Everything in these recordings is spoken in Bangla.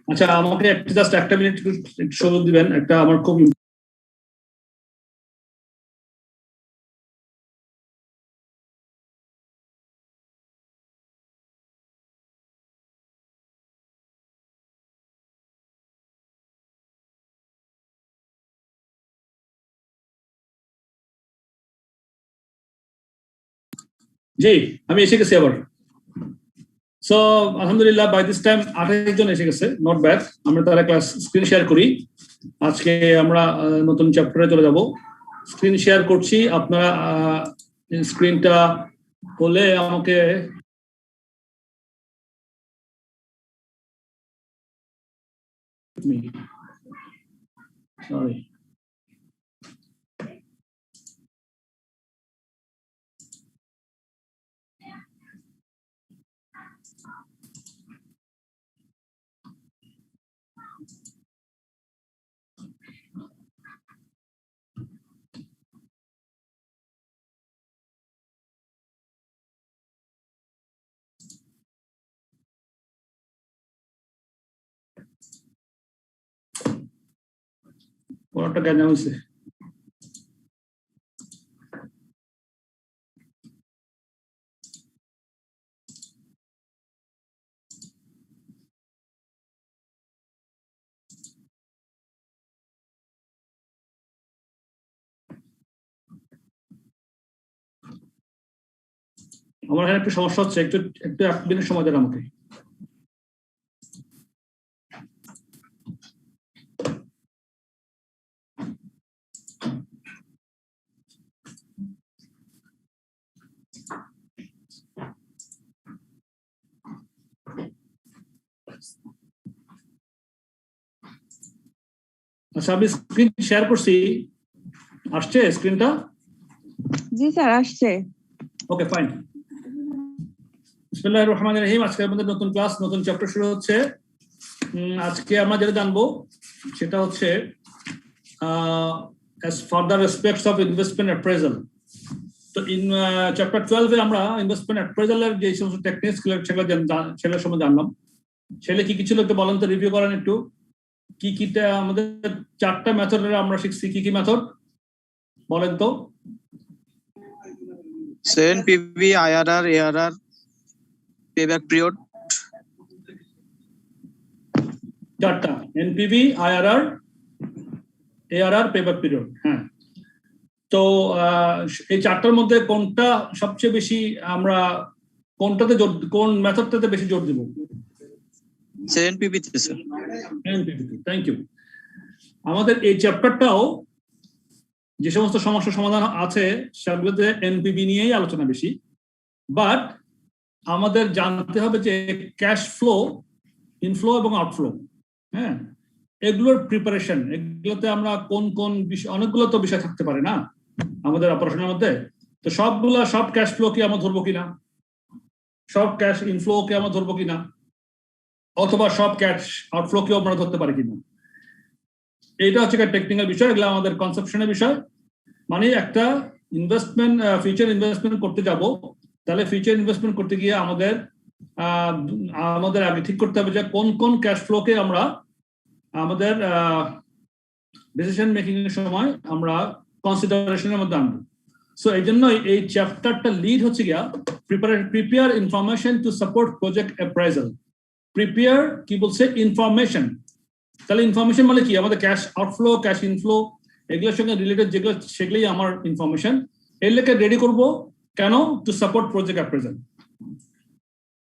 আচ্ছা আমাকে জাস্ট একটা মিনিট একটু সময় দিবেন, একটা আমার খুব জি আমি এসে গেছি আবার। সো আলহামদুলিল্লাহ বাই দিস টাইম 28 জন এসে গেছে, নট ব্যাড। আমরা তারা ক্লাস স্ক্রিন শেয়ার করি। আজকে আমরা নতুন চ্যাপ্টারে চলে যাব। স্ক্রিন শেয়ার করছি, আপনারা স্ক্রিনটা হলে আমাকে সরি বড়টা কেন হয়েছে। আমার এখানে একটু সমস্যা হচ্ছে, একটু একটু 1 মিনিট সময় দেন আমাকে। আচ্ছা আমি স্ক্রিন শেয়ার করছি, আসছে স্ক্রিনটা? জি স্যার আসছে। Okay fine. বিসমিল্লাহির রহমানির রহিম। আজকে আমাদের নতুন ক্লাস, নতুন চ্যাপ্টার শুরু হচ্ছে। আজকে আমরা যেটা জানবো সেটা হচ্ছে as further aspects of investment appraisal. তো ইন চ্যাপ্টার 12 এ আমরা ইনভেস্টমেন্ট অ্যাপ্রেজালের যে সমস্ত টেকনিক্স সেগুলো সম্বন্ধে জানলাম। সেটা কি কি ছিল একটু বলেন তো, রিভিউ করেন একটু। কি কিটা আমাদের 4টা মেথডের আমরা শিখছি, কি কি মেথড বলেন তো? NPV, IRR, ARR, payback period. 4টা NPV, IRR, ARR, payback period. হ্যাঁ, তো এই 4টার মধ্যে কোনটা সবচেয়ে বেশি আমরা কোনটাতে কোন মেথডটাতে বেশি জোর দিব? এনপিভি তে স্যার। এনপিভি। Thank you. আমাদের এই চ্যাপ্টারটাও যে সমস্ত সমস্যার সমাধান আছে সেগুলোতে এনপিভি নিয়েই আলোচনা বেশি, বাট আমাদের জানতে হবে যে ক্যাশ ফ্লো, ইনফ্লো এবং আউটফ্লো, হ্যাঁ, এগুলোর প্রিপারেশন, এগুলোতে আমরা কোন কোন বিষয়, অনেকগুলো তো বিষয় থাকতে পারে না আমাদের অপারেশনের মধ্যে। তো সব ক্যাশ ফ্লো কি আমরা ধরবো কিনা, সব ক্যাশ ইনফ্লো কে আমরা ধরবো কিনা, অথবা সব ক্যাশ আউটফ্লো কেও আমরা ধরতে পারি কিনা, এইটা হচ্ছে একটা টেকনিক্যাল বিষয়। এগুলো আমাদের কনসেপশনের বিষয়। মানে একটা ইনভেস্টমেন্ট, ফিউচার ইনভেস্টমেন্ট করতে যাব, তাহলে ফিউচার ইনভেস্টমেন্ট করতে গিয়ে আমাদের আগে ঠিক করতে হবে যে কোন কোন ক্যাশ ফ্লোকে আমরা আমাদের ডিসিশন মেকিং এর সময় আমরা কনসিডারেশনের মধ্যে আনবো। সো এই জন্য এই চ্যাপ্টারটা লিড হচ্ছে গিয়া prepare information to support project appraisal. Prepare কি বলছে? ইনফরমেশন। তাহলে ইনফরমেশন মানে কি? আমাদের ক্যাশ আউটফ্লো, ক্যাশ ইনফ্লো, এগুলোর সঙ্গে রিলেটেড যেগুলো, সেগুলোই আমার ইনফরমেশন। এর লেগে রেডি করবো কেন? To support project appraisal.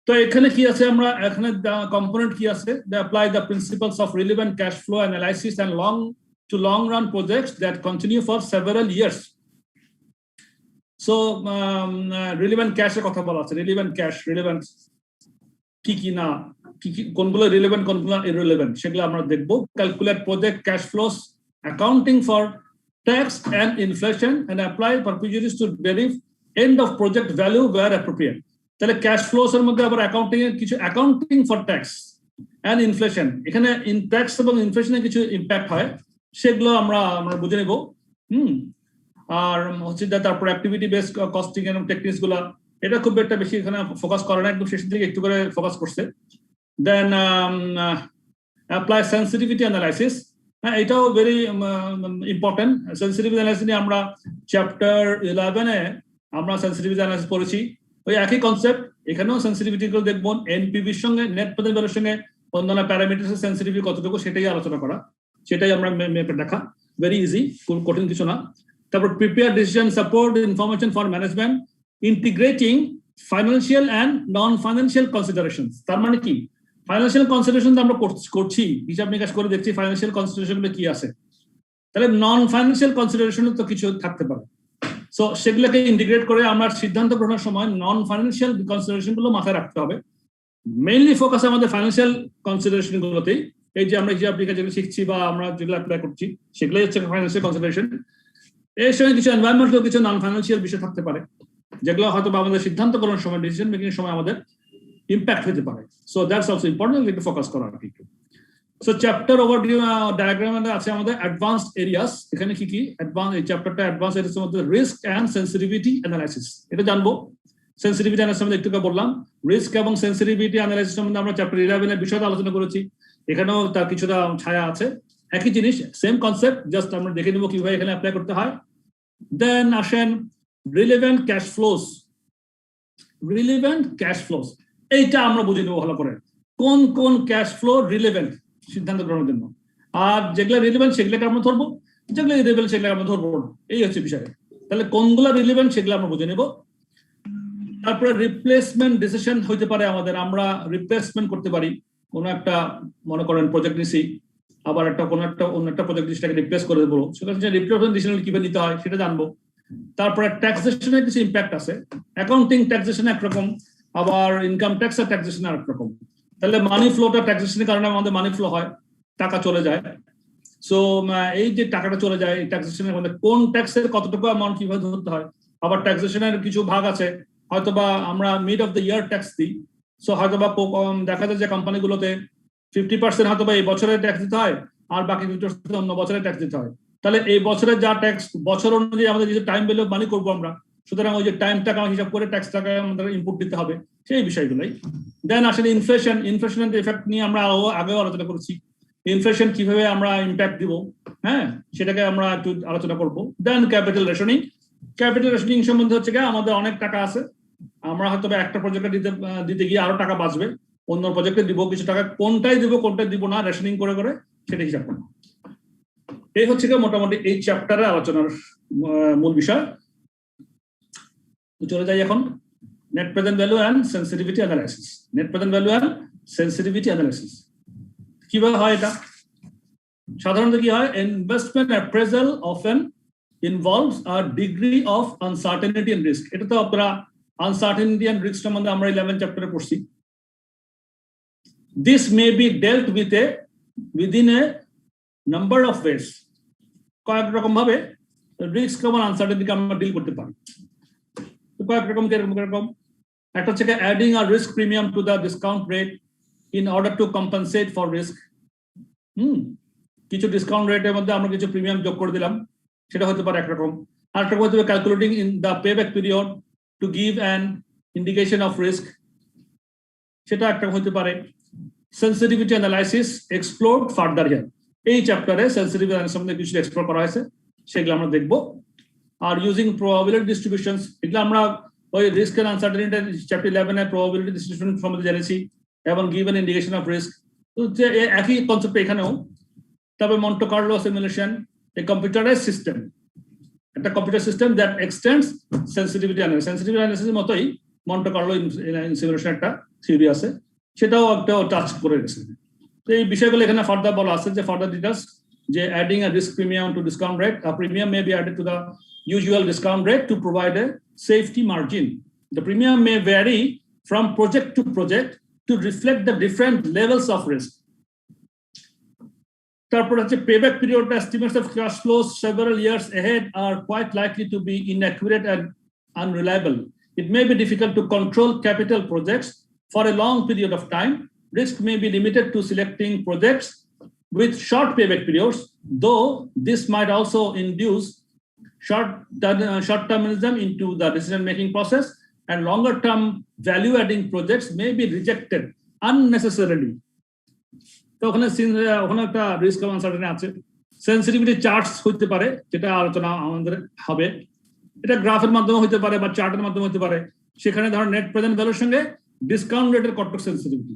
তো এখানে কি আছে, আমরা এখানে কম্পোনেন্ট কি আছে? They apply the principles of relevant cash flow analysis and long run projects that continue for several years. So relevant cash এর কথা বলা আছে। রিলেভেন্ট কি কি না, কি কি কোনগুলো রিলেভেন্ট কোনগুলো ইররিলেভেন্ট সেগুলো আমরা দেখব। Calculate project cash flows accounting for tax and inflation and apply perpetuities to derive end of project value where appropriate. তাহলে ক্যাশ ফ্লোস এর মধ্যে আবার অ্যাকাউন্টিং এর কিছু, accounting for tax and inflation, এখানে ট্যাক্স এবং ইনফ্লেশনের কিছু ইম্প্যাক্ট হয়, সেগুলো আমরা বুঝে নেব। আর হচ্ছে তারপর অ্যাক্টিভিটি বেসড কস্টিং এর টেকনিক্স গুলা, এটা খুব একটা বেশি এখানে ফোকাস করে না, একদম শেষের দিকে একটু করে ফোকাস করছে। দেন apply sensitivity analysis. এটাও very important. Sensitivity analysis নিয়ে আমরা চ্যাপ্টার 11 এ আমরা sensitivity analysis পড়েছি। ওই একই কনসেপ্ট, এখানেও সেনসিটিভিটি গুলো দেখব, এনপিভির সঙ্গে নেট প্রেজেন্ট ভ্যালুর সঙ্গে অন্যান্য প্যারামিটারস সেনসিটিভিটি কতটুকু সেটাই আলোচনা করা, সেটাই আমরা মেপে দেখা, ভেরি ইজি, খুব কঠিন কিছু না। তারপর prepare decision support information for management, integrating financial and non financial considerations. তার মানে কি, ফাইন্যান্সিয়াল কনসিডারেশন আমরা করছি, হিসাব নিকাশ করে দেখছি ফাইন্যান্সিয়াল কনসিডারেশন গুলো কি আছে, তাহলে নন ফাইন্যান্সিয়াল কনসিডারেশন তো কিছু থাকতে পারে। সো সেগুলোকে ইন্টিগ্রেট করে আমরা সিদ্ধান্ত গ্রহণের সময় নন ফাইন্যান্সিয়াল কনসিডারেশন গুলো মাথায় রাখতে হবে। মেইনলি ফোকাস আমাদের ফাইন্যান্সিয়াল কনসিডারেশন গুলোতেই, এই যে আমরা হিসাব নিকাশ যেগুলো শিখছি বা আমরা যেগুলো অ্যাপ্লাই করছি সেগুলোই হচ্ছে ফাইন্যান্সিয়াল কনসিডারেশন। এর সঙ্গে কিছু এনভায়রনমেন্টাল, কিছু নন ফাইন্যান্সিয়াল বিষয় থাকতে পারে যেগুলো হয়তো আমাদের সিদ্ধান্ত গ্রহণের সময়, ডিসিশন মেকিং এর সময় আমাদের ইম্প্যাক্ট হতে পারে। সো দ্যাটস অলসো ইম্পর্টেন্ট, একটু ফোকাস করা আর কি। সো চ্যাপ্টার ওভারভিউ ডায়াগ্রামে আছে আমাদের অ্যাডভান্সড এরিয়াস। এখানে কি কি অ্যাডভান্স, এই চ্যাপ্টারটা অ্যাডভান্স এরিয়াস মধ্যে রিস্ক এন্ড সেনসিটিভিটি অ্যানালাইসিস, এটা জানবো। সেনসিটিভিটি অ্যানালাইসিস মধ্যে একটু বললাম, রিস্ক এবং সেনসিটিভিটি অ্যানালাইসিস সম্বন্ধে আমরা চ্যাপ্টার 11 এর বিষয়টা আলোচনা করেছি, এখানেও তার কিছুটা ছায়া আছে, একই জিনিস, সেম কনসেপ্ট, জাস্ট আমরা দেখে নেব কিভাবে এখানে অ্যাপ্লাই করতে হয়। দেন আসেন relevant cash flows. Relevant cash flows এইটা আমরা বুঝে নেবো ভালো করে, কোন কোন ক্যাশ ফ্লো রিলেভেন্ট সিদ্ধান্ত গ্রহণের জন্য, আর যেগুলো রিলেভেন্ট সেগুলোকে আমরা ধরবো, যেগুলো ইরেলেভেন্ট সেগুলো আমরা ধরবো না, এই হচ্ছে বিষয়। তাহলে কোনগুলো রিলেভেন্ট সেগুলো আমরা বুঝে নেব। তারপরে রিপ্লেসমেন্ট ডিসিশন হইতে পারে আমাদের, আমরা রিপ্লেসমেন্ট করতে পারি কোনো একটা, মনে করেন প্রজেক্ট নিছি, আবার একটা কোনো একটা অন্য একটা প্রজেক্ট সেটাকে রিপ্লেস করে দেবো, সেখানে রিপ্লেসমেন্ট ডিসিশন কিভাবে নিতে হয় সেটা জানবো। তারপরে ট্যাক্সেশনের কিছু ইম্প্যাক্ট আছে, অ্যাকাউন্টিং ট্যাক্সেশন একরকম, আবার ইনকাম ট্যাক্স আর ট্যাক্সেশন আরেক রকম। তাহলে মানি ফ্লোটা ট্যাক্সেশনের কারণে আমাদের মানি ফ্লো হয়, টাকা চলে যায়। সো এই যে টাকাটা চলে যায় ট্যাক্সেশনের মধ্যে কোন ট্যাক্সের কতটুকু অ্যামাউন্ট কিভাবে ধরতে হয়, আবার ট্যাক্সেশনের কিছু ভাগ আছে, হয়তোবা আমরা mid of the year tax দিই। সো হয়তোবা দেখা যায় যে কোম্পানিগুলোতে 50% হয়তোবা এই বছরের ট্যাক্স দিতে হয়, আর বাকি 50% অন্য বছরের ট্যাক্স দিতে হয়। তাহলে এই বছরের যা ট্যাক্স, বছর অনুযায়ী আমাদের যে টাইম ভ্যালু মানি করবো আমরা, সুতরাং ওই যে টাইম টাকা হিসাব করে ট্যাক্স টাকা আমাদের ইনপুট দিতে হবে, সেই বিষয়গুলোই। দেন আসলে ইনফ্লেশন, ইনফ্লেশনের এফেক্ট নিয়ে আমরা আগেও আলোচনা করেছি, ইনফ্লেশন কিভাবে আমরা ইম্প্যাক্ট দিব, হ্যাঁ সেটাকে আমরা একটু আলোচনা করবো। দেন ক্যাপিটাল রেশনিং। ক্যাপিটাল রেশনিং সম্বন্ধে হচ্ছে আমাদের অনেক টাকা আছে, আমরা হয়তো একটা প্রজেক্টে দিতে গিয়ে আরো টাকা বাঁচবে, অন্য প্রজেক্টে দিব কিছু টাকা, কোনটাই দিব কোনটা দিব না রেশনিং করে করে সেটা হিসাব করবো। এই হচ্ছে মোটামুটি এই চ্যাপ্টারের আলোচনার মূল বিষয়। চলে যাই এখন net present value and sensitivity analysis. Net present value and sensitivity analysis কিভাবে হয় এটা? সাধারণত কি হয়, investment appraisal often involves a degree of uncertainty and risk. এটা তো আপনারা আনসার্টেনিটি এন্ড রিস্ক সম্বন্ধে আমরা 11 চ্যাপ্টারে পড়ছি। This may be dealt within a number of ways, কয়েক রকম ভাবে রিস্ক এবং আনসার্টেনিটিকে আমরা ডিল করতে পারি। কয়েক রকম কিরকম, একটা হচ্ছে adding a risk premium to the discount rate in order to compensate for risk. কিছু ডিসকাউন্ট রেটের মধ্যে আমরা কিছু প্রিমিয়াম যোগ করে দিলাম, সেটা হতে পারে একরকম। আরেকটা হতে পারে calculating in the payback period to give an indication of risk, সেটা একটা হতে পারে। Sensitivity analysis explored further here. এই চ্যাপ্টারে সেনসিটিভিটি অ্যানালাইসিস সম্বন্ধে কিছু এক্সপ্লোর করা হয়েছে, সেগুলো আমরা দেখবো। আর ইউজিং প্রবাবিলিটি ডিস্ট্রিবিউশনস, এগুলো আমরা ওই রিস্ক এন্ড আনসার্টেনিটি চ্যাপ্টার 11 এর প্রবাবিলিটি ডিস্ট্রিবিউশন সম্বন্ধে জেনেছি, এবং গিভেন ইন্ডিকেশন অফ রিস্ক, একই কনসেপ্ট এখানেও। তবে Monte Carlo simulation, a computerise system, একটা computer system that extends sensitivity analysis. Sensitivity অ্যানালাইসিসের মতোই মন্টে কার্লো সিমুলেশন একটা থিওরি আছে, সেটাও একটা টাচ করে গেছে। তো এই বিষয়গুলো এখানে ফার্দার বলা আছে, যে ফার্দার ডিটেইলস, যে adding a risk premium to discount rate, a premium may be added to the usual discount rate to provide a safety margin. The premium may vary from project to project to reflect the different levels of risk. তারপর হচ্ছে payback period estimates of cash flows several years ahead are quite likely to be inaccurate and unreliable. It may be difficult to control capital projects for a long period of time. Risk may be limited to selecting projects with short payback periods, though this might also induce short-termism into the decision-making process, and longer-term value-adding projects may be rejected unnecessarily. তো ওখানে একটা রিস্ক অফ আনসার্টেনিটি আছে। সেন্সিটিভিটি চার্টস হইতে পারে, যেটা আলোচনা আমাদের হবে। এটা গ্রাফের মাধ্যমে হতে পারে বা চার্টের মাধ্যমে হতে পারে। সেখানে ধরো নেট প্রেজেন্ট ভ্যালুর সঙ্গে ডিসকাউন্ট রেটের কতটুক সেন্সিটিভিটি,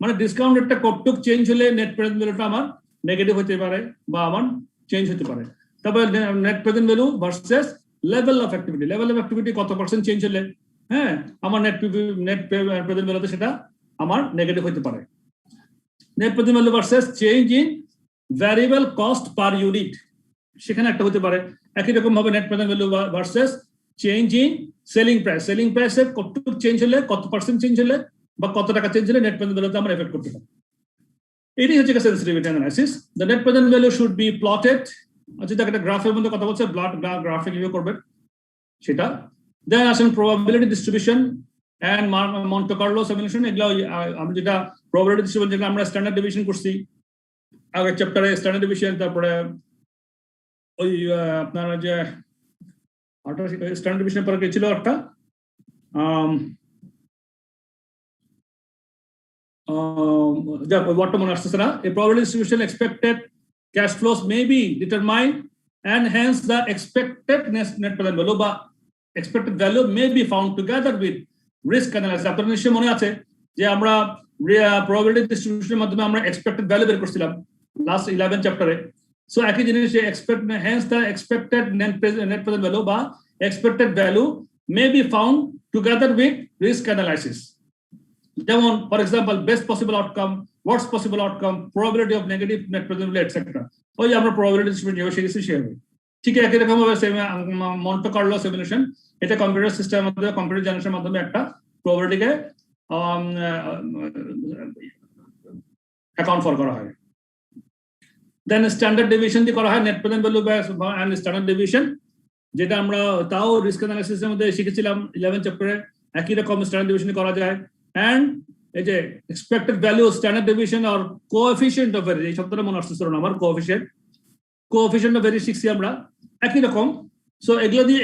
মানে ডিসকাউন্ট রেটটা কতটুক চেঞ্জ হলে নেট প্রেজেন্ট ভ্যালুটা আমার নেগেটিভ হতে পারে বা আমার চেঞ্জ হতে পারে। তারপরে net present value versus level of activity কত পার্সেন্ট চেঞ্জ হলে হ্যাঁ আমার নেট প্রেজেন্ট ভ্যালুতে সেটা আমার নেগেটিভ হতে পারে। Net present value versus change in variable cost per unit, সেখানে একটা হতে পারে। একই রকম ভাবে net present value versus change in selling প্রাইসে কতটুকু চেঞ্জ হলে, কত পার্সেন্ট চেঞ্জ হলে বা কত টাকা চেঞ্জ হলে নেট প্রেজেন্ট ভ্যালুতে আমরা এফেক্ট করতে পারি। এটাই হচ্ছে sensitivity analysis. The net present value should be plotted, যেটা একটা গ্রাফের মধ্যে কথা বলছে, গ্রাফিক ভিউ করবেন সেটা। দেন আসেন probability distribution and Monte Carlo simulation. এগুলো আমি যেটা প্রবাবিলিটি ডিস্ট্রিবিউশন, যেটা আমরা স্ট্যান্ডার্ড ডেভিয়েশন করছি আগের চ্যাপ্টারে, স্ট্যান্ডার্ড ডেভিয়েশন। তারপরে ওই আপনার যে স্ট্যান্ডার্ড ডেভিয়েশন পরে ছিল একটা what মনে আসতেছে না। A probability distribution expected cash flows may be determined and hence the expected net present value বা expected value may be found together with risk analysis. আপনাদের নিশ্চয়ই মনে আছে যে আমরা probability distribution মাধ্যমে আমরা expected value বের করছিলাম লাস্ট 11 চ্যাপ্টারে। সো একই জিনিস, hence the expected net present value বা expected value may be found together with risk analysis. যেমন for example best possible outcome, worst possible outcome, probability of negative net present value etcetera. ওই আমরা প্রবাবিলিটি ডিস্ট্রিবিউশন যেভাবে শিখেছি সেভাবে। ঠিক একই রকম ভাবে মন্টে কার্লো সিমুলেশন, এটা কম্পিউটার সিস্টেমের মধ্যে, কম্পিউটার জেনারেশনের মাধ্যমে একটা প্রবাবিলিটিকে অ্যাকাউন্ট ফর করা হয়। দেন স্ট্যান্ডার্ড ডেভিয়েশন দিয়ে করা হয় net present value and standard deviation, যেটা আমরা তাও রিস্ক অ্যানালাইসিসের মধ্যে শিখেছিলাম 11 চ্যাপ্টারে। একই রকম স্ট্যান্ডার্ড ডেভিয়েশন করা যায়। And এই যে expected value, standard deviation or coefficient of variance, এই শব্দটা মনে আসছে আমার, coefficient of variance শিখছি আমরা একই রকম। সো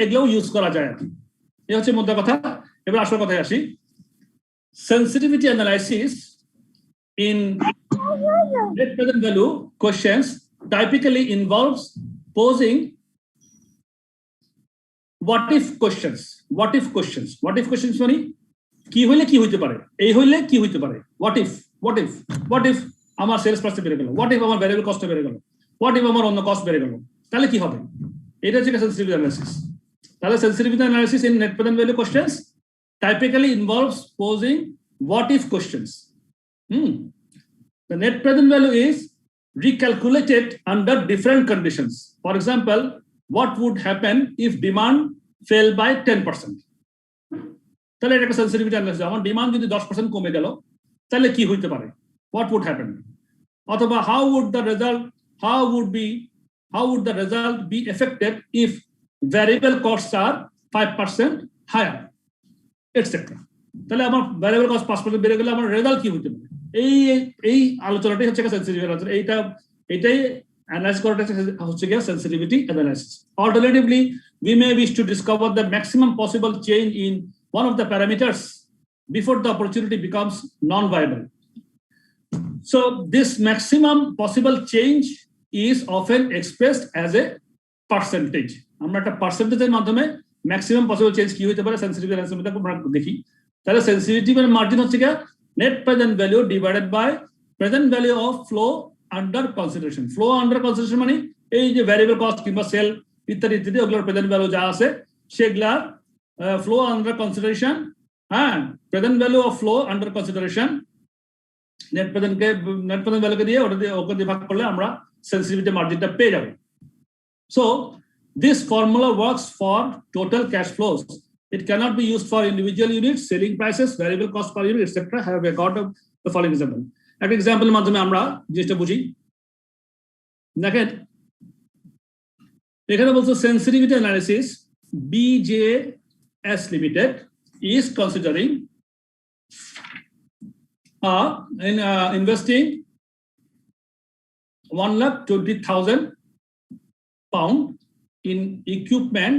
এগুলোও ইউজ করা যায় আর কি। এই হচ্ছে মোদ্দা কথা। এবার আসল কথায় আসি। Sensitivity analysis in net present value questions typically involves posing what if questions মানে কি হইলে কি হইতে পারে, এই হইলে কি হইতে পারে, what if আমার সেলস প্রাইস বেড়ে গেল, what if আমার ভ্যারিয়েবল কস্ট বেড়ে গেল, what if আমার অন্য কস্ট বেড়ে গেল, তাহলে কি হবে? এটা হচ্ছে সেন্সিটিভিটি অ্যানালাইসিস। তাহলে sensitivity analysis in net present value questions typically involves posing what if questions. The net present value is recalculated under different conditions. For example, what would happen if demand fell by 10%? তাহলে এটা একটা সেন্সিটিভিটি অ্যানালাইসিস। আমার ডিমান্ড যদি 10% কমে গেল তাহলে কি হইতে পারে, what would happen? অথবা how would the result be affected if variable costs are 5% higher, etc. তাহলে আমার ভ্যারিয়েবল কস্ট 5% বেড়ে গেলে আমার রেজাল্ট কি হইতে পারে? এই আলোচনাটাই হচ্ছে সেন্সিটিভিটি আলোচনা। এইটাই অ্যানালাইজ করাটা হচ্ছে sensitivity analysis. Alternatively, we may wish to discover the maximum possible change in one of the parameters before the opportunity becomes non-viable. So this maximum possible change is often expressed as a percentage. আমরা একটা পার্সেন্টেজের মাধ্যমে ম্যাক্সিমাম পসিবল চেঞ্জ কি হতে পারে সেন্সিটিভিটি অ্যানালাইসিস মধ্যে আমরা দেখি। তাহলে সেন্সিটিভিটি মার্জিন হচ্ছে কি net present value divided by present value of flow under consideration. Flow under consideration মানে এই যে ভ্যারিয়েবল কস্ট কিংবা সেল ইত্যাদি ওগুলোর প্রেজেন্ট ভ্যালু যা আছে সেগুলা flow under consideration, present value of flow under consideration, net present value কে দিয়ে ওকে দিয়ে ভাগ করলে আমরা সেন্সিটিভিটি মার্জিনটা পেয়ে যাব। So this formula works for total cash flows. It cannot be used for individual units, selling prices, variable cost per unit, etc. Have a got of the following example. একটা এক্সাম্পলের মাধ্যমে আমরা জিনিসটা বুঝি। দেখেন এখানে বলছে sensitivity analysis BJS Limited is considering investing 1,20,000 pound in equipment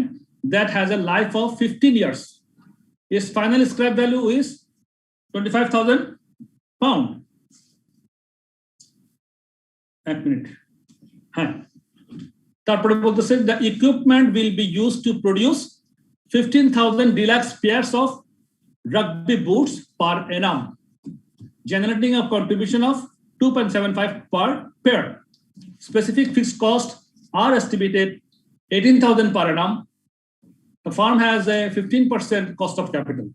that has a life of 15 years. Its final scrap value is 25,000 pound. এক মিনিট, হ্যাঁ, তারপরে বলতেছে the equipment will be used to produce 15,000 deluxe pairs of rugby boots per annum, generating a contribution of 2.75 per pair. Specific fixed costs are estimated 18,000 per annum. The firm has a 15% cost of capital.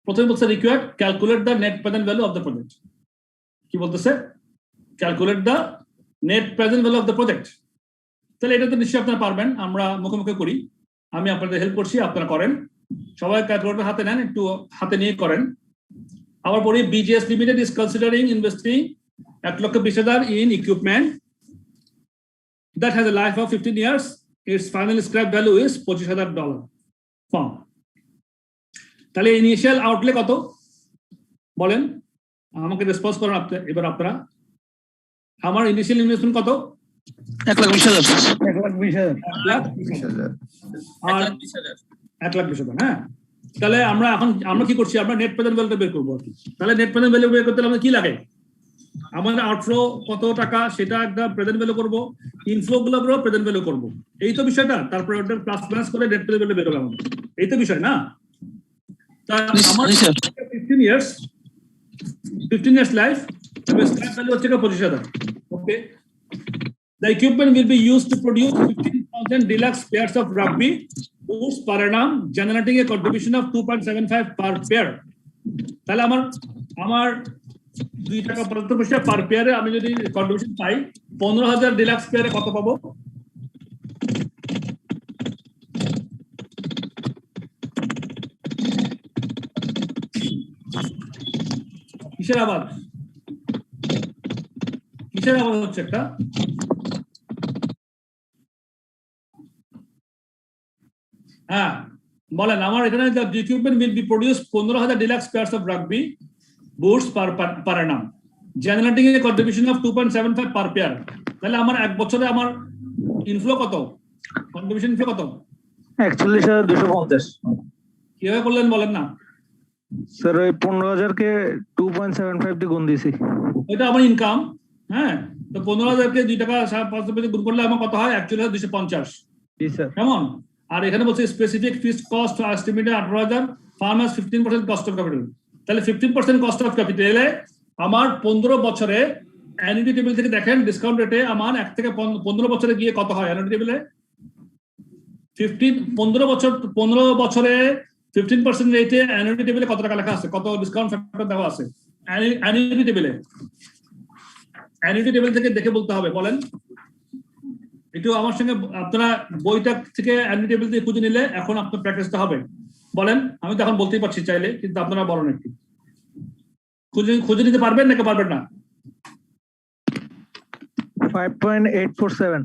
প্রথমে বলছে required calculate the net present value of the project. কি বলতেছে? Calculate the net present value of the project. তাহলে এটা তো নিশ্চয়ই আপনারা পারবেন, আমরা মুখে করি, আমি আপনাদের হেল্প করছি, আপনারা করেন, সবাই ক্যালকুলেটর হাতে নেন, একটু হাতে নিয়ে করেন। আবার পরে BGS limited is considering investing 1,20,000 in equipment that has a life of 15 years. Its final scrap value is $25,000. Firm. তাহলে ইনিশিয়াল আউটলে কত বলেন, আমাকে রেসপন্স করেন এবার আপনারা। আমার ইনিশিয়াল ইনভেস্টমেন্ট কত? 1,20,000 আর 1,20,000। হ্যাঁ, তাহলে আমরা কি করছি, আমরা নেট প্রেজেন্ট ভ্যালুটা বের করবো আর কি। তাহলে নেট প্রেজেন্ট ভ্যালু বের করতে আমাদের কি লাগে, আমাদের আউটফ্লো কত টাকা সেটা একটা প্রেজেন্ট ভ্যালু করবো, ইনফ্লো গুলো প্রেজেন্ট ভ্যালু করবো, এই তো বিষয়টা। তারপরে ওটা প্লাস মাইনাস করে নেট প্রেজেন্ট ভ্যালু বের হবে আমাদের, এই তো বিষয় না। তা আমার 15 years লাইফ, স্ক্র্যাপ ভ্যালু হচ্ছে 25,000। ওকে, the equipment will be used to produce 15,000 deluxe pairs of rugby boots per annum, generating a contribution of 2.75 per pair. তাহলে আমার 2 টাকা 75 পয়সা পার পেয়ারে আমি যদি কন্ট্রিবিউশন পাই, 15,000 ডিলাক্স পেয়ারে কত পাবো? কিসের আবাদ হচ্ছে একটা? হ্যাঁ বলেন, আমার এখানে the equipment will be produced 15,000 deluxe pairs of rugby boots per annum, generating a contribution of 2.75 per pair. তাহলে আমার এক বছরে আমার ইনফ্লো কত, কন্ট্রিবিউশন ইনফ্লো কত? 41,250। কিভাবে করলেন বলেন না স্যার? ওই 15,000 কে 2.75 দিয়ে গুণ দিয়েছি, এটা আমার ইনকাম। হ্যাঁ, তো 15,000 কে 2 টাকা 5 গুণ করলে আমার কত হয়? 41,250। জি স্যার। কেমন? আর এখানে বলছে specific fixed cost estimated 18,000, farm has 15% cost of capital. তাহলে 15% কস্ট অফ ক্যাপিটালে আমার 15 বছরে অ্যানুইটি টেবিল থেকে দেখেন ডিসকাউন্ট রেটে আমার 1 থেকে 15 বছরে গিয়ে কত হয় অ্যানুইটি টেবিলে? 15 বছরে 15% রেটে অ্যানুইটি টেবিলে কত টাকা লেখা আছে, কত ডিসকাউন্ট ফ্যাক্টর দেওয়া আছে অ্যানুইটি টেবিলে? অ্যানুইটি টেবিল থেকে দেখে বলতে হবে, বলেন একটু আমার সঙ্গে। আপনারা বইটা থেকে অ্যানুইটি টেবিল থেকে খুঁজে নিলে এখন আপনার প্র্যাকটিসটা হবে। বলেন, আমি তো এখন বলতেই পারছি চাইলে, কিন্তু আপনারা বলেন একটু খুঁজে নিতে পারবেন নাকি পারবেন না? 5.847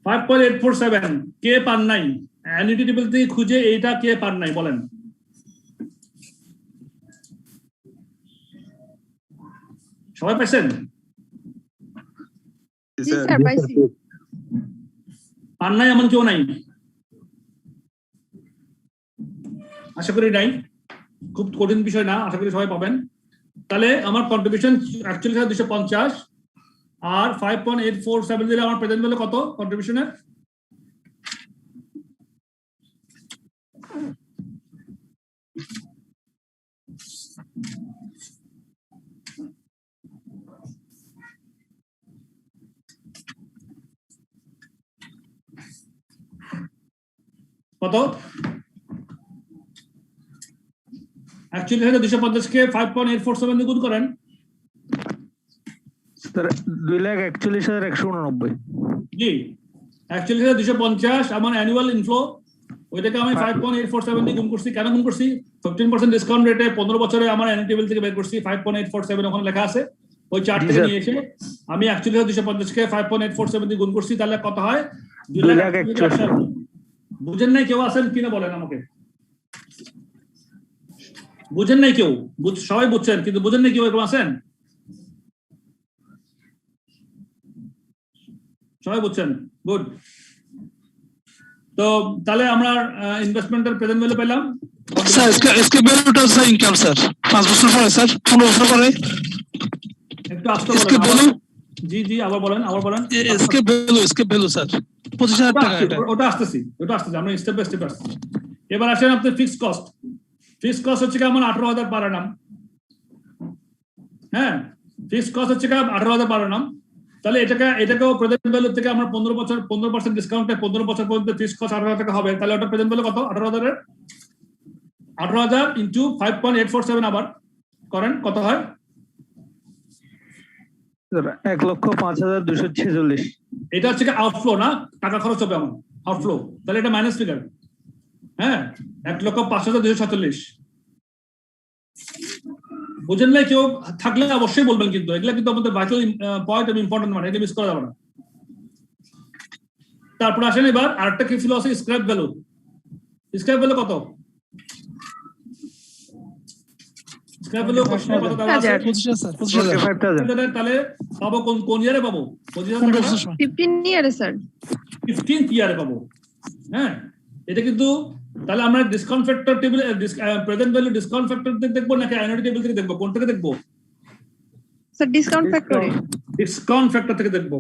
5.847 কে পান নাই? অ্যানুইটি টেবিল থেকে খুঁজে এইটা কে পান নাই বলেন? সবাই পাইছেন? জি স্যার পাইছি। পান নাই এমন কেউ নাই? আশা করি নাই, খুব কঠিন বিষয় না, আশা করি সবাই পাবেন। তাহলে আমার কন্ট্রিবিউশন 41,250 আর 5.847 দিলে আমার প্রেজেন্ট ভ্যালু কত কন্ট্রিবিউশনের? কত? অ্যাকচুয়ালি 250 কে 5.847 দিয়ে গুণ করেন। স্যার 2,41,189। জি, অ্যাকচুয়ালি 250 আমার অ্যানুয়াল ইনফ্লো, ওইটাকে আমি 5.847 দিয়ে গুণ করছি। কেন গুণ করছি? 15% ডিসকাউন্ট রেটে 15 বছরে আমার অ্যানুইটি টেবিল থেকে বের করছি 5.847 ওখানে লেখা আছে, ওই চার্ট থেকে নিয়ে এসে আমি অ্যাকচুয়ালি 250 কে 5.847 দিয়ে গুণ করছি। তাহলে কত হয়? 2,41,000। বুঝেন নাই কেউ আছেন কিনা বলেন আমাকে? বুঝেন নাই কেউ? সবাই বুঝছেন কিন্তু বুঝেন নাই কেউ এরকম আছেন? সবাই বুঝছেন? গুড। তো তাহলে আমরা ইনভেস্টমেন্টের প্রেজেন্ট ভ্যালু পেলাম স্যার এসকে ভ্যালুটা স্যার ইনকাম স্যার 5 বছর পরে স্যার 15 বছর পরে একটু আস্তে এসকে বলেন ভ্যালু জি জি আবার বলেন এসকে ভ্যালু স্যার 25000 টাকা এটা ওটা আসতেছি আমরা স্টেপ বাই স্টেপ আসছি। এবার আসেন আপনি ফিক্সড কস্ট হচ্ছে কি আমার 18,000 পার annum। হ্যাঁ, ফিক্সড কস্ট হচ্ছে কি 18,000 পার annum। তাহলে এটাকেও প্রেজেন্ট ভ্যালু থেকে আমরা 15% ডিসকাউন্টে 15 বছর পর্যন্ত ফিক্সড কস্ট 18,000 টাকা হবে। তাহলে ওটা প্রেজেন্ট ভ্যালু কত? 18,000 ইনটু 5.847 আবার করেন, কত হয়? স্যার 1,05,246। এটা হচ্ছে কি আউটফ্লো না, টাকা খরচ হবে আমার আউটফ্লো। তাহলে এটা মাইনাস ফিগার। হ্যাঁ, 1,05,246 বুঝেন নাই? কেউ থাকলে অবশ্যই বলবেন, কিন্তু এগুলা কিন্তু আমাদের ভাইটাল পয়েন্ট এবং ইম্পর্টেন্ট, মানে এটা মিস করা যাবে না। তারপর আসেন এবার আরেকটা কি ছিল আছে স্ক্র্যাপ ভ্যালু কত? স্ক্র্যাপ ভ্যালু কত দেওয়া আছে? 25,000 তাহলে পাবো কোন ইয়ারে পাবো? 15 ইয়ারে স্যার। 15th ইয়ারে পাবো। হ্যাঁ, এটা কিন্তু তাহলে আমরা discount factor table present value discount factor থেকে দেখবো নাকি অ্যানুইটি টেবিল থেকে দেখবো? কোন থেকে দেখবো? স্যার ডিসকাউন্ট ফ্যাক্টরে। ডিসকাউন্ট ফ্যাক্টর থেকে দেখবো।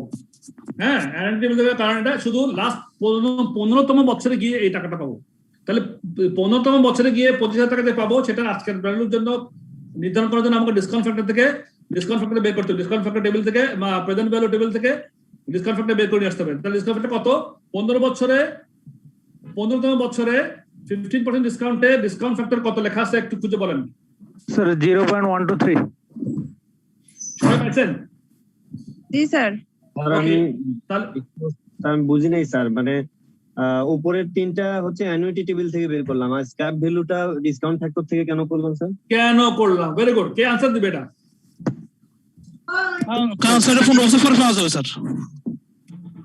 হ্যাঁ, অ্যানুইটি টেবিল থেকে, কারণ এটা শুধু লাস্ট 15তম বছরে গিয়ে এই টাকাটা পাবো। তাহলে 15তম বছরে গিয়ে 25,000 টাকা দিয়ে পাবো, সেটা আজকের ভ্যালুর জন্য নির্ধারণ করার জন্য আমাকে ডিসকাউন্ট ফ্যাক্টর বের করতে হবে। ডিসকাউন্ট ফ্যাক্টর টেবিল থেকে বা প্রেজেন্ট ভ্যালু টেবিল থেকে ডিসকাউন্ট ফ্যাক্টর বের করে নিয়ে আসতে হবে। তাহলে ডিসকাউন্ট ফ্যাক্টর কত? 15তম বছরে 15% ডিসকাউন্টে ডিসকাউন্ট ফ্যাক্টর কত লেখা আছে একটু খুঁজে বলেন। স্যার 0.123। সবাই পাইছেন? জি স্যার। আমি বুঝি নাই স্যার, মানে উপরের তিনটা হচ্ছে অ্যানুইটি টেবিল থেকে বের করলাম, আর স্ক্র্যাপ ভ্যালুটা ডিসকাউন্ট ফ্যাক্টর থেকে কেন করলাম স্যার? কেন করলাম? Very good. কে আনসার দিবে এটা? কারণ স্যার 15 বছর পরে পাওয়া যাবে স্যার।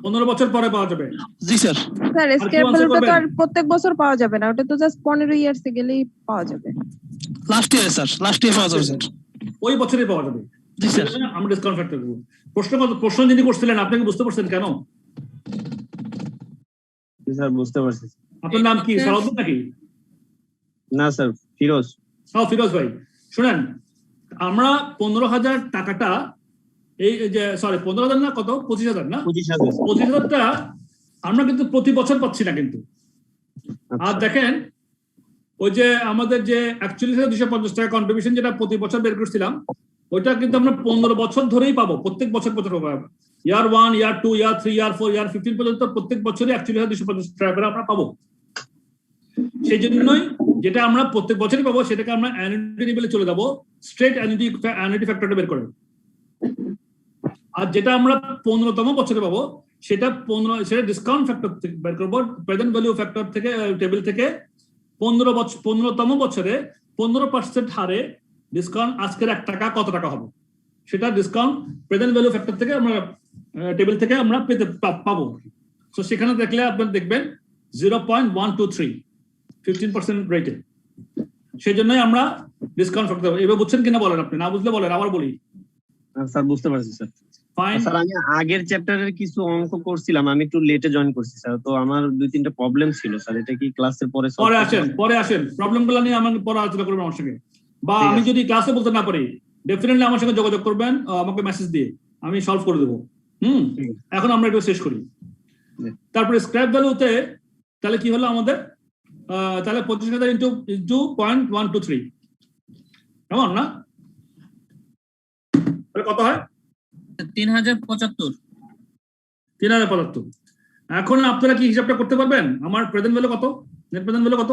15 বছর পরে পাওয়া যাবে। জি স্যার। স্যার স্ক্র্যাপ ভ্যালুটা তো আর প্রত্যেক বছর পাওয়া যাবে না, ওটা তো জাস্ট 15 ইয়ার্স এ গেলেই পাওয়া যাবে। Last year sir, last year পাওয়া যাবে স্যার। ওই বছরই পাওয়া যাবে। জি স্যার। আমরা ডিসকাউন্ট ফ্যাক্টর করব। প্রশ্ন যিনি করছিলেন আপনি কি বুঝতে পারছেন কেন? জি স্যার, বুঝতে পারছি। আপনার নাম কি? সালাউদ্দিন নাকি? না স্যার, ফিরোজ। ফিরোজ ভাই, শুনেন, আমরা 15,000 টাকাটা এই যে 15,000 না, কত? 25,000 না? 25,000টা আমরা কিন্তু প্রতি বছর পাচ্ছি না কিন্তু। আর দেখেন ওই যে আমাদের যে 41,250 টাকা কন্ট্রিবিউশন যেটা প্রতি বছর বের করছিলাম, ওইটা কিন্তু আমরা 15 বছর ধরেই পাবো, প্রত্যেক বছর পাবো। ইয়ার 1, ইয়ার 2, ইয়ার 3, ইয়ার 4, ইয়ার 15 পর্যন্ত প্রত্যেক বছরই 41,250 টাকা করে আমরা পাবো। সেই জন্যই যেটা আমরা প্রত্যেক বছরই পাবো সেটাকে আমরা অ্যানুইটি টেবিলে চলে যাবো, স্ট্রেট অ্যানুইটি ফ্যাক্টরটা বের করে। আর যেটা আমরা 15তম বছরে পাবো সেটা ডিসকাউন্ট ফ্যাক্টর থেকে বের করবো, প্রেজেন্ট ভ্যালু ফ্যাক্টর থেকে টেবিল থেকে 15তম বছরে 15% হারে ডিসকাউন্ট আজকের 1 টাকা কত টাকা হবে সেটা ডিসকাউন্ট প্রেজেন্ট ভ্যালু ফ্যাক্টর থেকে আমরা টেবিল থেকে আমরা পাবো। তো সেখানে দেখলে আপনারা দেখবেন 0.123 15% রেটে। সেই জন্যই আমরা ডিসকাউন্ট ফ্যাক্টর দেবো। এবার বুঝছেন কিনা বলেন, আপনি না বুঝলে বলেন, আবার বলি। স্যার বুঝতে পারছি স্যার। ফাইন স্যার, আমি আগের চ্যাপ্টারের কিছু অঙ্ক করছিলাম, আমি একটু লেটে জয়েন করছি স্যার, তো আমার 2-3টা প্রবলেম ছিল স্যার। এটা কি ক্লাসের পরে পরে আসেন প্রবলেমগুলো নিয়ে আমাকে পরে আলোচনা করবেন আমার সঙ্গে, বা আমি যদি ক্লাসে বলতে না পারি ডেফিনেটলি আমার সঙ্গে যোগাযোগ করবেন, আমাকে মেসেজ দিয়ে আমি সলভ করে দেবো। এখন আমরা একটু শেষ করি। তারপরে স্ক্র্যাপ ভ্যালুতে তাহলে কি হলো আমাদের? তাহলে 25,000 ইন্টু 0.123 কেমন না? তাহলে কত হয়? 3,075। এখন আপনারা কি হিসাবটা করতে পারবেন? আমার প্রেজেন্ট ভ্যালু কত, নেট প্রেজেন্ট ভ্যালু কত?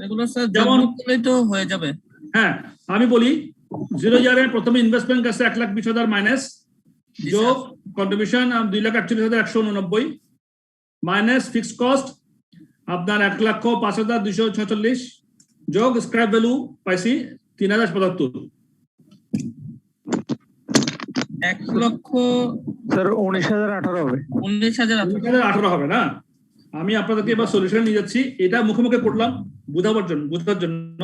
এগুলো স্যার যেমন করলেই তো হয়ে যাবে। হ্যাঁ, আমি বলি 0 ইয়ারে প্রথমে ইনভেস্টমেন্ট কাছে 1,20,000 মাইনাস যোগ কন্ট্রিবিউশন 2,48,189 মাইনাস ফিক্সড কস্ট আপনার 1,05,246 যোগ স্ক্র্যাপ ভ্যালু পাইছি 3,075। 1,00,000 স্যার 19,018 হবে। 19,018 হবে না? আমি আপনাদেরকে এবার সলিউশন নিয়ে যাচ্ছি। এটা মুখে মুখে করলাম বোঝার জন্য।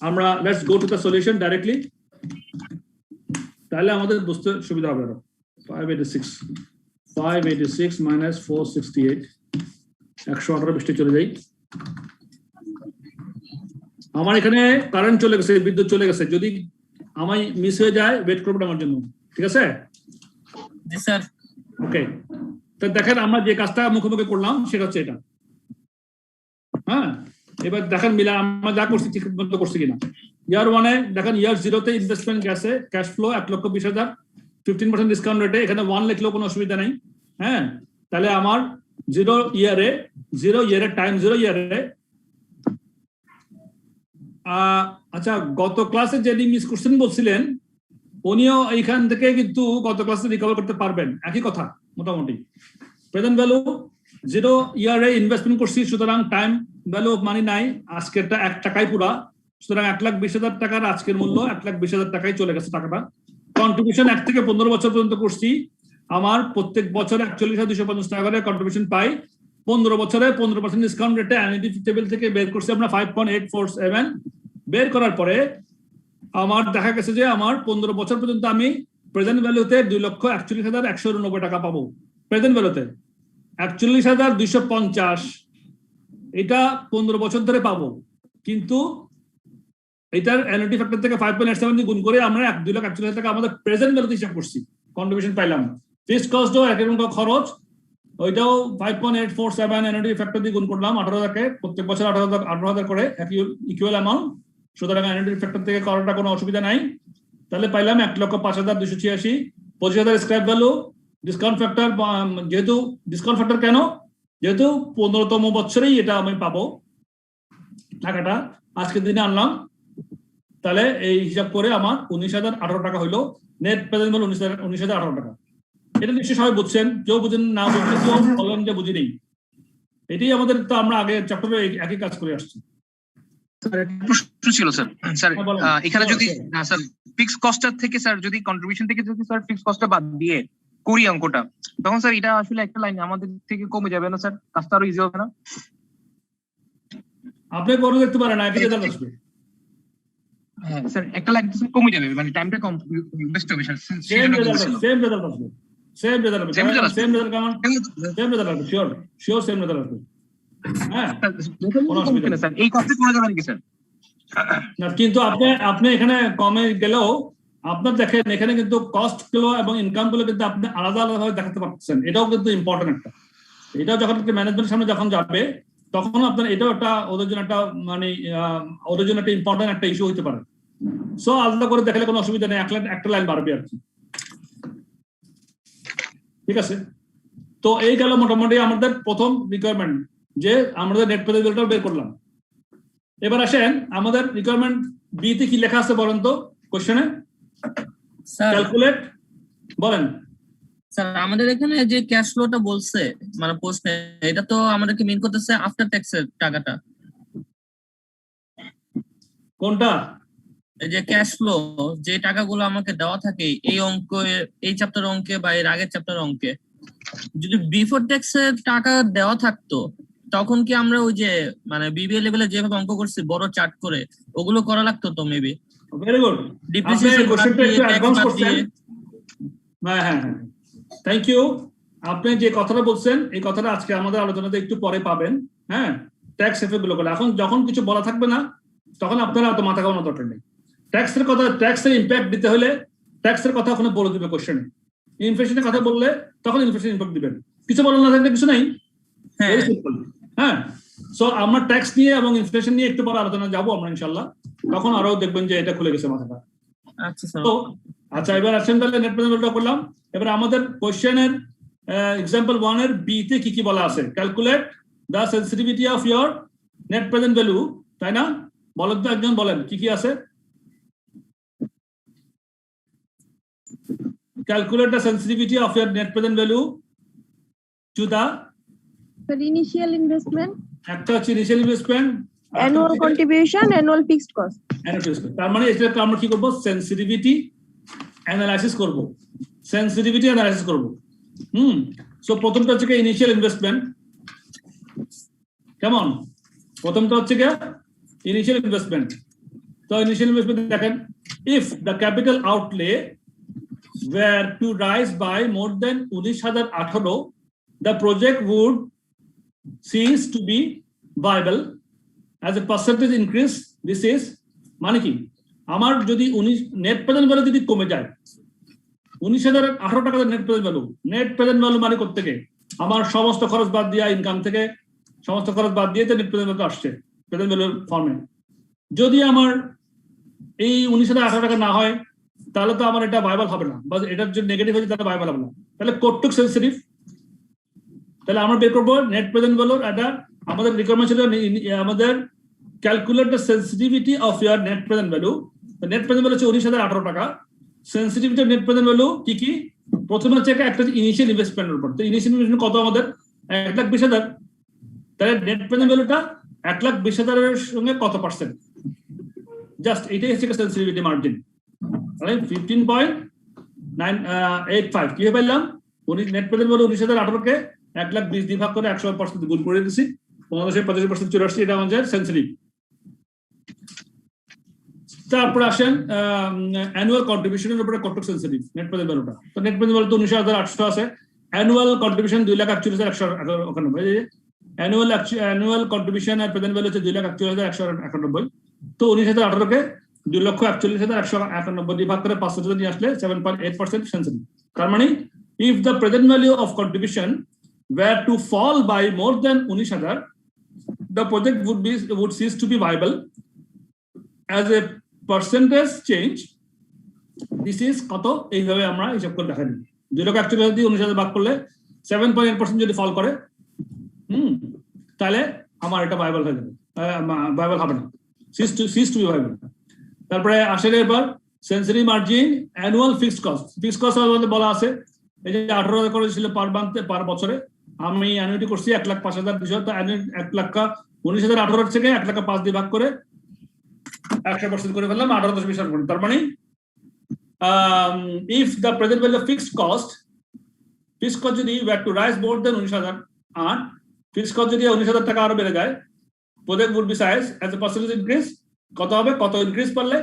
আমরা let's go to the solution directly, তাহলে আমাদের বুঝতে সুবিধা হবে। 586 মাইনাস 468, 118 বৃষ্টি চলে যাই। আমার এখানে কারেন্ট চলে গেছে, বিদ্যুৎ চলে গেছে, যদি আমায় মিস হয়ে যায় ওয়েট করবেন আমার জন্য, ঠিক আছে? জি স্যার। ওকে, তো দেখেন আমরা যে কাজটা মুখোমুখি করলাম সেটা হচ্ছে এটা। হ্যাঁ, এবার দেখেন মিলা আমরা যা করছি ঠিক মতো করছি কিনা। ইয়ার ওয়ানে দেখেন ইয়ার জিরোতে ইনভেস্টমেন্ট গেছে ক্যাশ ফ্লো 1,20,000, 15% ডিসকাউন্ট রেটে, এখানে 1 লিখলেও কোনো অসুবিধা নেই। হ্যাঁ, তাহলে আমার জিরো ইয়ারে টাইম 0 ইয়ারে। আচ্ছা, গত ক্লাসে যিনি মিস কোশ্চেন বলছিলেন উনিও এইখান থেকে কিন্তু গত ক্লাসে রিকভার করতে পারবেন, একই কথা মোটামুটি। প্রেজেন্ট ভ্যালু 0 ইয়ারে ইনভেস্টমেন্ট করছি, সুতরাং টাইম ভ্যালু অফ মানি নাই, আজকেরটা 1 টাকায় পুরা, সুতরাং 1,20,000 টাকার আজকের মূল্য 1,20,000 টাকায় চলে গেছে টাকাটা। কন্ট্রিবিউশন 1 থেকে 15 বছর পর্যন্ত করছি, আমার প্রত্যেক বছর 41,250 টাকা করে কন্ট্রিবিউশন পাই। 15 বছরে 15% ডিসকাউন্ট রেটে অ্যানুইটি টেবিল থেকে বের করছি আমরা 5.847। বের করার পরে আমার দেখা গেছে যে আমার 15 বছর পর্যন্ত আমি প্রেজেন্ট ভ্যালুতে 2,41,189 টাকা পাবো। প্রেজেন্ট ভ্যালুতে 41,250 এটা 15 বছর ধরে পাবো, কিন্তু এটার অ্যানুইটি ফ্যাক্টর থেকে 5.87 গুণ করে আমরা 2,41,000 টাকা আমাদের প্রেজেন্ট ভ্যালুতে হিসাব করছি, কন্ট্রিবিউশন পাইলাম। ফিক্সড কস্টও একই রকম খরচ, ওইটাও 5.847 অ্যানুইটি ফ্যাক্টর দিয়ে গুণ করলাম 18,000কে, প্রত্যেক বছর 18,000 করে একই ইকুয়াল অ্যামাউন্ট, সুতরাং অ্যানুইটি ফ্যাক্টর থেকে করাটা কোনো অসুবিধা নাই। তাহলে পাইলাম 1,05,286। 25,000 স্ক্র্যাপ ভ্যালু, ডিসকাউন্ট ফ্যাক্টর, যেহেতু ডিসকাউন্ট ফ্যাক্টর কেন, যেহেতু 15তম বছরেই এটা আমি পাবো টাকাটা, আজকের দিনে আনলাম, তাহলে এই হিসাব করে আমার 19,018 টাকা হইলো। নেট প্রেজেন্ট ভ্যালু 19,018 টাকা। এটা নিশ্চয়ই সবাই বুঝছেন, কেউ বুঝেন না বুঝলে কেউ বলেন যে বুঝি নেই। এটাই আমাদের, তো আমরা আগে চ্যাপ্টারে একই কাজ করে আসছি। প্রশ্ন ছিল স্যার, এখানে যদি স্যার ফিক্স কস্টটা থেকে স্যার যদি কন্ট্রিবিউশন থেকে যদি স্যার ফিক্স কস্টটা বাদ দিয়ে করি অঙ্কটা, তখন স্যার এটা আসলে একটা লাইন আমাদের থেকে কমে যাবে না স্যার? কাজটা আরো ইজি হবে না? আপনি বড় দেখতে পারেন না, একই রেজাল্ট আসবে। হ্যাঁ স্যার, একটা লাইন কমে যাবে, মানে টাইমটা কম ওয়েস্ট হবে স্যার। সেম রেজাল্ট আসবে। এই কস্টে করা যাবে নাকি স্যার? কিন্তু আপনি এখানে কমে গেলেও আপনার দেখেন এখানে কিন্তু কস্ট গুলো এবং ইনকাম গুলো কিন্তু আপনি আলাদা আলাদা ভাবে দেখাতে পারছেন, এটাও কিন্তু ইম্পর্টেন্ট একটা। এটাও যখন ম্যানেজমেন্টের সামনে যখন যাবে তখন আপনার এটাও একটা ওদের জন্য একটা মানে ওদের জন্য একটা ইম্পর্টেন্ট একটা ইস্যু হতে পারে। সো আলাদা করে দেখালে কোনো অসুবিধা নেই, একটা লাইন বাড়বে আর কি, ঠিক আছে? তো এই গেল মোটামুটি আমাদের প্রথম রিকোয়ারমেন্ট, যে আমাদের নেট প্রেজেন্ট ভ্যালুটা বের করলাম। এবার আসেন আমাদের রিকোয়ারমেন্ট বি তে কি লেখা আছে বলেন তো কোশ্চেনে? ক্যালকুলেট, বলেন স্যার। আমাদের এখানে যে ক্যাশ ফ্লোটা বলছে মানে প্রশ্নে, এটা তো আমাদেরকে মিন করতেছে আফটার ট্যাক্সের টাকাটা। কোনটা? এই যে ক্যাশ ফ্লো, যে টাকাগুলো আমাকে দেওয়া থাকে এই অঙ্কে, এই চ্যাপ্টার অঙ্কে বা এর আগের চ্যাপ্টার অঙ্কে, যদি বিফোর ট্যাক্সের টাকা দেওয়া থাকতো তখন কি আমরা ওই যে মানে বিবিএ লেভেলে যেভাবে অঙ্ক করছি বড় চার্ট করে, ওগুলো করা লাগতো তো মেবি? ভেরি গুড, ডিপ্রিসিয়েশন কোশ্চেনটা একটু অ্যাডভান্স করছেন। হ্যাঁ, থ্যাংক ইউ। আপনি যে কথাটা বলছেন এই কথাটা আজকে আমাদের আলোচনাতে একটু পরে পাবেন। হ্যাঁ, ট্যাক্স এফেক্ট গুলো এখন যখন কিছু বলা থাকবে না তখন আপনারা অত মাথা ঘামানোর দরকার নেই। ট্যাক্সের কথা, ট্যাক্সের ইম্প্যাক্ট দিতে হলে ট্যাক্সের কথা ওখানে বলে দিবে কোশ্চেনে। ইনফ্লেশনের কথা বললে তখন ইনফ্লেশন ইম্প্যাক্ট দিবেন, কিছু বলার না থাকলে কিছু নাই। হ্যাঁ, সো আমরা ট্যাক্স নিয়ে এবং ইনফ্লেশন নিয়ে একটু পরে আলোচনা যাবো আমরা ইনশাল্লাহ, তখন আরো দেখবেন যে এটা খুলে গেছে মাথাটা। তো আচ্ছা, এবার আসেন তাহলে নেট প্রেজেন্ট ভ্যালুটা করলাম। এবার আমাদের কোশ্চেনের এক্সাম্পল 1 এর বি তে কি কি বলা আছে? Calculate the sensitivity of your net present value, তাই না? বলেন তো, একজন বলেন কি কি আছে? Calculate the sensitivity of your net present value to the initial investment, একটা হচ্ছে initial investment, annual contribution, annual fixed cost. তার মানে এটা আমরা কি করব? সেনসিটিভিটি অ্যানালাইসিস করব, সেনসিটিভিটি অ্যানালাইসিস করব। সো প্রথমটা হচ্ছে ইনিশিয়াল ইনভেস্টমেন্ট। কেমন? প্রথমটা হচ্ছে কি ইনিশিয়াল ইনভেস্টমেন্ট। তো ইনিশিয়াল ইনভেস্টমেন্ট দেখেন, if the capital outlay were to rise by more than 19,018, the project would cease to be viable as a percentage increase, this is মানে কি আমার যদি নেট প্রেজেন্ট ভ্যালু যদি কমে যায় 19,018 টাকা নেট প্রেজেন্ট ভ্যালু মানে কোথা থেকে আমার সমস্ত খরচ বাদ দিয়ে ইনকাম থেকে সমস্ত খরচ বাদ দিয়ে নেট প্রেজেন্ট ভ্যালু আসছে প্রেজেন্ট ভ্যালুর ফর্মে যদি আমার এই 19,018 টাকা না হয় তাহলে তো আমার এটা ভাইবল হবে না বা এটার যদি নেগেটিভ হয়ে যায় তাহলে ভাইবল হবে না তাহলে কতটুকু সেনসিটিভ তাহলে আমরা বের করবো নেট প্রেজেন্ট ভ্যালুর এটা আমাদের রিকোয়ারমেন্ট ছিল আমাদের calculate the sensitivity of year net present value net present value হচ্ছে 19,018 টাকা sensitivity of net present value কি প্রথমে হচ্ছে একটা ইনিশিয়াল ইনভেস্টমেন্টের উপর তো ইনিশিয়াল ইনভেস্টমেন্ট কত আমাদের 1,20,000 তাহলে নেট প্রেজেন্ট ভ্যালুটা 1,20,000 এর সঙ্গে কত পার্সেন্ট জাস্ট এটাই হচ্ছে সেনসিটিভিটি মার্জিন তাহলে 15.985 কি পেলাম নেট প্রেজেন্ট ভ্যালু 19,018 কে 1,20,000 দিয়ে ভাগ করে 100% গুণ করে দিছি 85% চলে আসছে এটা আমাদের সেনসিটিভ তারপর আসেন অ্যানুয়াল কন্ট্রিবিউশনের উপরে কত সেনসিটিভ নেট প্রেজেন্ট ভ্যালুটা তো নেট প্রেজেন্ট ভ্যালু তো 19,800 আছে অ্যানুয়াল কন্ট্রিবিউশন 2,41,191 অ্যানুয়াল কন্ট্রিবিউশন আর প্রেজেন্ট ভ্যালু হচ্ছে 2,41,191 তো 19,018 কে 2,41,191 দিয়ে ভাগ করে 500 নিয়ে আসলে 7.8% সেনসিটিভ তার মানে if the present value of contribution were to fall by more than 19,000 the project would cease to be viable as a percentage change this is কত এইভাবে আমরা হিসাব করে দেখাই 2,41,000 দিয়ে 19,000 ভাগ করলে 7.8% যদি ফল করে তাহলে আমার এটা ভাইবল হয়ে যাবে ভাইবল হবে না cease to be viable তারপরে আসলে এবার sensitive margin annual fixed cost আমাদের বলা আছে এই যে 18,000 করে ছিল পার বছরে আমি অ্যানুইটি করছি 1,05,200 তো 19,018 থেকে 1,05,000 দিয়ে ভাগ করে 100% করে ফেললাম 18,000 তার মানে if the present value of fixed cost যদি were to rise more than 19,000 R fixed cost যদি 19,000 টাকা আরো বেড়ে যায় project would be size as a percentage increase কত হবে কত ইনক্রিজ করলে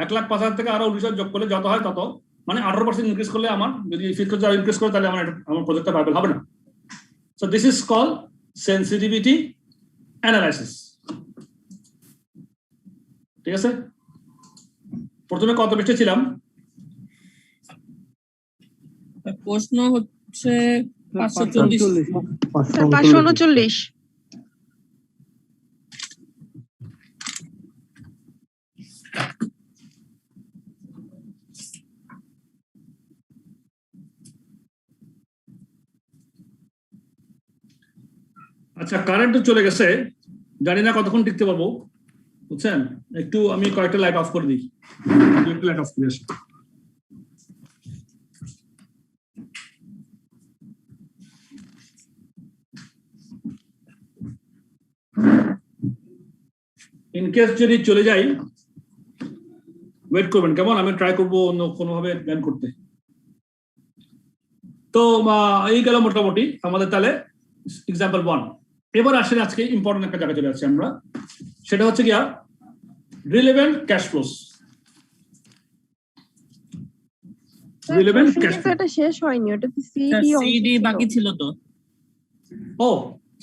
1,05,000 থেকে আরো 19,000 যোগ করলে যত হয় তত মানে 18% ইনক্রিজ করলে আমার যদি ফিক্সড কস্ট ইনক্রিজ করে তাহলে আমার প্রজেক্টটা ভাইবল হবে না so this is called sensitivity analysis ঠিক আছে প্রথমে কত পৃষ্ঠা ছিলাম প্রশ্ন হচ্ছে 539 আচ্ছা কারেন্ট তো চলে গেছে জানি না কতক্ষণ টিকতে পারবো বুঝছেন একটু আমি কয়েকটা লাইট অফ করে দিই একটু লাইট অফ করে আসি ইন কেস যদি চলে যাই ওয়েট করবেন কেমন আমি ট্রাই করবো অন্য কোনোভাবে প্ল্যান করতে তো এই গেল মোটামুটি আমাদের তাহলে এক্সাম্পল 1 এবার আসেন আজকে ইম্পর্টেন্ট একটা জায়গা চলে আসছে আমরা সেটা হচ্ছে গিয়া relevant cash flows relevant cash flow এটা শেষ হয়নি ওটা তো সিডি বাকি ছিল তো ও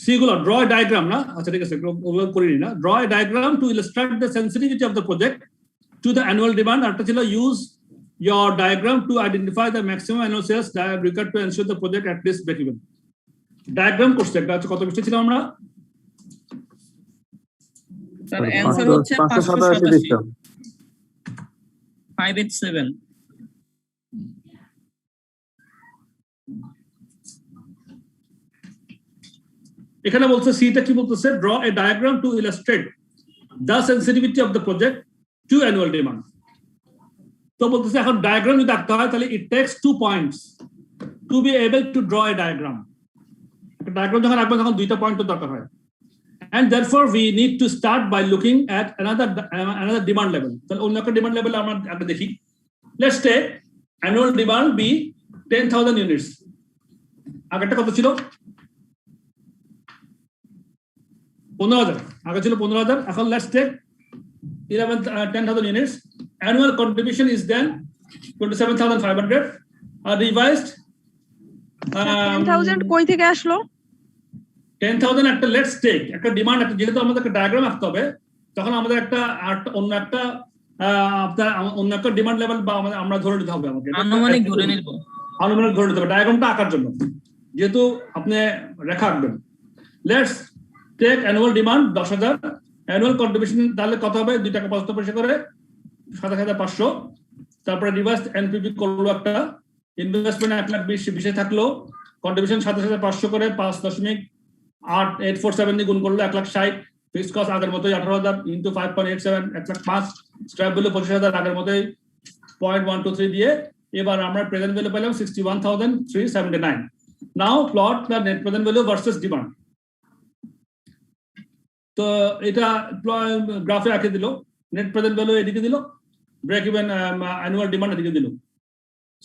সি গুলো ড্র ডায়াগ্রাম না আচ্ছা ঠিক আছে ওগুলো করিনি না draw diagram two illustrate the sensitivity of the project to the annual demand আর ছিল use your diagram to identify the maximum annual sales required to ensure the project at least break even diagram করতে একটা কত পৃষ্ঠা ছিল আমরা স্যার आंसर হচ্ছে 587 587 এখানে বলছে সিটা কি বলতেছে draw a diagram to illustrate the sensitivity of the project to annual demand তো বলতেছে এখন ডায়াগ্রাম যদি আঁকতে হয় তাহলে it takes 2 points to be able to draw a diagram একটা ডায়াগ্রাম যখন আঁকবেন তখন দুইটা পয়েন্টের দরকার হয় and therefore we need to start by looking at another demand level তাহলে অন্য একটা ডিমান্ড লেভেল আমরা একটা দেখি let's take annual demand be 10,000 units আগেরটা কত ছিল 15,000 আগে ছিল 15,000 এখন let's take 10,000 units annual contribution is then 27,500 revised 10,000 কই থেকে আসলো 10,000 একটা লেটস টেক একটা ডিমান্ড, একটা যেহেতু আমাদের একটা ডায়াগ্রাম আঁকতে হবে, তখন আমাদের একটা অন্য একটা আপনার অন্য একটা ডিমান্ড লেভেল বা আমরা ধরে নিতে হবে আমাকে, আনুমানিক ধরে নিব, আনুমানিক ধরে নিতে হবে ডায়াগ্রামটা আঁকার জন্য, যেহেতু আপনি রেখা আঁকবেন। Let's take annual demand 10,000, annual contribution তাহলে কত হবে 2 টাকা 75 পয়সা করে 27,500, তারপরে রিভার্স এনপিভি করলো একটা, ইনভেস্টমেন্ট 1,20,000 থাকলো, কন্ট্রিবিউশন 27,500 করে 5.8847 দিয়ে গুণ করলো 1,60,000, ফিক্সড কস্ট আগের মতোই 18,000 ইনটু 5.87 1,05,000, স্ক্র্যাপ ভ্যালু 25,000 আগের মতোই 0.123 দিয়ে এবার আমরা প্রেজেন্ট ভ্যালু পেলাম 61,379। Now plot the net present value versus demand. তো এটা গ্রাফে আঁকে দিল, নেট প্রেজেন্ট ভ্যালু এদিকে দিল, ব্রেক ইভেন অ্যানুয়াল ডিমান্ড এদিকে দিল,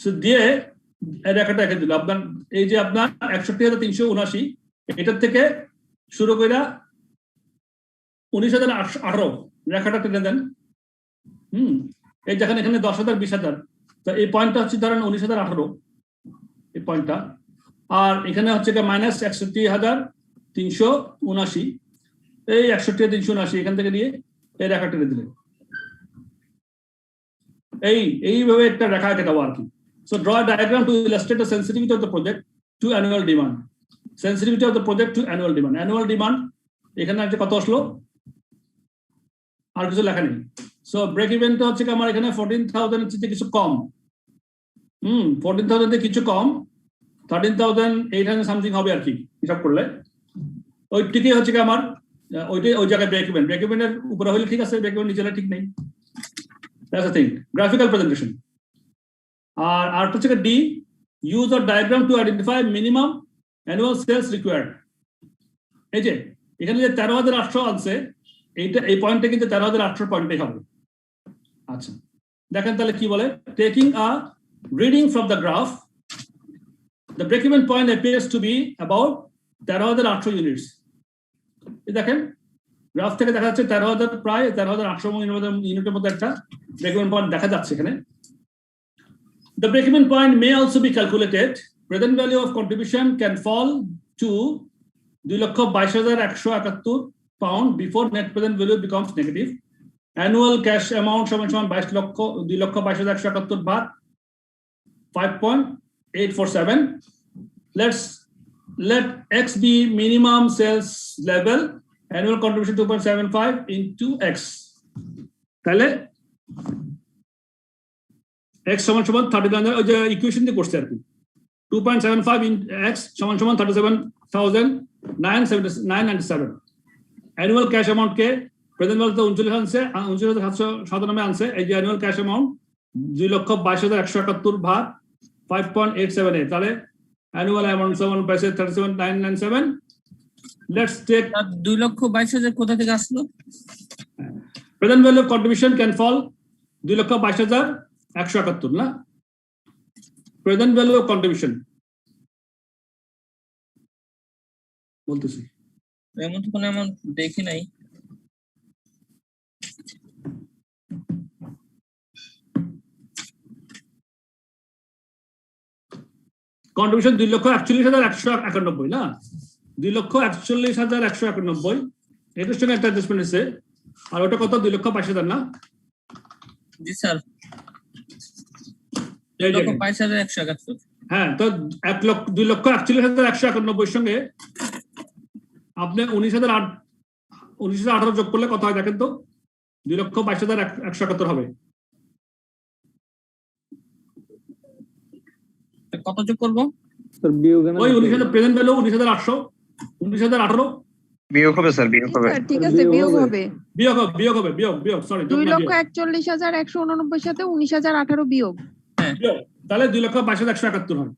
সো দিয়ে এই রেখাটা এঁকে দিল। আপনার এই যে আপনার 61,379 এটার থেকে শুরু করে 19,018 রেখাটা টেনে দেন। এই যেখানে এখানে 10,000 20,000, তো এই পয়েন্টটা হচ্ছে ধরেন 19,018 এই পয়েন্টটা, আর এখানে হচ্ছে মাইনাস 61,379, এই 61,379 এখান থেকে নিয়ে এই রেখা টেনে দিলেন। এইভাবে একটা রেখা এঁকে দেওয়া আর কি। So draw a diagram to illustrate the sensitivity of the project to annual demand. Sensitivity of the project to annual demand. Annual demand এখানে আছে কত আসলো, আর কিছু লেখা নেই। সো ব্রেক ইভেন টা হচ্ছে আমার এখানে 14,000 হচ্ছে কিছু কম, 14,000 থেকে কিছু কম 13,800 সামথিং হবে আর কি হিসাব করলে। ওইটিকে হচ্ছে আমার ওইটাই ওই জায়গায় ব্রেক ইভেনের উপরে হলে ঠিক আছে, ব্রেক ইভেন নিচে ঠিক নেই। That's the thing. Graphical presentation. আর হচ্ছে D, use of diagram to identify minimum annual sales required. এই যে এখানে যে 13,800 আনছে, এইটা এই পয়েন্টটা কিন্তু 13,800 পয়েন্টই হবে। আচ্ছা দেখেন তাহলে কি বলে, taking a reading from the graph the break even point appears to be about 13,800 units. এই দেখেন গ্রাফ থেকে দেখা যাচ্ছে 13,000 প্রায় 13,800 ইউনিটের মধ্যে একটা ব্রেক ইভেন পয়েন্ট দেখা যাচ্ছে এখানে। The break-even point may also be calculated. Present value of contribution can fall to 2,22,171 pound before net present value becomes negative. Annual cash amount 2,22,171 baht, 5.847. Let X be minimum sales level. Annual contribution 2.75 into X. তাহলে x সমান 39, ওই যে ইকুয়েশন দিয়ে করছে আর কি, 2.75 x সমান 37,997। অ্যানুয়াল ক্যাশ অ্যামাউন্ট কে প্রেজেন্ট ভ্যালু তো 39 আনছে, 39,797 আনছে। এই যে অ্যানুয়াল ক্যাশ অ্যামাউন্ট 2,22,171 ভাগ 5.878, তাহলে অ্যানুয়াল অ্যামাউন্ট সমান পাইছে 37,997। লেটস টেক 2,22,000 কোথা থেকে আসলো? Present value of contribution can fall 2,22,171 না, প্রেজেন্ট ভ্যালু অফ কন্ট্রিবিউশন বলতেছি, এমন তো কোনো অ্যামাউন্ট দেখি নাই। কন্ট্রিবিউশন 2,41,191 না, 2,41,191 এটার সঙ্গে একটা অ্যাডজাস্টমেন্ট হয়েছে, আর ওটা কত 2,22,000 না? জি স্যার, 2,22,171। হ্যাঁ, তো 2,41,191 সঙ্গে আপনি 19,018 যোগ করলে কত হয় দেখেন তো, 2,22,171 হবে। কত যোগ করবো? ওই 19,000 প্রেজেন্ট ভ্যালু 19,800, 19,018 বিয়োগ হবে স্যার, বিয়োগ হবে। ঠিক আছে, বিয়োগ হবে, সরি 2,41,189 সাথে 19,018 বিয়োগ, তাহলে 2,22,171 হয়।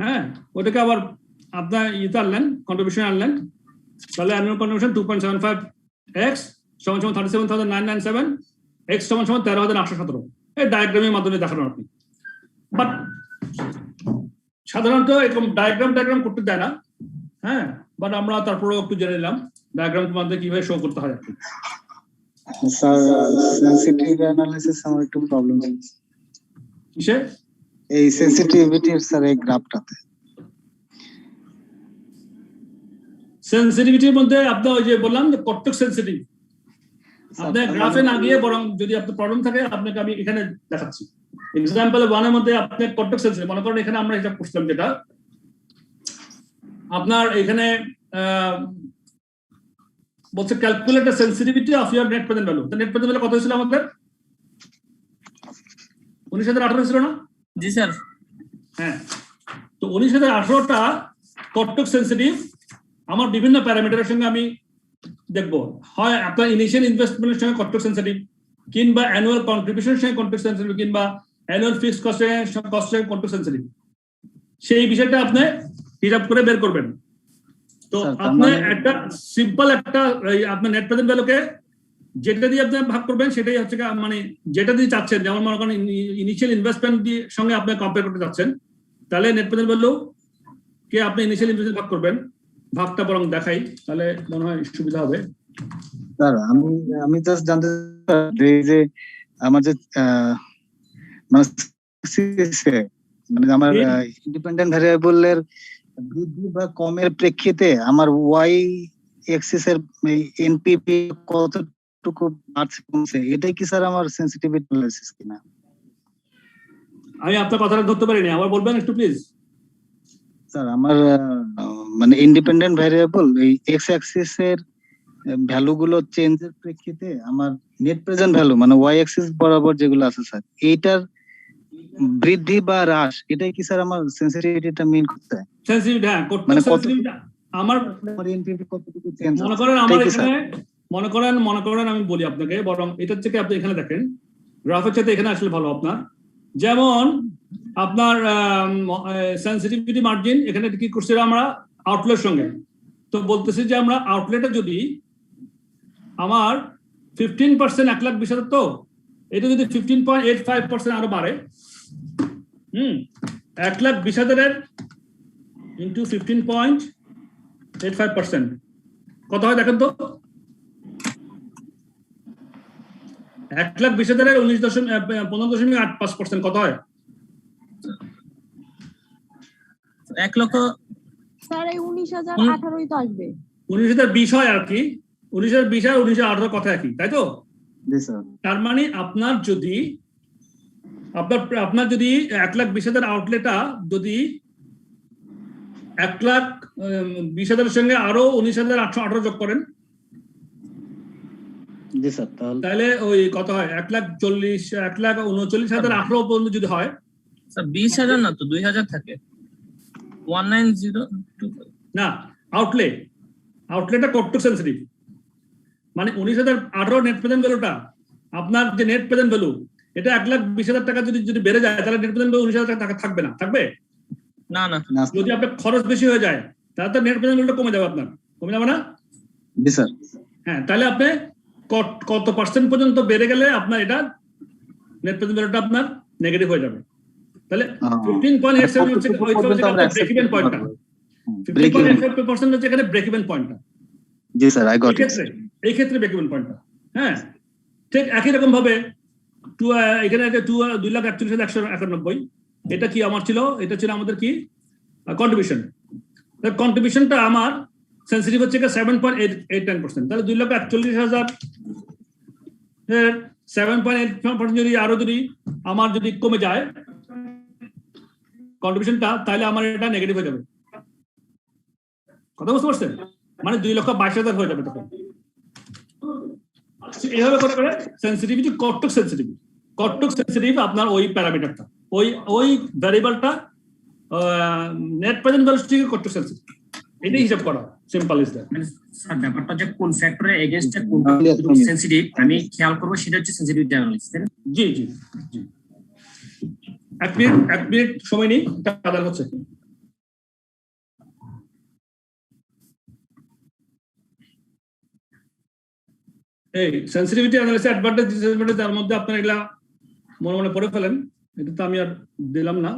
হ্যাঁ, ওটাকে আবার আপনার ইতে আনলেন, কন্ট্রিবিউশন আনলেন, তাহলে অ্যানুয়াল কন্ট্রিবিউশন 2.75 x সমান 37,997, x সমান 13,817। এই ডায়াগ্রামের মাধ্যমে দেখানো আপনি, বাট সাধারণত এরকম ডায়াগ্রাম করতে দেয় না। হ্যাঁ, বাট আমরা তারপরেও একটু জেনে নিলাম ডায়াগ্রামের মাধ্যমে কিভাবে শো করতে হয়। স্যার সেনসিটিভ অ্যানালিসিস আমার একটু প্রবলেম হচ্ছে। কিসে? এই সেনসিটিভিটির স্যার এই গ্রাফটাতে। সেনসিটিভিটির মধ্যে আপনার ওই যে বললাম যে কটক সেনসিটিভ, আপনার গ্রাফে না গিয়ে বরং যদি আপনার প্রবলেম থাকে আপনাকে আমি এখানে দেখাচ্ছি। এক্সাম্পল 1 এর মধ্যে আপনার কটক সেনসিটিভ মনে করেন, এখানে আমরা হিসাব করছিলাম যেটা আপনার এখানে বলছে calculate the sensitivity of your net present value. তো নেট প্রেজেন্ট ভ্যালু কত ছিল আমাদের? 19,018 ছিল না? জি স্যার। হ্যাঁ, তো 19,018টা কটক সেনসিটিভ আমার বিভিন্ন প্যারামিটারের সঙ্গে আমি দেখবো, হয় আপনার ইনিশিয়াল ইনভেস্টমেন্টের সঙ্গে কটক সেনসিটিভ, কিংবা অ্যানুয়াল কন্ট্রিবিউশনের সঙ্গে কটক সেনসিটিভ, কিংবা অ্যানুয়াল ফিক্সড কস্টের কটক সেনসিটিভ। সেই বিষয়টা আপনি হিসাব করে বের করবেন। তো আপনি একটা সিম্পল একটা আপনার নেট প্রেজেন্ট ভ্যালুকে যেটা দিয়ে আপনি ভাগ করবেন সেটাই হচ্ছে মানে যেটা দিয়ে চাচ্ছেন, যেমন মনে করেন ইনিশিয়াল ইনভেস্টমেন্ট দিয়ে সঙ্গে আপনি কম্পেয়ার করতে চাচ্ছেন, তাহলে নেট প্রেজেন্ট ভ্যালু কে আপনি ইনিশিয়াল ইনভেস্টমেন্ট ভাগ করবেন। ভাগটা বরং দেখাই, তাহলে মনে হয় সুবিধা হবে। স্যার আমি জাস্ট জানতে চাই যে আমার যে মানে আমার ইন্ডিপেন্ডেন্ট ভ্যারিয়েবলের বৃদ্ধি বা কমের প্রেক্ষিতে আমার ওয়াই এক্সিস এর এনপিপি কতটুকু বাড়ছে কমছে, এটাই কি স্যার আমার সেনসিটিভিটি অ্যানালিসিস কিনা? আমি আপনার কথাটা ধরতে পারিনি, আবার বলবেন একটু প্লিজ। স্যার আমার মানে ইন্ডিপেন্ডেন্ট ভ্যারিয়েবল এই এক্স অ্যাক্সিস এর ভ্যালু গুলো চেঞ্জের প্রেক্ষিতে আমার নেট প্রেজেন্ট ভ্যালু মানে ওয়াই অ্যাক্সিস বরাবর যেগুলো আছে স্যার, এইটার বৃদ্ধি বা হ্রাস, এটাই কি স্যার আমার সেনসিটিভিটিটা মিন করতে? সেনসিটিভিটি, হ্যাঁ, মানে সেনসিটিভিটি আমার এনপিপি কতটুকু চেঞ্জ মনে করেন আমার এখানে মনে করেন আমি বলি আপনাকে, বরং এটার থেকে আপনি এখানে দেখেন গ্রাফের সাথে এখানে আসলে ভালো আপনার। যেমন আপনার সেনসিটিভিটি মার্জিন এখানে কি করছি আমরা আউটলেটের সঙ্গে, তো বলতেছি যে আমরা আউটলেটে যদি আমার 15% 1,20,000, তো এটা যদি 15.85% আরো বাড়ে, 1,20,000 ইন্টু 15.85% কত হয় দেখেন তো? 1,20,000 15.85% কত হয়? 1 লক্ষ। স্যার এই 19,018ই তো আসবে। 19,020 হয় আর কি, 19,020 আর 19,018 কথা একই, তাই তো? তার মানে আপনার যদি 1,20,000 আউটলেটটা যদি 1,20,000 এর সঙ্গে আরো 19,818 যোগ করেন, তাহলে ওই কত হয়? 1,39,018 পর্যন্ত যদি হয়, 20,000 না তো 2,000 থাকে। 190 না, আউটলেটটা কটক সেনসিটিভ মানে 19,018 নেট প্রেজেন্ট ভ্যালুটা আপনার যে নেট প্রেজেন্ট ভ্যালু, এটা 1,20,000 টাকা যদি বেড়ে যায়, তাহলে নেট প্রেজেন্ট ভ্যালু 19,000 টাকা থাকবে না, থাকবে না। যদি আপনার খরচ বেশি হয়ে যায় তাহলে তো নেট প্রেজেন্ট ভ্যালুটা কমে যাবে, আপনার কমে যাবে না? জি স্যার। হ্যাঁ, তাহলে আপনি কত পার্সেন্ট পর্যন্ত বেড়ে গেলে আপনার এটা নেট প্রেজেন্ট ভ্যালুটা আপনার নেগেটিভ হয়ে যাবে। তাহলে 15.87 হচ্ছে ব্রেক ইভেন পয়েন্টটা, 15.87% হচ্ছে এখানে ব্রেক ইভেন পয়েন্টটা। জি স্যার, আই গট ইট। এই ক্ষেত্রে ব্রেক ইভেন পয়েন্টটা, হ্যাঁ, ঠিক একই রকম ভাবে এখানে 2,41,191, এটা কি আমার ছিল? এটা ছিল আমাদের কি কন্ট্রিবিউশনটা আমার সেনসিটিভ হচ্ছে 7.89%। তাহলে 2,41,000 এর 7.8% যদি আরো যদি আমার যদি কমে যায় কন্ট্রিবিউশনটা, তাহলে আমার এটা নেগেটিভ হয়ে যাবে। কথা বুঝতে পারছেন? মানে 2,22,000 হয়ে যাবে তখন। এইভাবে করে সেনসিটিভিটি কটক সেনসিটিভ আপনার ওই প্যারামিটারটা, ওই ভ্যারিয়েবলটা নেট প্রেজেন্ট ভ্যালু থেকে কটক সেনসিটিভ, এটাই হিসাব করা সিম্পল ইজ দ্যাট। স্যার ব্যাপারটা যে কোন ফ্যাক্টরের এগেইনস্টে কোনটা সেনসিটিভ আমি খেয়াল করব, সেটা হচ্ছে সেনসিটিভিটি অ্যানালিসিস। জি। এক মিনিট সময় নেই, এটা হচ্ছে এই সেনসিটিভিটি অ্যানালিসিস অ্যাডভান্টেজ ডিসঅ্যাডভান্টেজ, তার মধ্যে আপনারা এগুলা মনে পড়ে ফেলেন, এটা তো আমি আর দিলাম না।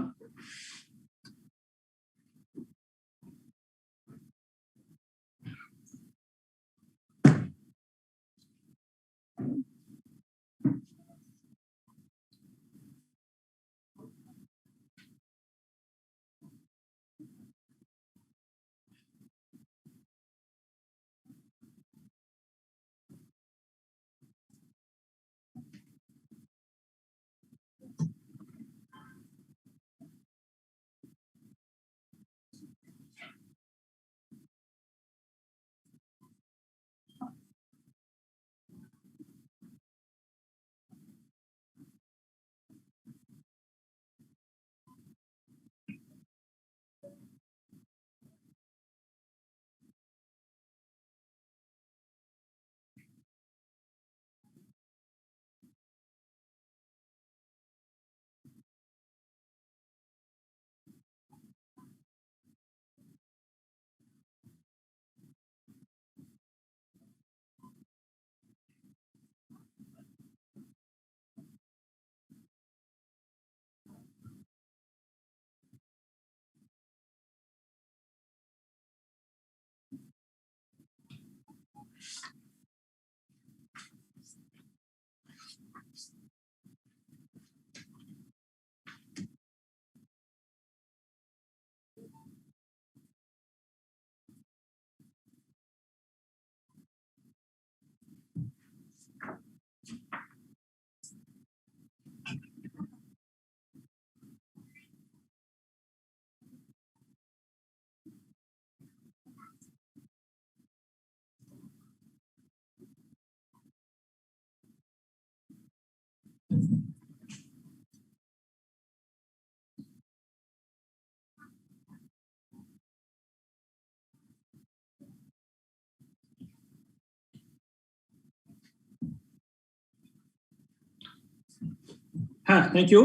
Thank you.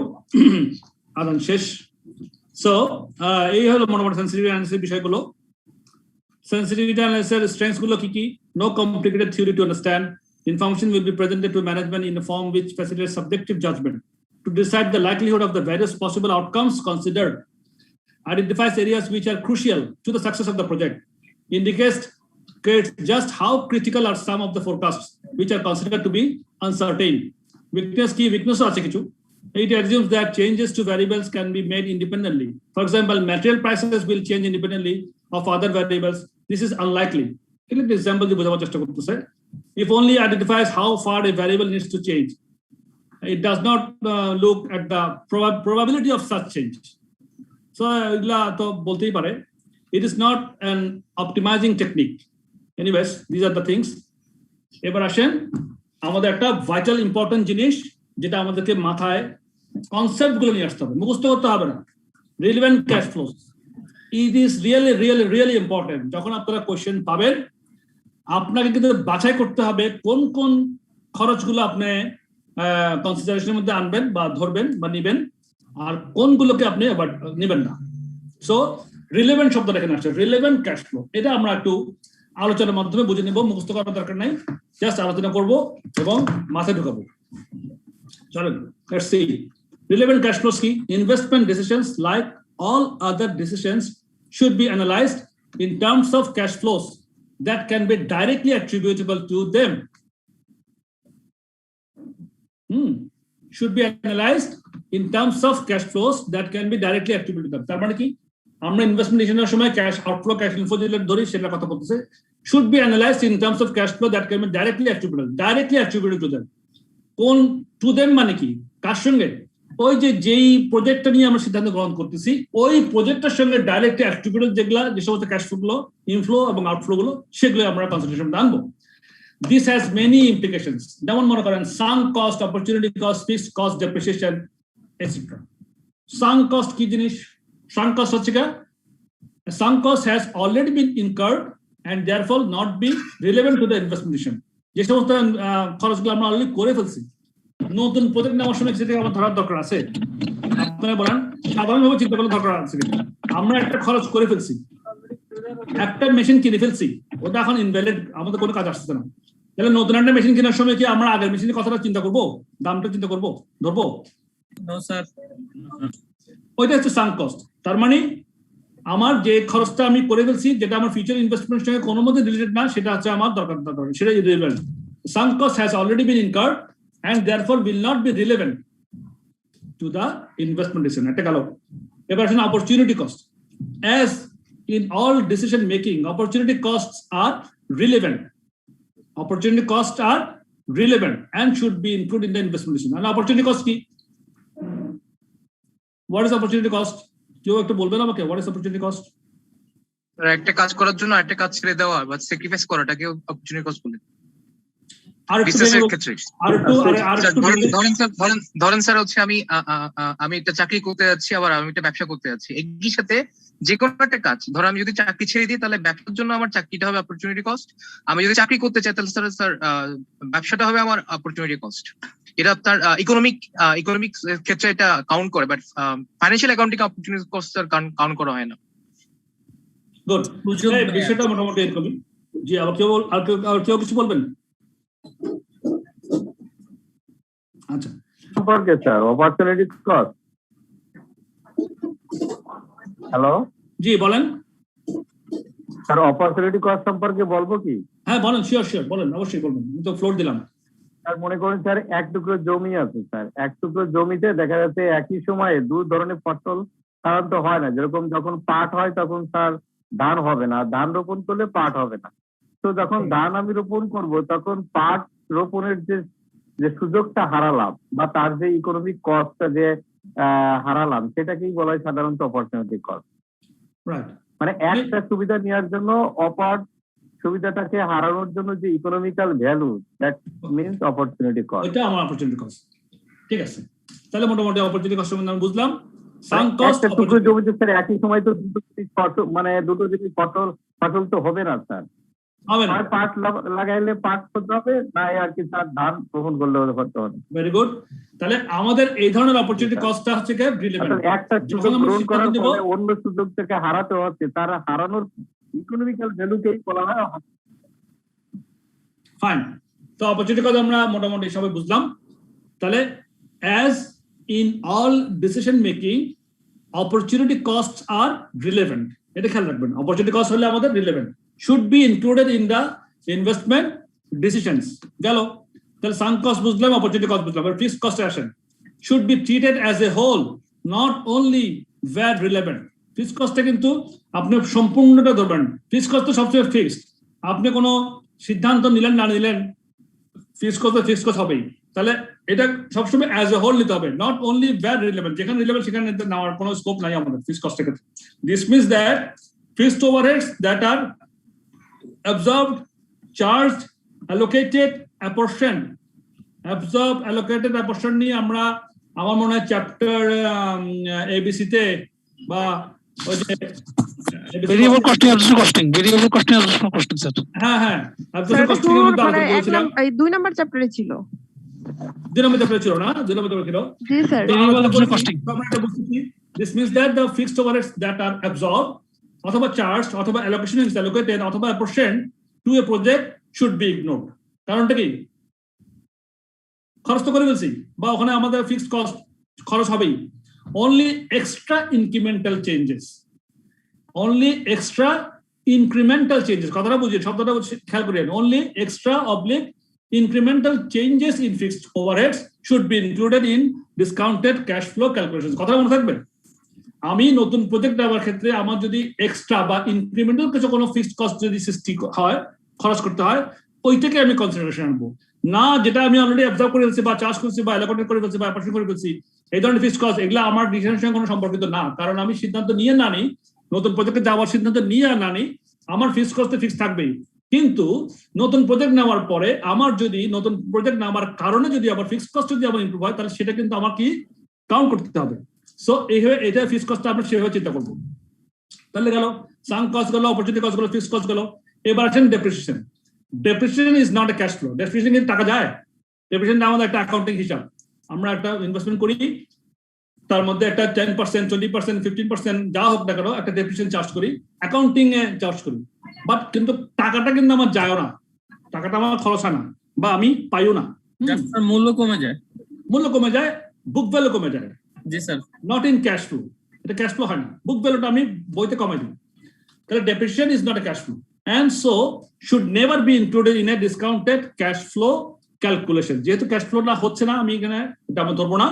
Adan shesh. So, এই হলো মোটামুটি সেন্সিটিভিটি অ্যানালিসিস বিষয়গুলো। Sensitivity analysis strengths গুলো কি কি? No complicated theory to understand. Information will be presented to management in a form which facilitates subjective judgment to decide the likelihood of the various possible outcomes considered. Identifies areas which are crucial to the success of the project. Indicates just how critical are some of the forecasts which are considered to be uncertain. Weakness আছে কিছু. It assumes that changes to variables can be made independently. For example, material prices will change independently of other variables. This is unlikely. An example, if only identifies how far a variable needs to change. It does not look at the probability of such change. So, it is not an optimizing technique. Anyways, these are the things. এবার আসেন আমাদের একটা ভাইটাল ইম্পর্টেন্ট জিনিস যেটা আমাদেরকে মাথায় কনসেপ্ট গুলো নিয়ে আসতে হবে, মুখস্থ করতে হবে না। Relevant cash flows, it is really important. যখন আপনারা কোশ্চেন পাবেন আপনাকে কিন্তু বাছাই করতে হবে কোন কোন খরচগুলো আপনি কনসিডারেশনের মধ্যে আনবেন বা ধরবেন বা নিবেন, আর কোনগুলোকে আপনি আবার নেবেন না। সো রিলেভেন্ট শব্দটা এখানে আসছে, রিলেভেন্ট ক্যাশ ফ্লো। এটা আমরা একটু আলোচনার মাধ্যমে বুঝে নেব, মুখস্থ করার দরকার নাই, জাস্ট আলোচনা করব এবং মাথায় ঢুকাবো। চলেন, let's see. Relevant cash flows কি? Investment decisions like all other decisions should be analyzed in terms of cash flows that can be directly attributable to them. Should be analyzed in terms of cash flows that can be directly attributable to them. তার মানে কি? আমরা ইনভেস্টমেন্ট ডিসিশনের সময় ক্যাশ আউটফ্লো, ক্যাশ ইনফ্লো যেটা ধরি সেটা কথা বলতেছে। should be analyzed in terms of cash flow that can be directly attributable to them. কোন টু দেম মানে কি? কার সঙ্গে? ওই যেই প্রজেক্টটা নিয়ে আমরা সিদ্ধান্ত গ্রহণ করতেছি ওই প্রজেক্টের সঙ্গে ডাইরেক্টলি অ্যাট্রিবিউটেড যেগুলা, যে সমস্ত ক্যাশ ফ্লো গুলো, ইনফ্লো এবং আউটফ্লো গুলো, সেগুলো আমরা কনসিডারেশন আনবো। This has many implications. যেমন মনে করেন sunk cost, opportunity cost, fixed cost, depreciation etcetera. Sunk cost কি জিনিস? সাঙ্ক কস্ট হচ্ছে কি? Sunk cost has already been incurred and therefore not be relevant to the investment decision. যে সমস্ত খরচগুলো আমরা অলরেডি করে ফেলছি, নতুন প্রজেক্ট নেওয়ার সময় সেটা আমার ধরার দরকার আছে। আপনারা বলেন সাধারণভাবে চিন্তা করলে দরকার আছে, আমরা একটা খরচ করে ফেলছি, একটা মেশিন কিনে ফেলছি, ওটা এখন ইনভ্যালিড, আমাদের কোনো কাজ আসছে না। তাহলে নতুন একটা মেশিন কেনার সময় কি আমরা আগের মেশিনের কথাটা চিন্তা করবো, দামটা চিন্তা করবো, ধরবো? নো স্যার, ওইটা হচ্ছে সাঙ্ক কস্ট। তার মানে আমার যে খরচটা আমি করে ফেলছি, যেটা আমার ফিউচার ইনভেস্টমেন্টের সঙ্গে কোনো মতে রিলেটেড না, সেটা হচ্ছে আমার দরকার, সেটা irrelevant. Sunk cost has already been incurred and therefore will not be relevant to the investment decision. এটা গেল। এবার আসুন opportunity cost. As in all decision making, opportunity costs are relevant. Opportunity costs are relevant and should be included in the investment decision. And opportunity cost কি? What is opportunity cost? কেউ একটু বলবেন আমাকে, what is opportunity cost? একটা কাজ করার জন্য একটা কাজ ছেড়ে দেওয়া বা স্যাক্রিফাইস করাটাকে অপরচুনিটি কস্ট বলে। ধরেন স্যার হচ্ছে আমি একটা চাকরি করতে যাচ্ছি, আবার আমি একটা ব্যবসা করতে যাচ্ছি, একই সাথে যে কোনো একটা কাজ। ধরো আমি যদি চাকরি ছেড়ে দিই তাহলে ব্যবসার জন্য আমার চাকরিটা হবে অপরচুনিটি কস্ট। আমি যদি চাকরি করতে চাই তাহলে স্যার ব্যবসাটা হবে আমার অপরচুনিটি কস্ট। এটা তার ইকোনমিক ক্ষেত্রে এটা কাউন্ট করে, but financial accounting opportunity cost count করা হয় না। গুড, বিষয়টা মোটামুটি এরকমই। জি, আবার কেউ কিছু বলবেন? আচ্ছা, সম্পর্কে স্যার অপরচুনিটি কস্ট। হ্যালো, জি বলেন স্যার। অপরচুনিটি কস্ট সম্পর্কে বলবো কি? হ্যাঁ বলেন, শিওর বলেন, অবশ্যই বলবেন, আমি তো ফ্লোর দিলাম। স্যার মনে করেন স্যার এক টুকরো জমি আছে স্যার, এক টুকরো জমিতে দেখা যাচ্ছে একই সময়ে দুই ধরনের ফসল সাধারণত হয় না। যেরকম যখন পাট হয় তখন স্যার ধান হবে না, ধান রোপণ করলে পাট হবে না। তো যখন ধান আমি রোপণ করব তখন পাট রোপণের যে যে সুযোগটা হারালাম বা তার যে ইকোনমিক কস্টটা যে হারালাম, সেটাকেই বলা হয় সাধারণত অপরচুনিটি কস্ট। মানে একটা সুবিধা নেওয়ার জন্য অপার সুবিধাটাকে হারানোর জন্য যে economical value, that means opportunity cost. এটা আমার অপরচুনিটি কস্ট। ঠিক আছে, তাহলে মোটামুটি অপরচুনিটি কস্ট আমরা বুঝলাম। সাম কস্ট টুকরো জমিতে স্যার একই সময় তো দুটো জিনিস ফসল তো হবে না স্যার। হবে না, পাট লাগাইলে পাট করতে হবে, না আর কি স্যার ধান রোপণ করলে করতে হবে। Very good. তাহলে আমাদের এই ধরনের অপরচুনিটি কস্টটা হচ্ছে কি রিলেভেন্ট। একটা সুযোগ গ্রহণ করার পরে অন্য সুযোগ থেকে হারাতে হচ্ছে, তারা হারানোর ইকোনমিক্যাল ভ্যালুকেই বলা হয়। ফাইন, তো অপরচুনিটি কস্ট আমরা মোটামুটি সবাই বুঝলাম। তাহলে as in all decision making opportunity cost আর রিলেভেন্ট, এটা খেয়াল রাখবেন। অপরচুনিটি কস্ট হলে আমাদের relevant, should be included in the investment decisions. গেল, তাহলে সাঙ্ক কস্ট বুঝলাম, অপরচুনিটি কস্ট বুঝলাম। এবার ফিক্সড কস্টে আসেন। Should be treated as a whole, not only what relevant. Fixed কস্টে কিন্তু আপনি সম্পূর্ণটা ধরবেন। ফিক্সড কস্ট তো সবচেয়ে ফিক্সড, আপনি কোনো সিদ্ধান্ত নিলেন না নিলেন ফিক্সড কস্ট হবেই। তাহলে এটা সবসময় অ্যাজ এ হোল নিতে হবে, নট অনলি ভ্যাট রিলেভেন্ট। যেখানে রিলেভেন্ট সেখানে নেওয়ার কোনো স্কোপ নাই আমাদের ফিক্সড কস্টের ক্ষেত্রে। This means that fixed overheads that are absorbed, charged, allocated, apportioned. Absorbed, allocated, apportioned নিয়ে আমরা আমার মনে হয় চ্যাপ্টার ABC তে বা ওই যে variable costing absorption costing, variable costing absorption costing sir. হ্যাঁ অ্যাবজর্পশন কস্টিং এর মধ্যে আলোচনা করেছিলাম। এই 2 নাম্বার চ্যাপ্টারে ছিল, 2 নম্বর চ্যাপ্টারে ছিল না, 2 নম্বর চ্যাপ্টারে ছিল। জি sir. Variable absorption costing. This means that the fixed overheads that are absorbed অথবা charged অথবা allocation is allocated অথবা apportioned to a project should be ignored. কারণটা কি? খরচ তো করে ফেলছি বা ওখানে আমাদের ফিক্সড কস্ট খরচ হবেই। Only extra incremental changes, only extra incremental changes, কথাটা বুঝি, শব্দটা খেয়াল করেন। Only extra oblique incremental changes in fixed overheads should be included in discounted cash flow calculations. কথাটা মনে থাকবে। আমি নতুন প্রজেক্ট নেওয়ার ক্ষেত্রে আমার যদি এক্সট্রা বা ইনক্রিমেন্টাল কিছু কোনো ফিক্সড কস্ট যদি সৃষ্টি হয়, খরচ করতে হয়, ওইটাকে আমি কনসিডারেশন আনবো না, যেটা আমি অলরেডি অবজার্ভ করে ফেলছি বা চার্জ করছি বা অ্যালোকেট করে ফেলছি বা অ্যাপোর্শন করে ফেলছি। এই ধরনের ফিক্সড কস্ট এগুলো আমার ডিসিশনের সঙ্গে কোনো সম্পর্কিত না, কারণ আমি সিদ্ধান্ত নিয়ে না নিই, নতুন প্রজেক্টে যাওয়ার সিদ্ধান্ত নিয়ে না নিই, আমার ফিক্সড কস্ট ফিক্স থাকবেই। কিন্তু নতুন প্রজেক্ট নেওয়ার পরে আমার যদি নতুন প্রজেক্ট নেওয়ার কারণে যদি আবার ফিক্সড কস্ট যদি আমার ইমপ্রুভ হয়, তাহলে সেটা কিন্তু আমার কি কাউন্ট করতে হবে। সো এইভাবে এটা ফিক্সড কস্টটা আমরা সেভাবে চিন্তা করবো। তাহলে গেল সাঙ্ক কস্ট গেল, অপরচুনিটি কস্ট গেল, ফিক্সড কস্ট গেল। এবার আছেন depreciation. Depreciation is not a cash flow. Depreciation কিন্তু টাকা যায়। ডেপ্রিসিয়েশন আমাদের একটা অ্যাকাউন্টিং হিসাব। আমরা একটা ইনভেস্টমেন্ট করি, তার মধ্যে একটা 10%, 20%, 15% যা হোক না কেন একটা ডেপ্রিসিয়েশন চার্জ করি, অ্যাকাউন্টিং এ চার্জ করি। বাট কিন্তু টাকাটা কিন্তু আমার যায়ও না, টাকাটা আমার খরচ হয় না বা আমি পাইও না। মূল্য কমে যায়, বুক ভ্যালু কমে যায়। জি sir. Not in cash flow, এটা ক্যাশ ফ্লো হয় না, বুক ভ্যালুটা আমি বইতে কমাই দিই। তাহলে depreciation is not a cash flow and so should never be included in a discounted cash flow calculation. যেহেতু ক্যাশ ফ্লো না হচ্ছে না, আমি এখানে এটা আমি ধরবো না।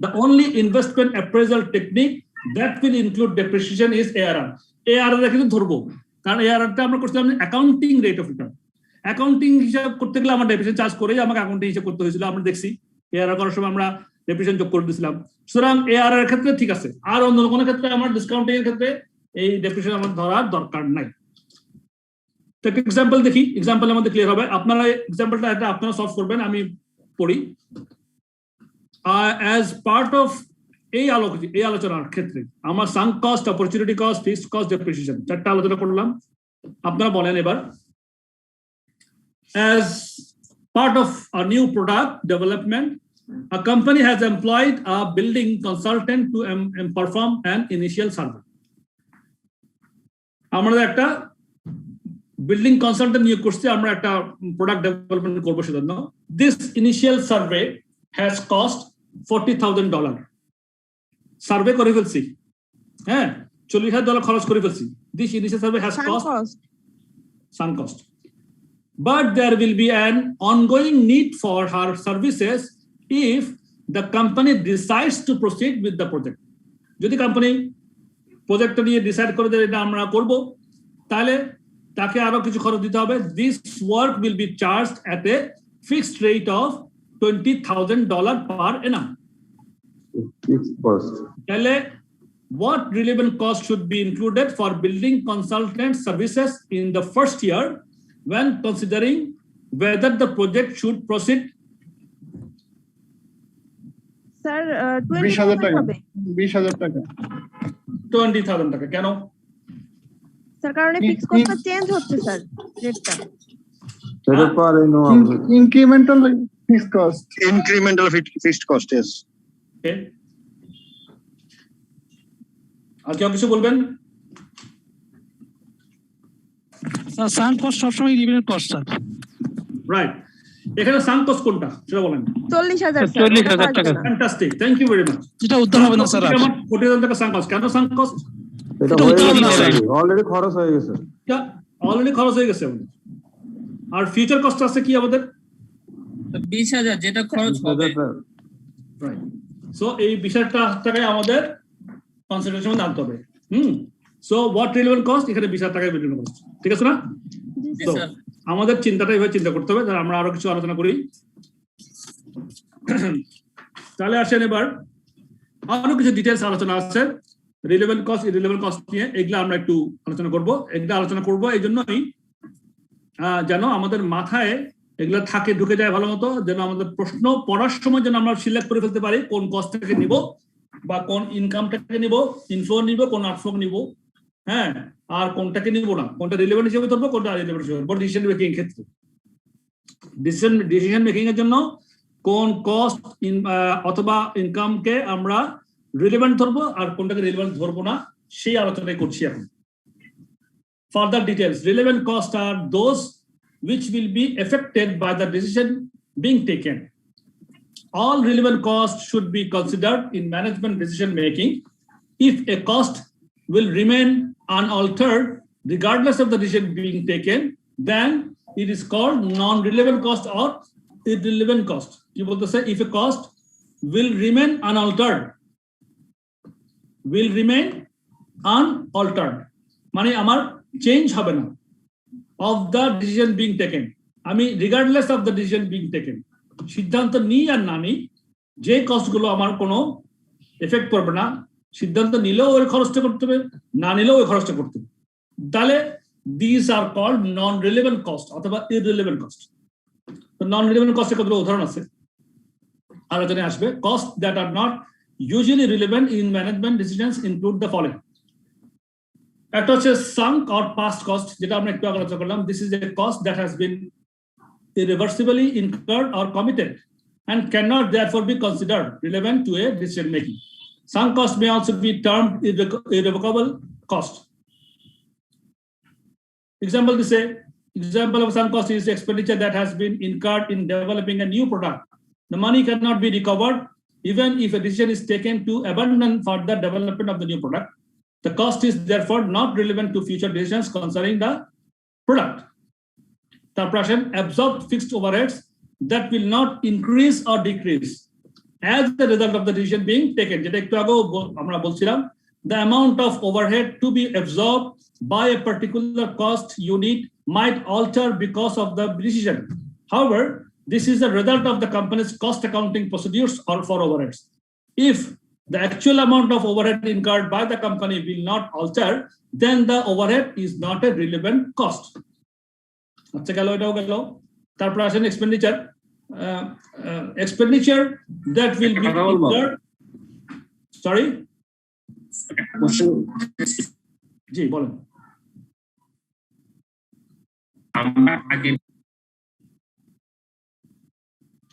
The only investment appraisal technique that will include depreciation is ARR. ARR কিন্তু ধরবো, কারণ ARR-টা আমরা করছিলাম accounting rate of return. Accounting হিসাব করতে গেলে আমার ডেপ্রিসিয়েশন চার্জ করেই আমাকে অ্যাকাউন্টিং হিসাব করতে হয়েছিল। আমরা দেখছি ARR করার সময় আমরা ডেপ্রিসিয়েশন যোগ করে দিয়েছিলাম। সুতরাং ARR এর ক্ষেত্রে ঠিক আছে, আর অন্য কোনো ক্ষেত্রে আমার ডিসকাউন্টিং এর ক্ষেত্রে এই ডেপ্রিসিয়েশন আমার ধরার দরকার নাই। একটা এক্সাম্পল দেখি, এক্সাম্পলের মধ্যে ক্লিয়ার হবে। আপনারা এক্সাম্পলটা এটা আপনারা সলভ করবেন, আমি পড়ি। অ্যাজ পার্ট অফ এই আলোচনার ক্ষেত্রে আমার sunk cost, opportunity cost, fixed cost, depreciation চারটা আলোচনা করলাম। আপনারা বলেন এবার, as part of a new product development a company has employed a building consultant to perform an initial survey. আমরা একটা বিল্ডিং কনসালটেন্ট নিয়োগ করছি, আমরা একটা প্রোডাক্ট ডেভেলপমেন্ট করবো সেজন্য। This initial survey has cost $40,000। Survey করে ফেলছি, হ্যাঁ, $40,000 খরচ করে ফেলছি। This initial survey has cost sunk cost. but there will be an ongoing need for her services if the company decides to proceed with the project. যদি কোম্পানি প্রজেক্টটা নিয়ে ডিসাইড করে যে এটা আমরা করব, তাহলে তাকে আরো কিছু খরচ দিতে হবে. This work will be charged at a fixed rate of $20,000 per annum. Fixed cost. তাহলে what relevant cost should be included for building consultant services in the first year when considering whether the project should proceed? Sir 20,000 টাকা 20,000 টাকা 20,000 টাকা কেন? স্যার কারণ ফিক্স কস্টটা চেঞ্জ হচ্ছে স্যার রেটটা। সেটা পারে no incremental fixed cost incremental fixed cost, yes. Okay. আর কেউ কিছু বলবেন? স্যার সাঙ্ক কস্ট সবসময় রিভিনিউ কস্ট স্যার। রাইট, এখানে সাঙ্ক কস্ট কোনটা সেটা বলেন। 40,000 স্যার। 40,000 টাকা। Fantastic, thank you very much. এটা উত্তর হবে না স্যার। আমার 40,000 টাকা সাঙ্ক কস্ট কেন? সাঙ্ক কস্ট এটা অলরেডি খরচ হয়ে গেছে, এটা অলরেডি খরচ হয়ে গেছে আমাদের। আর ফিউচার কস্ট আছে কি আমাদের? 20,000 যেটা খরচ হবে। রাইট, সো এই 20,000 টাকায় আমাদের কনসিডারেশন আনতে হবে। সো হোয়াট রিলেভেন্ট কস্ট, এখানে 20,000 টাকায় রিলেভেন্ট কস্ট, ঠিক আছে না? তো আমাদের চিন্তাটা এইভাবে চিন্তা করতে হবে, আমরা আরো কিছু আলোচনা করি। তাহলে আসেন এবার আরো কিছু ডিটেইলস আলোচনা আছে রিলেভেন্ট কস্ট, ইররিলেভেন্ট কস্ট নিয়ে। এগুলা আমরা একটু আলোচনা করব। এগুলা আলোচনা করব এই জন্যই যেন আমাদের মাথায় এগুলা থাকে, ঢুকে যায় ভালো মতো, যেন আমাদের প্রশ্ন পড়ার সময় যেন আমরা সিলেক্ট করে ফেলতে পারি কোন কস্টটাকে নিব বা কোন ইনকামটাকে নিব, ইনফ্লো নিব, কোন আউটফ্লো নিব, হ্যাঁ, আর কোনটাকে নিব না, কোনটা রিলেভেন্ট হিসেবে ধরবো, কোনটা রিলেভেন্ট হিসেবে ধরবো ডিসিশন মেকিং ক্ষেত্রে। ডিসিশন মেকিং এর জন্য কোন কস্ট অথবা ইনকামকে আমরা রিলেভেন্ট ধরবো আর কোনটাকে রিলেভেন্ট ধরবো না, সেই আলোচনাই করছি এখন। Further details, relevant costs are those which will be affected by the decision being taken. All relevant costs should be considered in management decision making. If a cost will remain unaltered regardless of the decision being taken, then it is called non-relevant cost or irrelevant cost. You both say if a cost will remain unaltered, মানে আমার চেঞ্জ হবে না, of the decision being taken, আমি regardless of the decision being taken, সিদ্ধান্ত নিই আর না নিই, যে কস্টগুলো আমার কোনো এফেক্ট করবে না, সিদ্ধান্ত নিলেও ওই খরচটা করতে হবে, না নিলেও ওই খরচটা করতে হবে, তাহলে these are called non-relevant cost অথবা irrelevant cost. তো non-relevant cost এর কতগুলো উদাহরণ আছে আলোচনায় আসবে। cost that are not usually relevant in management decisions include the following. একটা হচ্ছে sunk or past cost, যেটা আমরা একটু আলোচনা করলাম। This is a cost that has been irreversibly incurred or committed and cannot therefore be considered relevant to a decision making. Sunk cost may also be termed irrevocable cost. Example of sunk cost is expenditure that has been incurred in developing a new product. The money cannot be recovered even if a decision is taken to abandon further development of the new product. The cost is therefore not relevant to future decisions concerning the product. Corporation absorbed fixed overheads that will not increase or decrease as the result of the decision being taken. যেটা একটু আগেও আমরা বলছিলাম, the amount of overhead to be absorbed by a particular cost unit might alter because of the decision. However, this is the result of the company's cost accounting procedures or for overheads. If the actual amount of overhead incurred by the company will not alter, then the overhead is not a relevant cost. আচ্ছা, গেল, এটাও গেল। তারপর আসেন expenditure that will be incurred. Sorry, জি বলেন।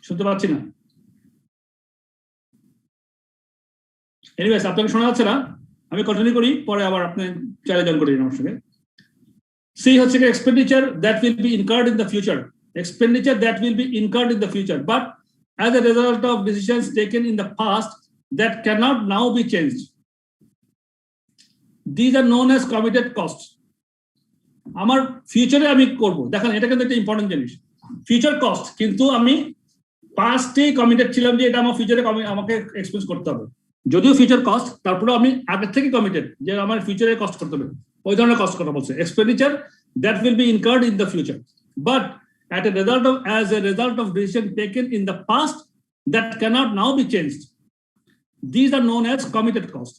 শুনতে পাচ্ছি না। এনিওয়েজ, আপনাকে শোনা যাচ্ছে না, আমি কন্টিনিউ করি, পরে আবার আপনি চাইলে জয়েন করে দিন আমার সঙ্গে। সি হচ্ছে expenditure that will be incurred in the future. Expenditure that will be incurred in the future, but as a result of decisions taken in the past that cannot now be changed. These are known as committed costs. আমার ফিউচারে আমি করব, দেখেন এটা কিন্তু একটা ইম্পর্টেন্ট জিনিস, ফিউচার কস্ট, কিন্তু আমি পাস্টেই কমিটেড ছিলাম যে এটা আমার ফিউচারে আমাকে এক্সপেন্স করতে হবে, যদিও ফিউচার কস্ট, তারপরে আমি আগে থেকে কমিটেড যে আমার ফিউচারে কস্ট করতে হবে, ওই ধরনের কস্ট কথা বলছে, expenditure that will be incurred in the future, but as a result of decision taken in the past that cannot now be changed. These are known as committed costs.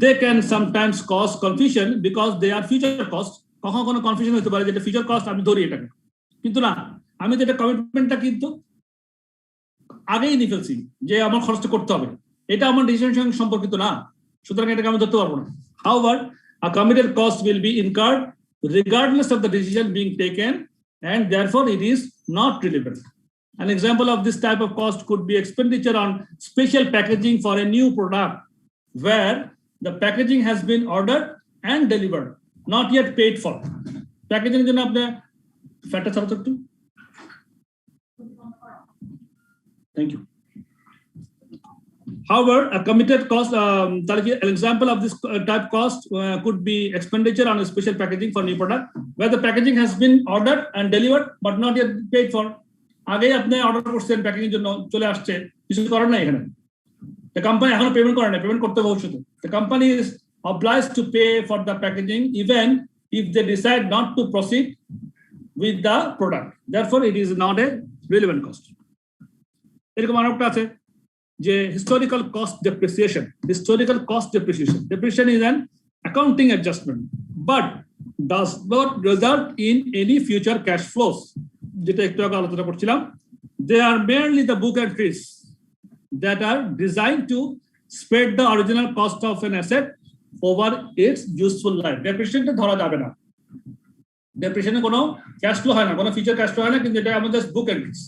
They can sometimes cause confusion because they are future costs. কখনো কোনো কনফিউশন হতে পারে যেটা ফিউচার কস্ট আমি ধরি এটাকে, কিন্তু না, আমি যেটা কমিটমেন্টটা কিন্তু আগেই নিয়ে ফেলছি যে আমার খরচটা করতে হবে, এটা আমার ডিসিশনের সঙ্গে সম্পর্কিত না, সুতরাং এটাকে আমি ধরতে পারবো না। However, a committed cost will be incurred regardless of the decision being taken, and therefore it is not relevant. An example of this type of cost could be expenditure on special packaging for a new product where the packaging has been ordered and delivered, not yet paid for. Packaging jone apne fat ta chalo. Thank you. However, a committed cost, an example of this type cost could be expenditure on a special packaging for new product where the packaging has been ordered and delivered but not yet paid for. আগে আপনি অর্ডার করছেন প্যাকেজিং এর জন্য, চলে আসছে, কিছু করার নাই এখানে, the company এখনো পেমেন্ট করে না, পেমেন্ট করতে ভবিষ্যতে, the company is obliged to pay for the packaging even if they decide not to proceed with the product. Therefore, it is not a relevant cost. এরকম আরেকটা আছে যে historical cost depreciation. Historical cost depreciation. Depreciation is an accounting adjustment, but does not result in any future cash flows. যেটা একটু আগে আলোচনা করছিলাম, they are merely the book entries that are designed to spread the original cost of an asset over its useful life. Depreciation ধরা যাবে না, depreciation কোনো ক্যাশ ফ্লো হয় না, কোনো ফিউচার ক্যাশ ফ্লো হয় না, কিন্তু এটা আমাদের বুক এন্ট্রিজ,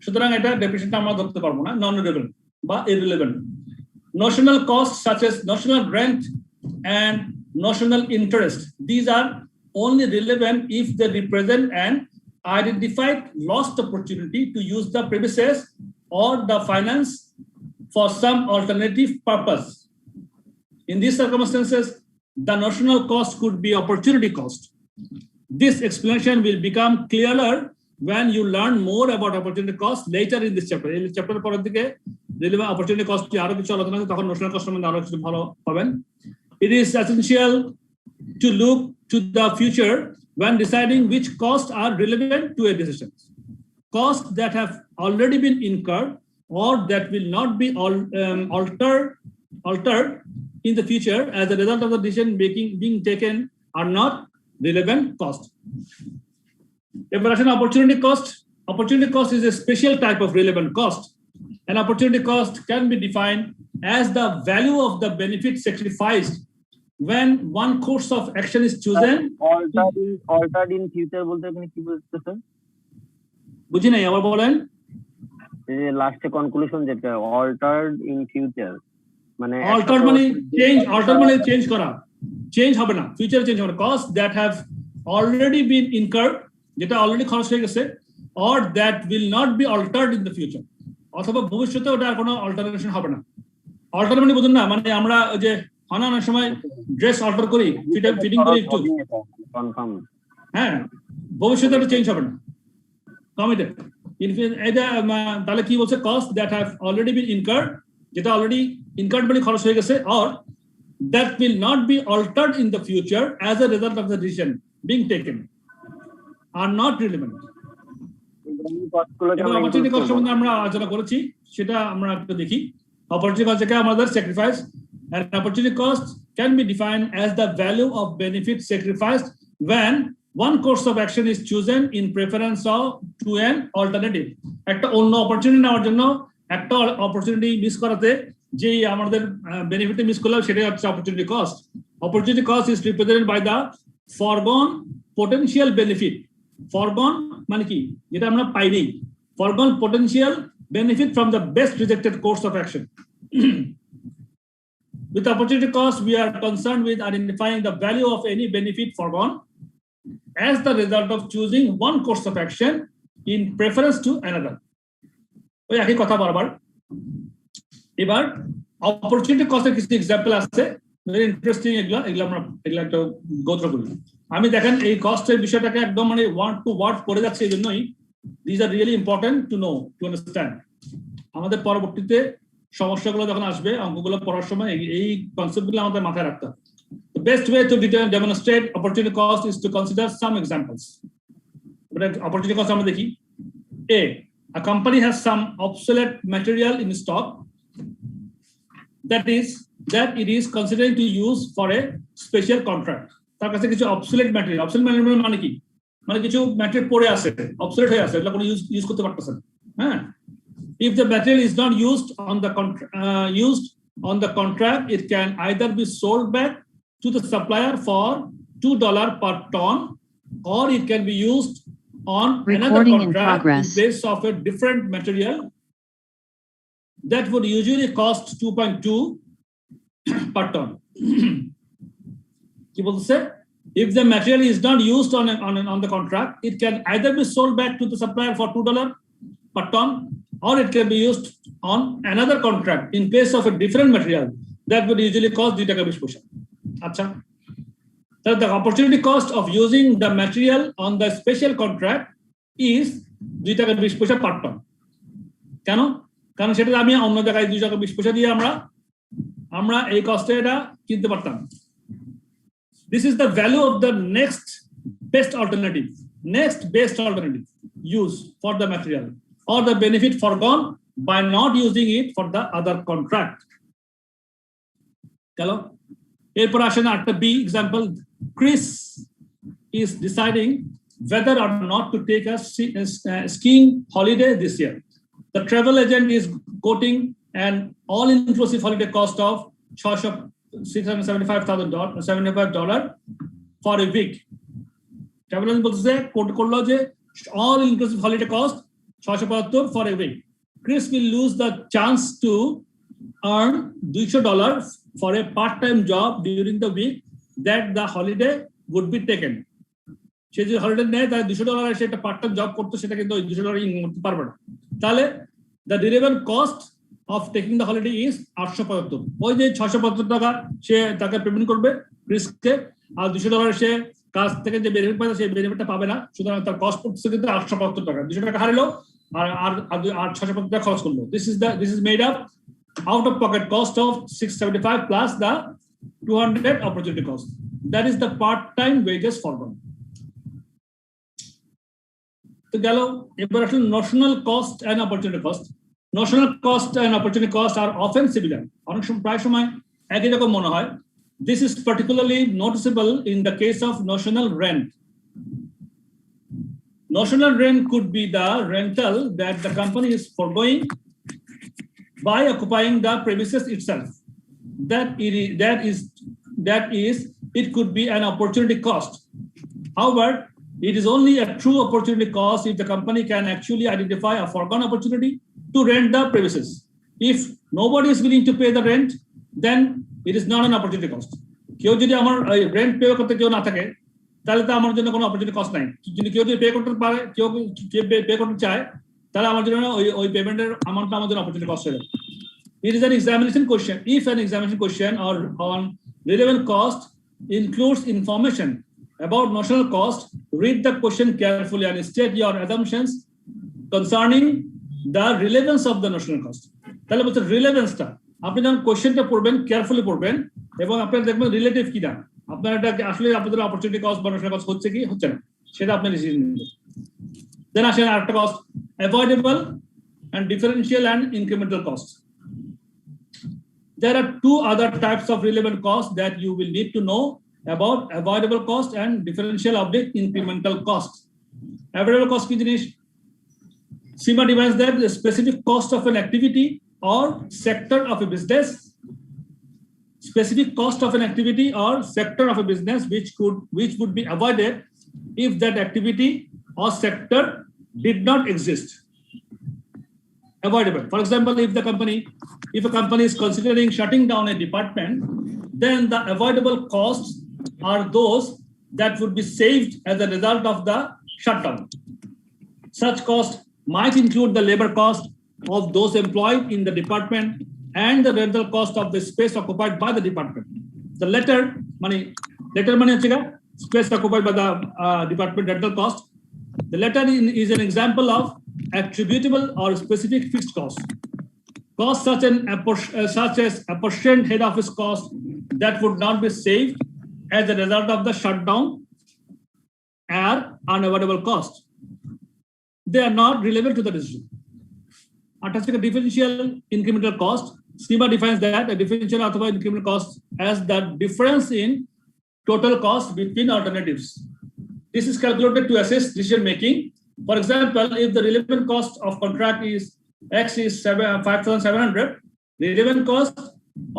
সুতরাং এটা ডেপ্রিসিয়েশনটা আমরা ধরতে পারবো না, নন রিলেভেন্ট বা irrelevant. Notional costs such as notional rent and notional interest, these are only relevant if they represent an identified lost opportunity to use the premises or the finance for some alternative purpose. In these circumstances, the notional cost could be opportunity cost. This explanation will become clearer when you learn more about opportunity cost later in this chapter. In this chapter পরের দিকে relevant opportunity cost কি আরো কিছু আলোচনা হবে, তখন notional cost সম্বন্ধে আরো কিছু ভালো পাবেন। It is essential to look to the future when deciding which costs are relevant to a decision. Costs that have already been incurred or that will not be altered in the future as a result of the decision being taken are not relevant costs. Ever আসেন opportunity cost. Opportunity cost is a special type of relevant cost. An opportunity cost can be defined as the value of the benefit sacrificed when one course of action is chosen. Altered in future বলতে আপনি কি বুঝতে স্যার? বুঝি নাই, আবার বলেন। এই যে লাস্টে কনক্লুশন যেটা altered in future, মানে altered মানে চেঞ্জ, altered মানে চেঞ্জ করা, চেঞ্জ হবে না, ফিউচারে চেঞ্জ হবে না। cost that have already been incurred, যেটা অলরেডি খরচ হয়ে গেছে, or that will not be altered in the future, অথবা ভবিষ্যতে ওটা কোনো অল্টারেশন হবে না। অল্টার মানে বুঝুন না, মানে আমরা ওই যে অনেক সময় ড্রেস অল্টার করি, ফিটিং করি একটু, কনফার্ম, হ্যাঁ, ভবিষ্যতে ওটা চেঞ্জ হবে না, কমিটেড। এটা তাহলে কি বলছে, cost that have already been incurred, যেটা অলরেডি ইনকার্ড মানে খরচ হয়ে গেছে, or that will not be altered in the future as a result of the decision being taken are not relevant. Opportunity cost সম্বন্ধে আমরা আলোচনা করেছি, সেটা আমরা একটু দেখি। অপরচুনিটি কস্ট থেকে আমাদের sacrifice, and opportunity cost can be defined as the value of benefit sacrificed when one course of action is chosen in preference to an alternative. একটা অন্য অপরচুনিটি নেওয়ার জন্য একটা অপরচুনিটি মিস করাতে যে আমাদের বেনিফিট মিস করলাম, সেটাই হচ্ছে opportunity cost. Opportunity cost is represented by the forgone potential benefit. Forgone মানে কি, যেটা আমরা পাইনি, forgone potential benefit from the best rejected course of action. With opportunity cost, we are concerned with identifying the value of any benefit foregone as the result of choosing one course of action in preference to another. ওই একই কথা বারবার। এবার অপরচুনিটি কস্টের কিছু এক্সাম্পল আছে, ভেরি ইন্টারেস্টিং, এগুলা আমরা একটা গো থ্রু করি। আমি দেখেন এই কস্টের বিষয়টাকে একদম মানে ওয়ার্ড টু ওয়ার্ড করে যাচ্ছে, এই জন্যই this are really important to know, to understand. আমাদের পরবর্তীতে সমস্যাগুলো যখন আসবে অঙ্কগুলো পড়ার সময় এই কনসেপ্টগুলো আমাদের মাথায় রাখতে হবে। The best way to demonstrate opportunity cost is to consider some examples. Opportunity cost আমরা দেখি। A company has some obsolete material in stock that it is considering to use for a special contract. তার কাছে কিছু obsolete material মানে কি, মানে কিছু ম্যাটেরিয়াল পড়ে আছে, obsolete হয়ে আছে, এটা কোনো ইউজ করতে পারতেছে না। হ্যাঁ, if the material is not used on the contract, it can either be sold back to the supplier for $2 per ton, or it can be used on another contract in place of a different material that would usually cost 2.2 per ton. If the material is not used on the contract, it can either be sold back to the supplier for $2 per ton, or it can be used on another contract in place of a different material that would usually cost 2 টাকা 20 পয়সা। আচ্ছা, তাহলে the opportunity cost of using the material on the special contract is 2 টাকা 20 পয়সা per ton। কেন? কারণ সেটা আমি অন্য জায়গায় 2 টাকা 20 পয়সা দিয়ে আমরা এই কস্টে এটা কিনতে পারতাম। This is the value of the next best alternative use for the material, or the benefit foregone by not using it for the other contract. Hello? এরপর আসেন একটা B example. Chris is deciding whether or not to take a skiing holiday this year. The travel agent is quoting an all-inclusive holiday cost of $675,000 for a week. Travel agent বলছে কোট করলো যে all-inclusive holiday cost 675 for a week. Chris will lose the chance to earn $200 for a part-time job during the week that the holiday would be taken. সে যে হলিডে নেয় তার $200 সে একটা পার্ট টাইম জব করতে, সেটা কিন্তু $200 ইনকাম করতে পারবে না। তাহলে the relevant cost of taking the holiday is 875। ওই যে 675 টাকা সে তাকে পেমেন্ট করবে ক্রিসকে, আর $200 সে কাজ থেকে যে বেনিফিট পাবে সেই বেনিফিটটা পাবে না, সুতরাং তার কস্ট পড়ছে কিন্তু 875 টাকা। 200 টাকা হারালো আর 675 টাকা খরচ করলো। This is made up out of pocket cost of 675 plus the 200 opportunity cost. That is the part-time wages foregone. তো গেল, এবার আসলে notional cost and opportunity cost. Notional cost and opportunity cost are often similar. অনেক সময় প্রায় সময় একই রকম মনে হয়। This is particularly noticeable in the case of notional rent. Notional rent could be the rental that the company is foregoing by occupying the premises itself. That is, it could be an opportunity cost. However, it is only a true opportunity cost if the company can actually identify a foregone opportunity to rent the premises. If nobody is willing to pay the rent, then it is not an opportunity cost. কেউ যদি আমার রেন্ট পে করতে কেউ না থাকে, তাহলে তো আমার জন্য কোনো অপরচুনিটি কস্ট নাই। যদি কেউ যদি পে করতে পারে, কেউ পে করতে চায়, তাহলে আমার জন্য ওই পেমেন্টের অ্যামাউন্টটা আমার জন্য অপরচুনিটি কস্ট হয়ে যাবে। It is an examination question. If an examination question or on relevant cost includes information about notional cost, read the question carefully and state your assumptions concerning the relevance of the notional cost. তাহলে বলছে রিলেভেন্সটা আপনি যখন কোশ্চেনটা পড়বেন কেয়ারফুলি পড়বেন এবং আপনারা দেখবেন রিলেটিভ কিনা, আপনার এটা আসলে আপনাদের অপরচুনিটি কস্ট বা নোশনাল কস্ট হচ্ছে কি হচ্ছে না সেটা আপনি ডিসিশন নেবেন। দেন আসেন আরেকটা cost, avoidable and differential and incremental cost. There are two other types of relevant costs that you will need to know about: avoidable cost and differential incremental cost. Avoidable cost ki jinish? SEMA defines that the specific cost of an activity or sector of a business, specific cost of an activity or sector of a business which would be avoided if that activity or sector did not exist. Avoidable. For example, if a company is considering shutting down a department, then the avoidable costs are those that would be saved as a result of the shutdown. Such costs might include the labor cost of those employed in the department and the rental cost of the space occupied by the department. The latter money space occupied by the department rental cost. The latter is an example of attributable or specific fixed cost. Costs such as apportioned head office costs that would not be saved as a result of the shutdown are unavoidable costs. They are not relevant to the decision. A differential incremental cost. Schema defines that a differential or incremental cost as the difference in total cost between alternatives. This is calculated to assess decision making. For example, if the relevant cost of contract is X is 5,700, the relevant cost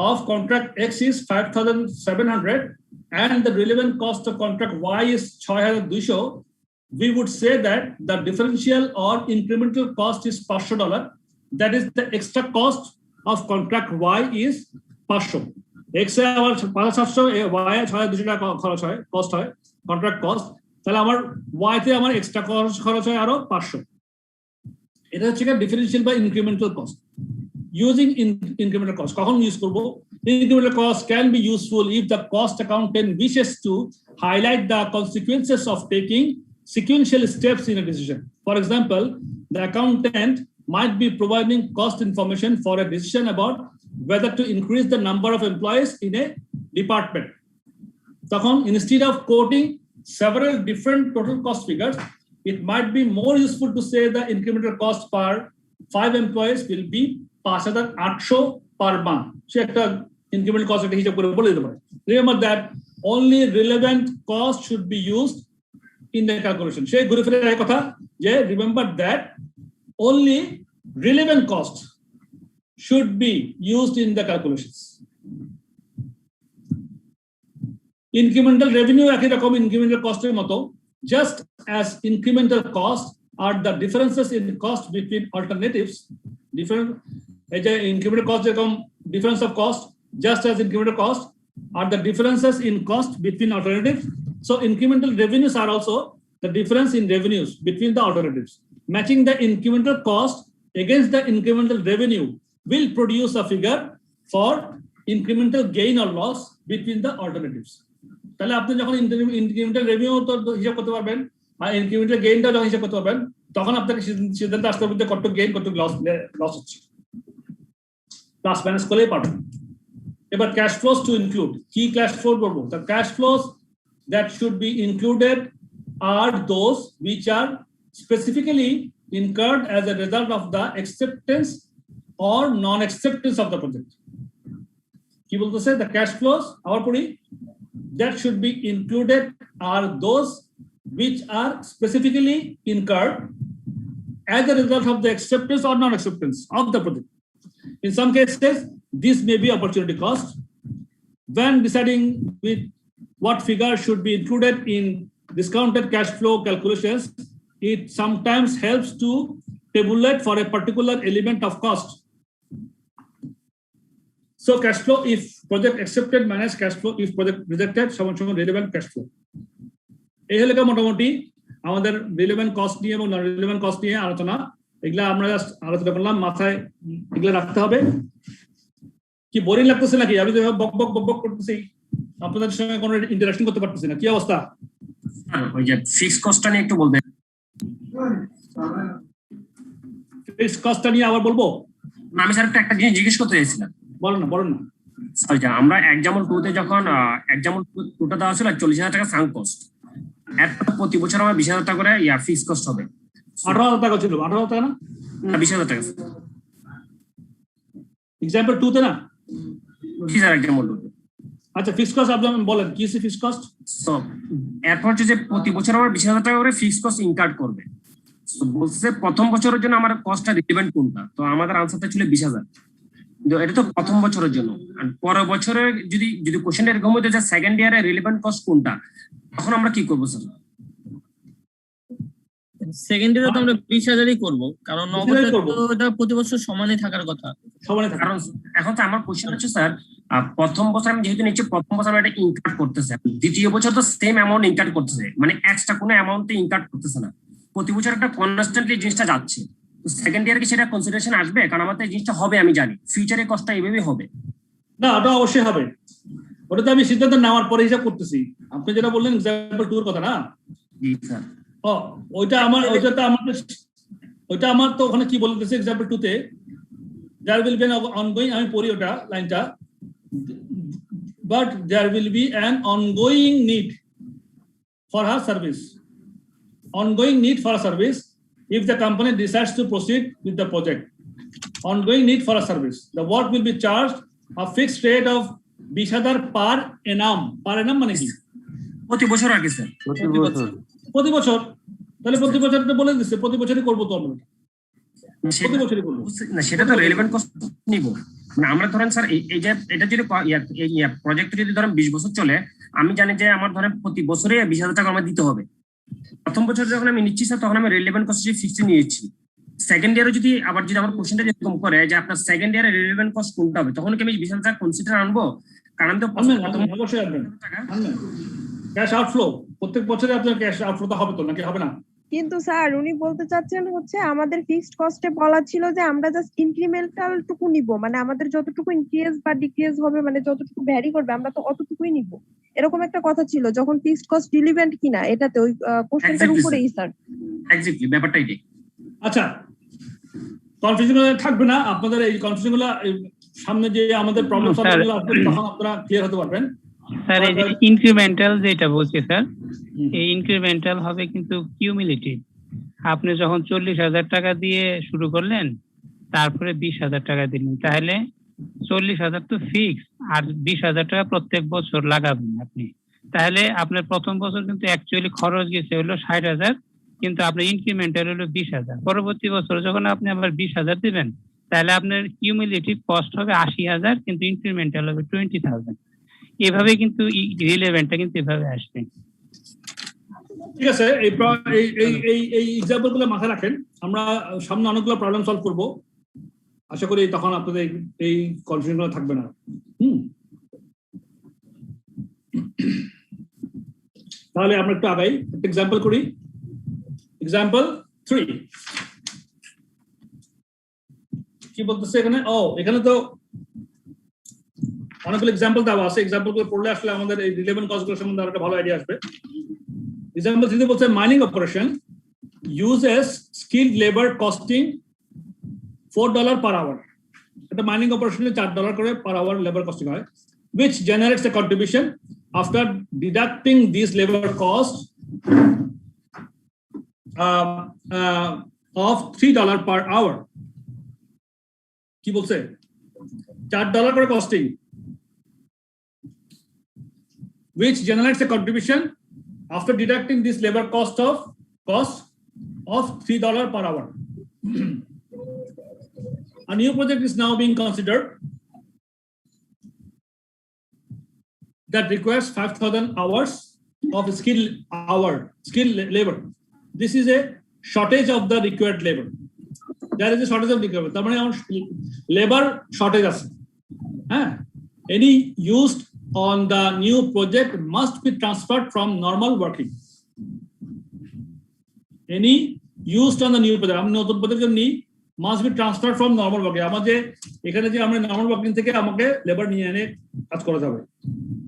of contract X is 5,700, and the relevant cost of contract Y is 6,200, we would say that the differential or incremental cost is $500. That is the extra cost of contract Y is 500. X এ আমার 5,700, Y এ 6,200 টাকা খরচ হয়, কস্ট হয়, কন্ট্রাক্ট কস্ট। তাহলে আমার Y তে আমার এক্সট্রা খরচ হয় আরো 500। এটা হচ্ছে ডিফারেন্সিয়াল বা incremental cost. Using incremental cost কখন ইউজ করব? Incremental cost can be useful if the cost accountant wishes to highlight the consequences of taking sequential steps in a decision. For example, the accountant might be providing cost information for a decision about whether to increase the number of employees in a department. তখন instead of quoting several different total cost figures, it might be more useful to say the incremental cost per 5 employees will be 5,800 per month. সে একটা incremental cost একটা হিসাব করে বলে দিতে পারে। Remember that only relevant cost should be used in the calculation. সে ঘুরে ফিরে এই কথা যে remember that only relevant cost should be used in the calculations. Incremental revenue একই রকম incremental cost-এর মতো, just as incremental costs are the differences in cost between alternatives. Incremental cost যেরকম difference of cost, just as incremental cost are the differences in cost between alternatives. So incremental revenues are also the difference in revenues between the alternatives. Matching the incremental cost against the incremental revenue will produce a figure for incremental gain or loss between the alternatives. তাহলে আপনি যখন ইনক্রিমেন্টাল রেভিনিউ তো হিসাব করতে পারবেন আর ইনক্রিমেন্টাল গেইনটা যখন হিসাব করতে পারবেন তখন আপনাকে সিদ্ধান্ত আসতে হবে কত গেইন কত লস হচ্ছে, প্লাস মাইনাস করলেই পারবেন। এবার ক্যাশ ফ্লোস টু ইনক্লুড, কি ক্যাশ ফ্লো করবো? The cash flows that should be included are those which are specifically incurred as a result of the acceptance or non-acceptance of the project. কি বলতেছে? the cash flows আবার পড়ি, that should be included are those which are specifically incurred as a result of the acceptance or non-acceptance of the project. In some cases, this may be opportunity cost. When deciding with what figure should be included in discounted cash flow calculations, it sometimes helps to tabulate for a particular element of cost. So cash flow, if project accepted minus cash flow, if project rejected, সমান relevant cash flow. এই হলো মোটামুটি আমাদের relevant cost নিয়ে এবং non relevant cost নিয়ে আলোচনা। এগুলা আমরা জাস্ট আলোচনা করলাম, মাথায় এগুলা রাখতে হবে। কি বোরিং লাগতেছে নাকি? আমি তো বক বক বক বক করতেছি, আপনাদের সঙ্গে কোনো ইন্টারঅ্যাকশন করতে পারতেছি না। কি অবস্থা? ওই যে ফিক্সড কস্টটা নিয়ে একটু বলবেন। ফিক্সড কস্টটা নিয়ে আবার বলবো? আমি স্যার একটা জিনিস জিজ্ঞেস করতে চাইছিলাম। বলেন না। আচ্ছা, আমরা এক্সাম্পল 2 তে যখন এক্সাম্পল 2টা দেওয়া ছিল 40,000 টাকা সাঙ্ক কস্ট, এরপর প্রতি বছর আমার 20,000 টাকা করে ফিক্সড কস্ট হবে। 18,000 টাকা ছিল, 18,000 টাকা না? 20,000 টাকা এক্সাম্পল 2 তে না? জি স্যার, এক্সাম্পল 2 তে। আচ্ছা, ফিক্সড কস্ট আপনি বলেন কি আছে ফিক্সড কস্ট? সো এরপর যে প্রতি বছর আমার 20,000 টাকা করে ফিক্সড কস্ট ইনকার্ড করবে। তো বলছে প্রথম বছরের জন্য আমার কস্টটা রিলেভেন্ট কোনটা? তো আমাদের আনসারটা ছিল 20,000। এটা তো প্রথম বছরের জন্য। আর পরের বছরে যদি কোশ্চেনটা এরকম হতো যে সেকেন্ড ইয়ারে রিলেভেন্ট কস্ট কোনটা, তখন আমরা কি করবো স্যার? সেকেন্ড ইয়ারে তো আমরা 20,000ই করব, কারণ এটা প্রতি বছর সমানই থাকার কথা। কারণ এখন তো আমার কোশ্চেন হচ্ছে স্যার, প্রথম বছর আমি যেহেতু নিচ্ছি, প্রথম বছর এটা ইনকার্ড করতেছে, দ্বিতীয় বছর তো সেম অ্যামাউন্ট ইনকার্ড করতেছে, মানে এক্সট্রা কোনো অ্যামাউন্টে ইনকার্ড করতেছে না, প্রতি বছর একটা কনস্ট্যান্টলি জিনিসটা যাচ্ছে। তো সেকেন্ড ইয়ার কি সেটা কনসিডারেশন আসবে? কারণ আমাদের জিনিসটা হবে, আমি জানি ফিউচারে কস্টটা এইভাবেই হবে। না, ওটা অবশ্যই হবে। ওটা তো আমি সিদ্ধান্ত নেওয়ার পরে হিসাব করতেছি। আপনি যেটা বললেন এক্সাম্পল 2 এর কথা না? জি স্যার। ও ওইটা আমার তো ওখানে কি বলতেছে এক্সাম্পল 2 তে there will be an ongoing, আমি পড়ি ওটা লাইনটা, but there will be an ongoing need for her service. Ongoing need for a service if the company decides to proceed with the project. Ongoing need for a service. The work will be charged a fixed rate of 20,000 per annum. Per annum মানে কি? প্রতি বছর আর কি স্যার? প্রতি বছর। তাহলে প্রতি বছর তো বলে দিচ্ছে, প্রতি বছরই করবো তো আমরা। প্রতি বছরই করবো না, সেটা তো রেলেভেন্ট কস্ট নিব। মানে আমরা ধরেন স্যার এই যে এটা যদি প্রজেক্ট যদি ধরেন 20 বছর চলে, আমি জানি যে আমার ধরেন প্রতি বছরে 20,000 টাকা আমার দিতে হবে। প্রথম বছর যখন আমি নিচ্ছি স্যার, তখন আমি রেলেভেন্ট কস্ট ফিক্সড নিয়েছি। সেকেন্ড ইয়ারে যদি আবার যদি আমার কোশ্চেনটা যেরকম করে যে আপনার সেকেন্ড ইয়ারে রেলেভেন্ট কস্ট কোনটা হবে, তখন কি আমি 20,000 টাকা কনসিডার আনবো? কারণ আমি তো অবশ্যই আনবেন। ক্যাশ আউটফ্লো প্রত্যেক বছরে আপনার ক্যাশ আউটফ্লো হবে তো, নাকি হবে না? কিন্তু স্যার উনি বলতে চাচ্ছেন হচ্ছে আমাদের ফিক্সড কস্টে বলা ছিল যে আমরা জাস্ট ইনক্রিমেন্টাল টুকু নিব, মানে আমাদের যতটুকু ইনক্রিজ বা ডিক্রিজ হবে, মানে যতটুকু ভ্যারি করবে আমরা তো অতটুকুই নিব, এরকম একটা কথা ছিল যখন ফিক্সড কস্ট রিলেভেন্ট কিনা এটাতে ওই কোশ্চেনটার উপরেই স্যার। এক্স্যাক্টলি ব্যাপারটা এটাই। আচ্ছা, কনফিউশন থাকবে না আপনাদের, এই কনফিউশন গুলো সামনে যে আমাদের প্রবলেম সলভ গুলো আসবে তখন আপনারা ক্লিয়ার হতে পারবেন। স্যার এই যে ইনক্রিমেন্টাল যেটা বলছি স্যার, এই ইনক্রিমেন্টাল হবে কিন্তু কিউমুলেটিভ। আপনি যখন 40,000 টাকা দিয়ে শুরু করলেন, তারপরে 20,000 টাকা দিলেন, তাহলে 40,000 তো ফিক্স, আর 20,000 টাকা প্রত্যেক বছর লাগাবেন আপনি। তাহলে আপনার প্রথম বছর কিন্তু অ্যাকচুয়ালি খরচ গেছে হলো 60,000, কিন্তু আপনার ইনক্রিমেন্টাল হলো 20,000। পরবর্তী বছর যখন আপনি আবার 20,000 দিবেন, তাহলে আপনার কিউমুলেটিভ কস্ট হবে 80,000, কিন্তু ইনক্রিমেন্টাল হবে 20,000। এভাবে কিন্তু রিলেভেন্টটা কিন্তু এভাবে আসবে। ঠিক আছে, এই এক্সাম্পল গুলো মাথায় রাখেন, আমরা সামনে অনেকগুলো প্রবলেম সলভ করব, আশা করি তখন আপনাদের এই কনফিউশন গুলো থাকবে না। তাহলে আমরা একটু আগাই, একটা এক্সাম্পল করি। এক্সাম্পল 3 কি বলতেছে এখানে? এখানে তো অনেকগুলো এক্সাম্পল দেওয়া আছে, এক্সাম্পল গুলো পড়লে আসলে আমাদের এই রিলেভেন্ট কস্ট গুলো সম্বন্ধে একটা ভালো আইডিয়া আসবে। এক্সাম্পল 3 তে বলছে mining operation uses skilled labor costing $4 per hour. এটা মাইনিং অপারেশনে $4 করে পার আওয়ার লেবার কস্টিং হয়, which generates a contribution after deducting these labor costs of $3 per hour. কি বলছে? $4 করে costing, which generates a contribution after deducting this labor cost of $3 per hour. A new project is now being considered that requires 5,000 hours of skilled labor. This is a shortage of the required labor. There is a shortage of required labor. তার মানে labor shortage আছে। হ্যাঁ, any used on the new project must be transferred from normal working. Any used on the new project, আমি নতুন প্রজেক্ট নিই, must be transferred from normal working. আমাদের এখানে যে আমরা নরমাল ওয়ার্কিং থেকে আমাকে লেবার নিয়ে এনে কাজ করা যাবে।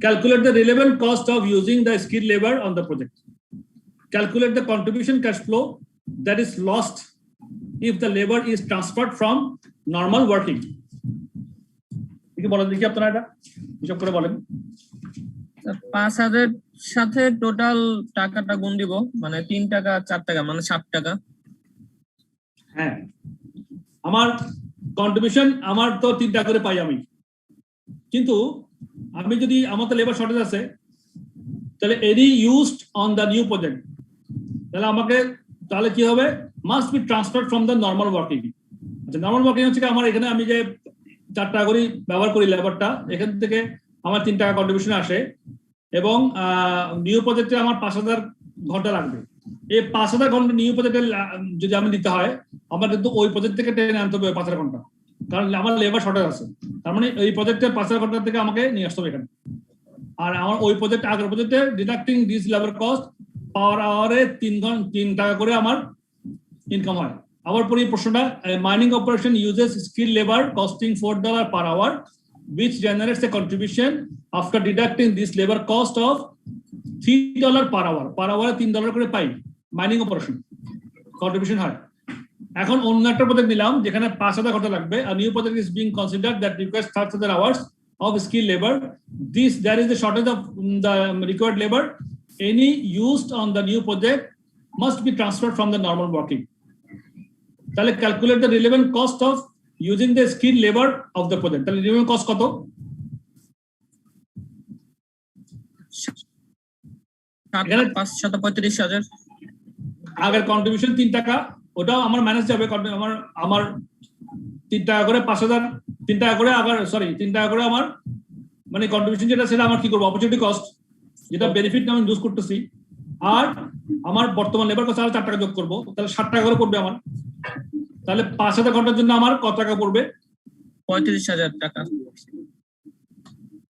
Calculate the relevant cost of using the skilled labor on the project. Calculate the contribution cash flow that is lost if the labor is transferred from normal working. কি বলেন দেখি আপনারা, এটা হিসাব করে বলেন। 5,000 সাথে টোটাল টাকাটা গুণ দিব, মানে 3 টাকা 4 টাকা মানে 7 টাকা। হ্যাঁ, আমার কন্ট্রিবিউশন আমার তো 3 টাকা করে পাই আমি, কিন্তু আমি যদি আমার তো লেবার শর্টেজ আছে, তাহলে any used on the new project, তাহলে কি হবে? Must be transfer from the normal working. আচ্ছা, নর্মাল ওয়ার্কিং হচ্ছে আমার এখানে আমি যে 4 টাকা করে ব্যবহার করি লেবারটা, এখান থেকে আমার 3 টাকা কন্ট্রিবিউশন আসে, এবং নিউ প্রজেক্টে আমার 5,000 ঘন্টা লাগবে। এই 5,000 ঘন্টা নিউ প্রজেক্টে যদি আমি দিতে হয়, আমার কিন্তু ওই প্রজেক্ট থেকে টেনে আনতে হবে 5,000 ঘন্টা, কারণ আমার লেবার শর্টেজ আছে। তার মানে এই প্রজেক্টের 5,000 ঘন্টা থেকে আমাকে নিয়ে আসতে হবে এখানে। আর আমার ওই প্রজেক্ট আগের প্রজেক্টে deducting this labour cost per আওয়ারে 3 টাকা করে আমার ইনকাম হয়। আবার পরে প্রশ্নটা, mining operation uses skill labour costing $4 per hour, which generates a contribution after deducting this labor cost of $3 per hour. Per hour $3 করে পাই মাইনিং অপারেশন কন্ট্রিবিউশন হয়। এখন অন্য একটা প্রজেক্ট নিলাম যেখানে 5000 ঘন্টা লাগবে। A new project is being considered that requires 3000 hours of skilled labor. There is a shortage of the required labor. Any used on the new project must be transferred from the normal working. তাহলে calculate the relevant cost of using the skilled labor of the project. তাহলে relevant cost কত? আগের কন্ট্রিবিউশন 3 টাকা, ওটাও আমার ম্যানেজ যাবে। আমার 3 টাকা করে 5000 3 টাকা করে আবার 3 টাকা করে আমার মানে কন্ট্রিবিউশন যেটা সেটা আমার কি করব অপরচুনিটি কস্ট, যেটা বেনিফিট আমি ইউজ করতেছি, আর আমার বর্তমান লেবার কস্ট আর 4 টাকা যোগ করব, তাহলে 60 টাকা করে পড়বে আমার। তাহলে 5000 ঘন্টার জন্য আমার কত টাকা পড়বে? 35000 টাকা।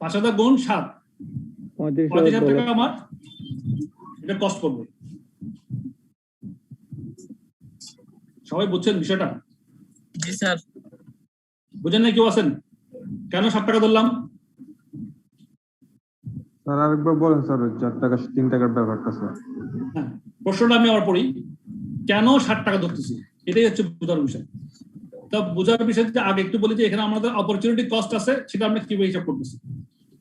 5000 গুণ 7 35000 টাকা আমার এটা কস্ট পড়বে। সবাই বুঝছেন বিষয়টা? জি স্যার। বুঝেন না কেউ আছেন? কেন 60 টাকা ধরলাম? স্যার আরেকবার বলেন স্যার, 4 টাকা 3 টাকার ব্যাপারটা স্যার। হ্যাঁ, প্রশ্নটা আমি আবার পড়ি, কেন 60 টাকা ধরতেছি, এটাই হচ্ছে বোঝার বিষয়। তো বোঝার বিষয় যে আগে একটু বলি যে এখানে আমাদের অপরচুনিটি কস্ট আছে, সেটা আমরা কিভাবে হিসাব করতেছি।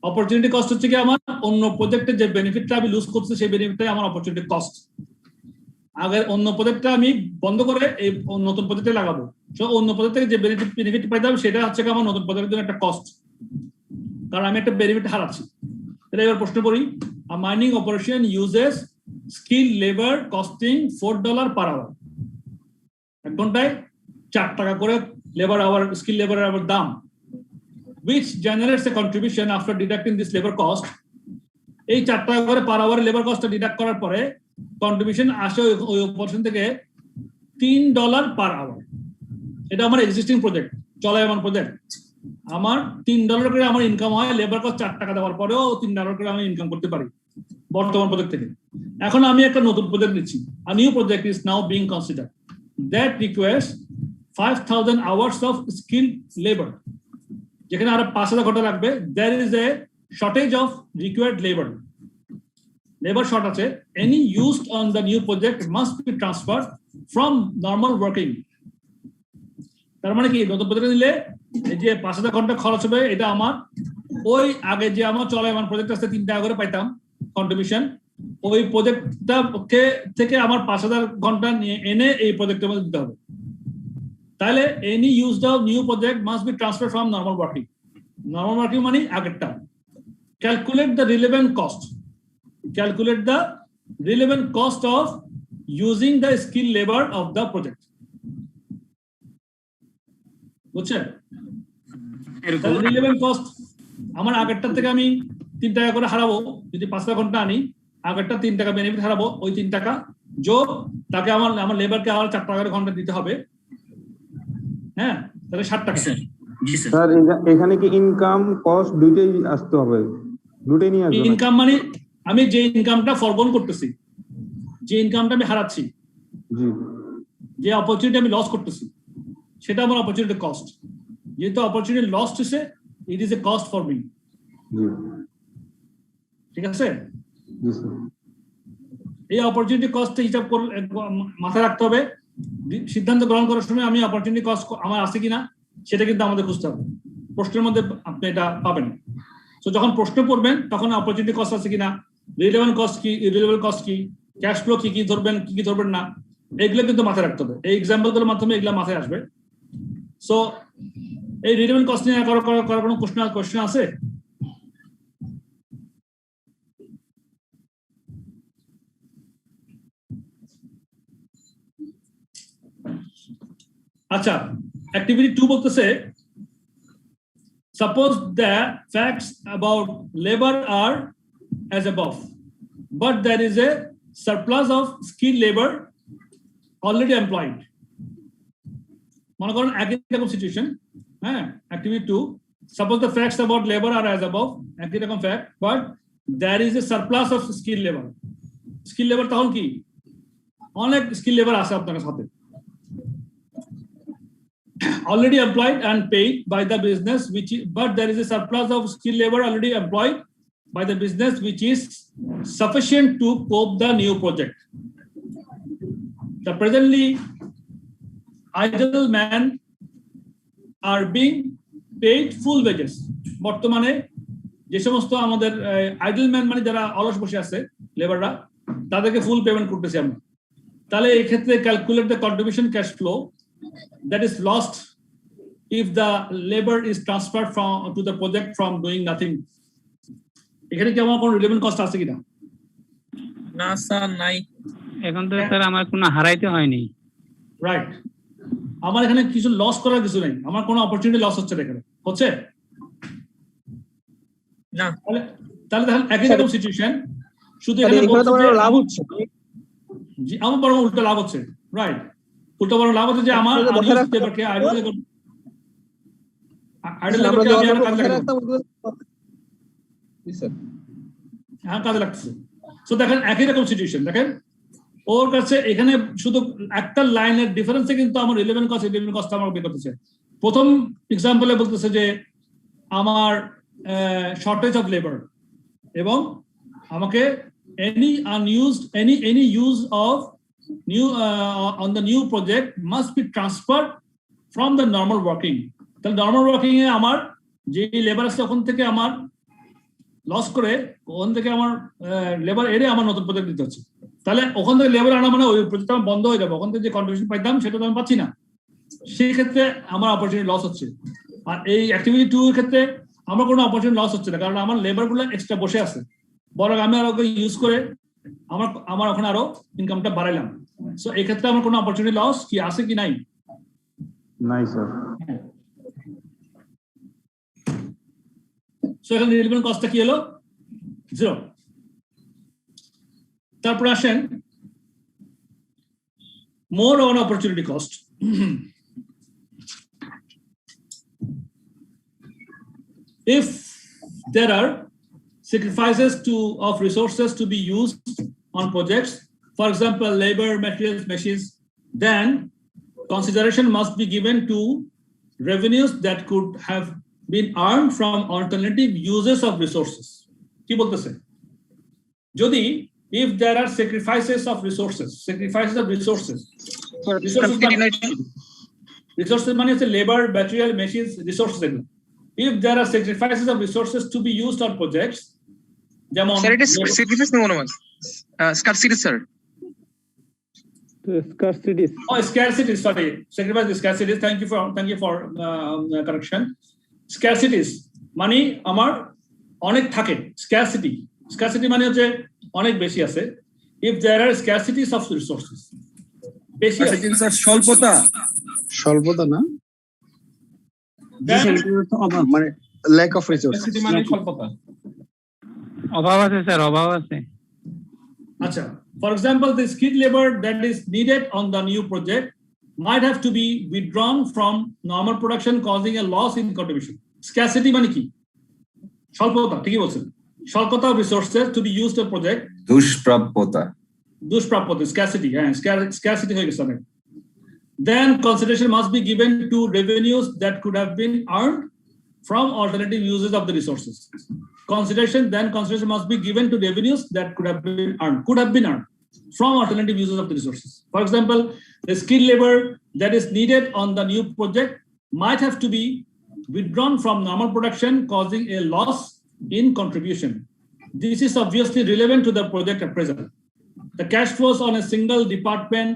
অপরচুনিটি কস্ট হচ্ছে কি আমার অন্য প্রজেক্টে যে বেনিফিটটা আমি লুজ করছি সেই বেনিফিটটাই আমার অপরচুনিটি কস্ট। আগের অন্য প্রজেক্টটা আমি বন্ধ করে এই নতুন প্রজেক্টে লাগাবো, সো অন্য প্রজেক্ট থেকে যে বেনিফিট পাইতাম সেটা হচ্ছে আমার নতুন প্রজেক্টের জন্য একটা কস্ট, কারণ আমি একটা বেনিফিট হারাচ্ছি। তাহলে এবার প্রশ্ন করি, a mining operation uses skilled labor costing $4 per hour. এক ঘন্টায় 4 টাকা করে লেবার আওয়ার, স্কিল লেবারের আওয়ার দাম, which generates a contribution after deducting this labor cost. এই 4 টাকা করে পার আওয়ার লেবার কস্টটা ডিডাক্ট করার পরে কন্ট্রিবিউশন আসে ওই অপারেশন থেকে $3 পার আওয়ার। এটা আমার এক্সিস্টিং প্রজেক্ট, চলমান প্রজেক্ট। আমার $3 করে আমার ইনকাম হয়, লেবার কস্ট 4 টাকা দেওয়ার পরেও $3 করে আমি ইনকাম করতে পারি বর্তমান প্রজেক্ট থেকে। এখন আমি একটা নতুন প্রজেক্ট নিচ্ছি, a new project is now being considered that requires 5000 hours of skilled labor. যেখানে আরো 5000 ঘন্টা লাগবে। there is a shortage of required labor. Labor short আছে। any used on the new project must be transferred from normal working. তার মানে কি নতুন প্রজেক্ট নিলে এই যে 5000 ঘন্টা খরচ হবে, এটা আমার ওই আগে যে আমার চলমান প্রজেক্ট আছে 3 টাকা করে পাইতাম কন্ট্রিবিউশন, ওই প্রজেক্টটা থেকে আমার 5000 ঘন্টা নিয়ে এনে এই প্রজেক্টের মধ্যে দিতে হবে। তাহলে any used of new project must be transferred from normal working. Normal working মানে আগেরটা। Calculate the relevant cost. Calculate the relevant cost of using the skilled labor of the project. বুঝছেন? রিলেভেন্ট কস্ট আমার আগেরটা থেকে আমি 3 টাকা করে হারাবো, যদি 5000 ঘন্টা আনি আগেরটা 3 টাকা বেনিফিট হারাবো, ওই 3 টাকা যোগ তাকে আমার লেবারকে আবার 4 টাকা করে ঘন্টা দিতে হবে। হ্যাঁ, তাহলে 60 টাকা। স্যার এখানে কি ইনকাম কস্ট দুইটাই আসতে হবে? দুটোই নিয়ে আসবে? ইনকাম মানে আমি যে ইনকামটা ফরগন করতেছি, যে ইনকামটা আমি হারাচ্ছি, জি, যে অপরচুনিটি আমি লস করতেছি, সেটা আমার অপরচুনিটি কস্ট। যেহেতু অপরচুনিটি লস্ট হচ্ছে, it is a cost for me. ঠিক আছে? জি স্যার। এই অপরচুনিটি কস্ট হিসাব করে মাথায় রাখতে হবে। সিদ্ধান্ত গ্রহণ করার সময় আমি অপরচুনিটি কস্ট আমার আছে কিনা সেটা কিন্তু আমাদের খুঁজতে হবে। প্রশ্নের মধ্যে আপনি এটা পাবেন। তো যখন প্রশ্ন পড়বেন তখন অপরচুনিটি কস্ট আছে কিনা, রিলেভেন্ট কস্ট কি, ইররিলেভেন্ট কস্ট কি, ক্যাশ ফ্লো কি কি ধরবেন, কি কি ধরবেন না, এগুলো কিন্তু মাথায় রাখতে হবে। এই এক্সাম্পল গুলোর মাধ্যমে এগুলো মাথায় আসবে। সো এই রিলেভেন্ট কস্ট নিয়ে করার কোনো কোশ্চেন আছে? আচ্ছা, অ্যাক্টিভিটি 2 বলতেছে suppose the facts about labor are as above, but there is a surplus of skilled labor already employed. মনে করেন একই রকম সিচুয়েশন। হ্যাঁ, activity 2, suppose the facts about labor are as above, একই রকম fact, but there is a surplus of skilled labor. skilled labor তখন কি, অনেক skilled labor আছে আপনার সাথে, already employed and paid by the business, but there is a surplus of skilled labor already employed by the business, which is sufficient to cope the new project. The presently idle men are being paid full wages. বর্তমানে যে সমস্ত আমাদের আইডল ম্যান মানে যারা অলস বসে আছে লেবাররা তাদেরকে ফুল পেমেন্ট করতেছি আমরা। তাহলে এই ক্ষেত্রে calculate the contribution cash flow that is lost if the labor is transferred from to the project from doing nothing. এখানে কি আমার কোনো রিলেভেন্ট কস্ট আছে কিনা? না স্যার নাই। এখন তো স্যার আমার কোনো হারাইতে হয়নি। রাইট, আমার এখানে কিছু লস করার কিছু নেই, আমার কোনো অপরচুনিটি লস হচ্ছে না এখানে, হচ্ছে না। তাহলে দেখেন একই রকম সিচুয়েশন, শুধু এখানে লাভ হচ্ছে, জি আমার বরং উল্টো লাভ হচ্ছে। রাইট, উল্টো বরং লাভ হচ্ছে যে আমার লেবারকে আইডল লেবারকে আমি আর কাজে লাগাবো, হ্যাঁ কাজে লাগতেছে। সো দেখেন একই রকম সিচুয়েশন, দেখেন ওর কাছে এখানে শুধু একটা লাইনের ডিফারেন্সে কিন্তু আমার রিলেভেন্ট কস্ট আমার বের করতেছে। প্রথম এক্সাম্পলে বলতেছে যে আমার শর্টেজ অফ লেবার এবং আমাকে any use of new on the new project must be transferred from the normal working. তাহলে নর্মাল ওয়ার্কিং এ আমার যে লেবার আছে ওখান থেকে আমার লস করে ওখান থেকে আমার লেবার এড়ে আমার নতুন প্রজেক্ট দিতে হচ্ছে। তাহলে ওখান থেকে লেবার আনা মানে ওই প্রজেক্ট আমার বন্ধ হয়ে যাবে, ওখান থেকে যে কন্ট্রিবিউশন পাইতাম সেটা তো আমি পাচ্ছি না, সেই ক্ষেত্রে আমার অপরচুনিটি লস হচ্ছে। আর এই অ্যাক্টিভিটি 2 এর ক্ষেত্রে আমার কোনো অপরচুনিটি লস হচ্ছে না, কারণ আমার লেবারগুলো এক্সট্রা বসে আছে, বরং আমি আরো ইউজ করে আমার ওখানে আরো ইনকামটা বাড়াইলাম। সো এই ক্ষেত্রে আমার কোনো অপরচুনিটি লস কি আছে কি নাই? নাই স্যার। সো এখানে রিলেভেন্ট কস্টটা কি হলো? 0। তারপর আসেন more on opportunity cost. If there are sacrifices of resources to be used on projects, for example, labor, materials, machines, then consideration must be given to revenues that could have been earned from alternative uses of resources. কি বলতেছে? যদি if there are sacrifices of resources মানে হচ্ছে লেবার, ম্যাটেরিয়াল, মেশিনস, রিসোর্সেস এগুলো। If there are sacrifices of resources to be used on projects, যেমন স্যার এটা sacrifice না মনে হয় scarcity sir. Scarcity, sorry, sacrifice the scarcity. Thank you for correction. Scarcities মানে আমার অনেক থাকে, scarcity মানে হচ্ছে অনেক বেশি আছে। If there are scarcities of resources, বেশি আছে স্যার, স্বল্পতা না, মানে ল্যাক অফ রিসোর্স, মানে স্বল্পতা, অভাব আছে স্যার, অভাব আছে। আচ্ছা, for example, the skilled labor that is needed on the new project might have to be withdrawn from normal production, causing a loss in contribution. Scarcity মানে কি? স্বল্পতা, ঠিকই বলছেন। স্বল্পতা of resources to be used on project, দুষ্প্রাপ্যতা, scarcity, হ্যাঁ scarcity হয়ে গেছে। Then consideration must be given to revenues that could have been earned from alternative uses of the resources. Consideration must be given to revenues that could have been earned from alternative uses of the resources. For example, the skilled labor that is needed on the new project might have to be withdrawn from normal production, causing a loss in contribution. This is obviously relevant to the project appraisal. The cash flows on a single department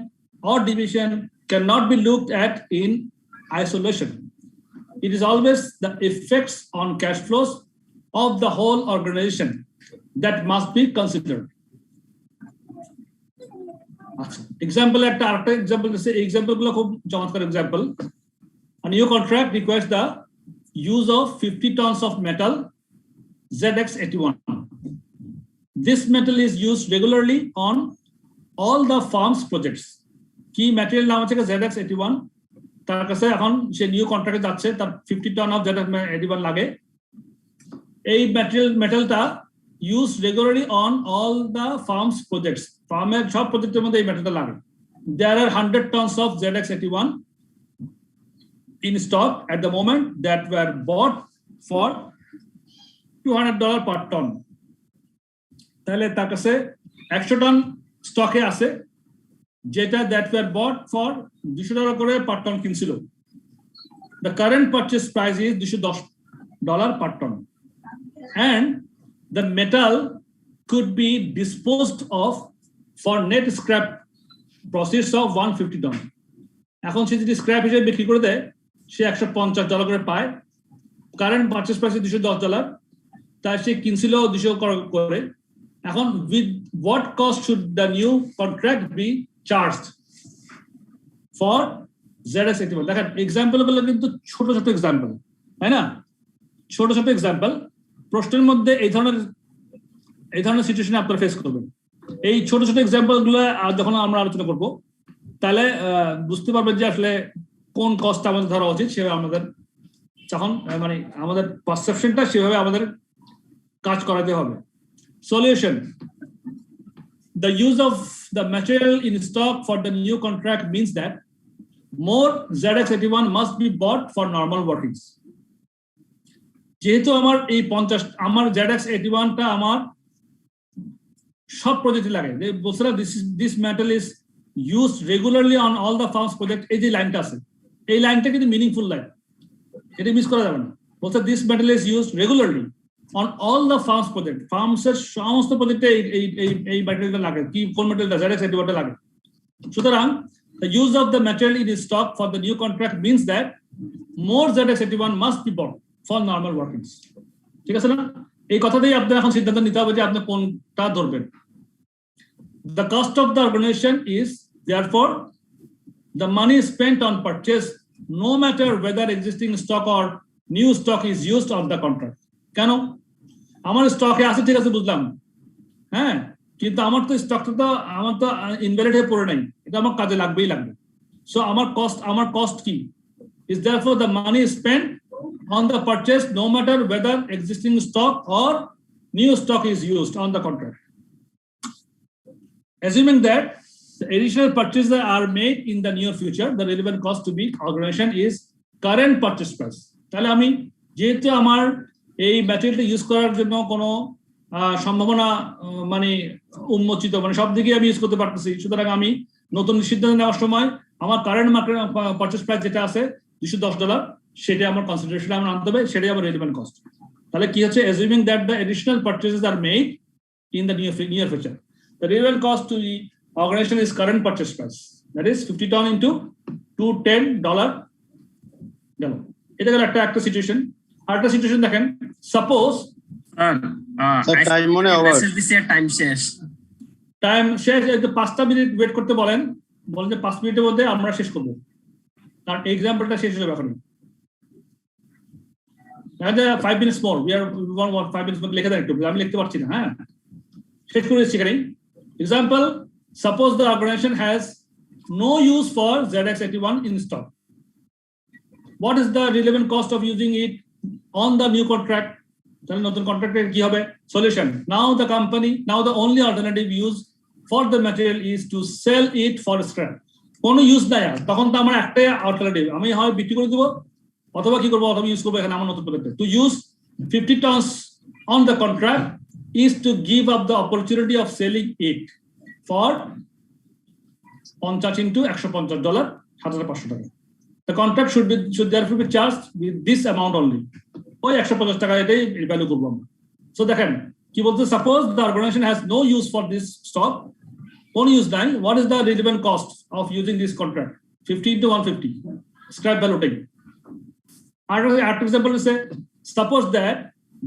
or division cannot be looked at in isolation. It is always the effects on cash flows of the whole organization that must be considered. Example, example গুলো খুব চমৎকার example. A new contract requires the use of 50 tons of metal ZX81. This metal is used regularly on all the firm's projects. কি ম্যাটেরিয়াল নাম হচ্ছে ZX81, তার কাছে এখন সে নিউ কন্ট্রাক্টে যাচ্ছে, তার 50 টন অফ ZX81 লাগে। এই মেটালটা use regularly on all the firms projects, ফার্মের সব প্রজেক্টের মধ্যে এই মেটালটা লাগে। There are 100 tons of ZX81. in stock at the moment that were bought for $200 per ton. তাহলে তার কাছে 100 টন স্টকে আছে যেটা that were bought for $200 করে per ton কিনছিল. The current purchase price is $210 per ton, and the metal could be disposed of for net scrap proceeds of $150. এখন সে যদি স্ক্র্যাপ হিসেবে বিক্রি করে দেয় সে $150 করে পায়. কারেন্ট পারচেজ প্রাইস $210, তাই সে কিনছিল 200 করে. এখন with what cost should the new contract be charged for ZX81? দেখেন এক্সাম্পল গুলো কিন্তু ছোট ছোট এক্সাম্পল, তাই না? ছোট ছোট এক্সাম্পল প্রশ্নের মধ্যে এই ধরনের সিচুয়েশন আপনারা ফেস করবেন. এই ছোট ছোট এক্সাম্পল গুলো যখন আমরা আলোচনা করব তাহলে বুঝতে পারবেন যে আসলে কোন কস্ট আমাদের ধরা উচিত, সেভাবে আমাদের যখন মানে আমাদের পারসেপশনটা সেভাবে আমাদের কাজ করাতে হবে. Solution: the use of the material in stock for the new contract means that more ZX81 must be bought for normal workings. যেহেতু আমার এই 50 আমার ZX81 টা আমার সব প্রজেক্টে লাগে, বলছে না this metal is used regularly on all the farms project. এই যে লাইনটা আছে এই লাইনটা কিন্তু মিনিংফুল লাইন, এটা মিস করা যাবে না. বলছে this metal is used regularly on all the farms project. farms এর সমস্ত প্রজেক্টে এই ম্যাটেরিয়ালটা লাগে. কি কোন ম্যাটেরিয়ালটা? ZX81 টা লাগে. সুতরাং the use of the material in stock for the new contract means that more ZX81 must be bought for normal workings. ঠিক আছে না? এই কথাটাই আপনার এখন সিদ্ধান্ত নিতে হবে যে আপনি কোনটা ধরবেন. The cost of the organization is therefore the money spent on purchase, no matter whether existing stock or new stock is used on the contract. কেন? আমার স্টকে আছে ঠিক আছে বুঝলাম, হ্যাঁ, কিন্তু আমার তো স্টকটা তো আমার তো ইনভ্যালিড হয়ে পড়ে নাই, এটা আমার কাজে লাগবেই লাগবে. সো আমার কস্ট কি? is therefore the money spent on the purchase, no matter whether existing stock or new stock is used on the contract. Assuming that the additional purchases are made in the near future, the relevant cost to be organization is current purchase price. তাহলে আমি যেহেতু আমার এই ম্যাটেরিয়ালটা ইউজ করার জন্য কোনো সম্ভাবনা মানে উন্মোচিত, মানে সব দিকে আমি ইউজ করতে পারতেছি, সুতরাং আমি নতুন সিদ্ধান্ত নেওয়ার সময় আমার কারেন্ট মার্কেট পারচেজ প্রাইস যেটা আছে $210, সেটা আমার কনসিডারেশনে আমার আনতে হবে, সেটাই আমার রেলেভেন্ট কস্ট. তাহলে কি হচ্ছে? assuming that the additional purchases are made in the near future, the relevant cost to the organization is current purchase price, that is 50 ton into $210 গেল. এটা গেল একটা সিচুয়েশন. আরেকটা সিচুয়েশন দেখেন, সাপোজ টাইম শেষ, 5টা মিনিট ওয়েট করতে বলেন যে 5 মিনিটের মধ্যে আমরা শেষ করবো, কারণ এক্সাম্পলটা শেষ হয়ে যাবে এখন. 5 minutes more, we want 5 minutes লিখে দেন একটু, আমি লিখতে পারছি না. হ্যাঁ, শেষ করে দিচ্ছি এখানে. Example: suppose the organization has no use for ZX81 in stock. What is the relevant cost of using it on the new contract? তাহলে নতুন কন্ট্রাক্টের কি হবে? Solution: now the only alternative use for the material is to sell it for scrap. কোনো ইউজ নাই, তখন তো আমার একটাই অল্টারনেটিভ, আমি হয় বিক্রি করে দেবো অথবা কি করবো, অথবা ইউজ করবো এখানে আমার নতুন প্রজেক্টে. To use 50 tons on the contract is to give up the opportunity of selling it for 50 into $150, $7,500. The contract should therefore be charged with this amount only. ওই 150 টাকা এটাই ভ্যালু করবো আমরা. সো দেখেন কি বলতে, suppose the organization has no use for this stock, কোনো ইউজ নাই. What is the relevant cost of using this contract? 50 into 150 scrap ভ্যালুটাই. আর একটা এক্সাম্পল হচ্ছে, suppose that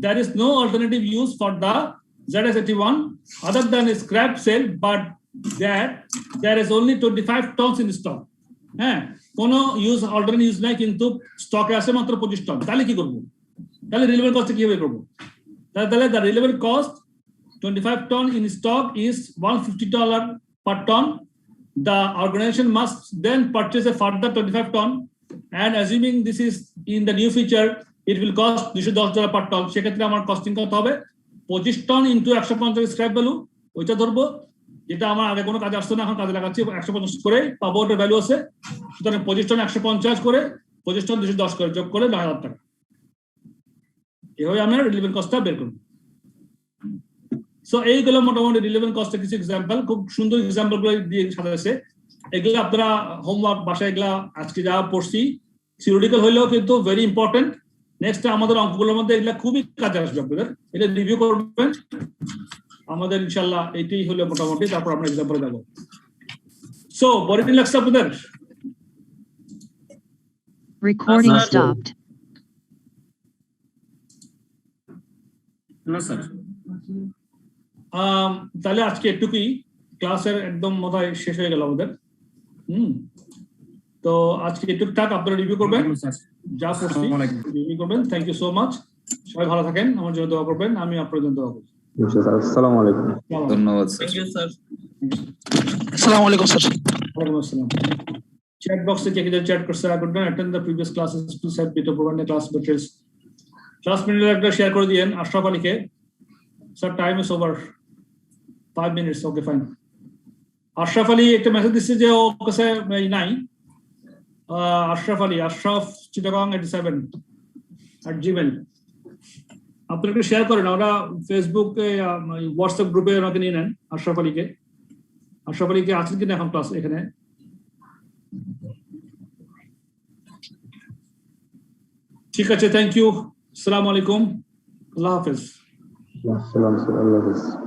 there is no alternative use for the ZX81 other than a scrap sale, but that there is only 25 tons in stock. হ্যাঁ, কোনো অল্টারনেটিভ ইউজ নাই, কিন্তু স্টকে আছে মাত্র 25 টন. তাহলে কি করবো? তাহলে রিলেভেন্ট কস্ট কিভাবে করবো? তাহলে the relevant cost 25 ton in stock is $150 per ton. The organization must then purchase a further 25 ton, and assuming this is in the new future, it will cost $210 per ton. সেক্ষেত্রে আমার কস্টিং কত হবে? 25 টন ইন্টু 150 স্ক্র্যাপ ভ্যালু, ওইটা ধরবো, যেটা আমার আগে কোনো কাজে আসতো না, এখন কাজে লাগাচ্ছি 150 করে পাবো, ওটার ভ্যালু আছে. সুতরাং 25 টন 150 করে 25 টন 210 করে যোগ করলে 9,000 টাকা। এভাবে আমরা রিলেভেন্ট কস্টটা বের করব। সো এইগুলো মোটামুটি রিলেভেন্ট কস্টের কিছু এক্সাম্পল, খুব সুন্দর এক্সাম্পল গুলো দিয়ে সাজাইছে। এগুলো আপনারা হোমওয়ার্ক বাসায় এগুলা আজকে যা পড়ছি থিওরিটিক্যাল হইলেও কিন্তু ভেরি ইম্পর্টেন্ট। নেক্সট আমাদের অঙ্কগুলোর মধ্যে এগুলা খুবই কাজে আসবে আপনাদের, এটা রিভিউ করবেন আমাদের ইনশাআল্লাহ। এইটাই হলো মোটামুটি, তারপর আমরা এক্সাম্পলে যাব। সো বোরিং লাগছে আপনাদের? Recording stopped. না স্যার। তাহলে আজকে একটুকুই, ক্লাসের একদম মাথায় শেষ হয়ে গেল আমাদের। তো আজকে একটু থাক, আপনারা রিভিউ করবেন যা পড়ছি, রিভিউ করবেন। থ্যাংক ইউ সো মাচ, সবাই ভালো থাকেন, আমার জন্য দোয়া করবেন, আমি আপনার জন্য দোয়া করব। আসসালামু আলাইকুম। ধন্যবাদ স্যার। Thank you sir. আসসালামু আলাইকুম স্যার। ওয়ালাইকুম আসসালাম। Chat box se check chat করছে, I could not attend the previous classes, please help me to provide the class materials. Class material একটা শেয়ার করে দিয়েন আশরাফ আলীকে। Sir time is over, 5 minutes, okay fine. Ashraf Ali একটা মেসেজ দিচ্ছে যে ও কাছে নাই। আশরাফ আলী, আশরাফ চিটাগং 87@gmail, আপনি একটু শেয়ার করেন, ওরা ফেসবুকে হোয়াটসঅ্যাপ গ্রুপে ওনাকে নিয়ে নেন। আশরাফ আলীকে আছেন কিনা এখন ক্লাস এখানে? ঠিক আছে, থ্যাংক ইউ, আসসালামু আলাইকুম, আল্লাহ হাফেজ। আসসালামু আলাইকুম।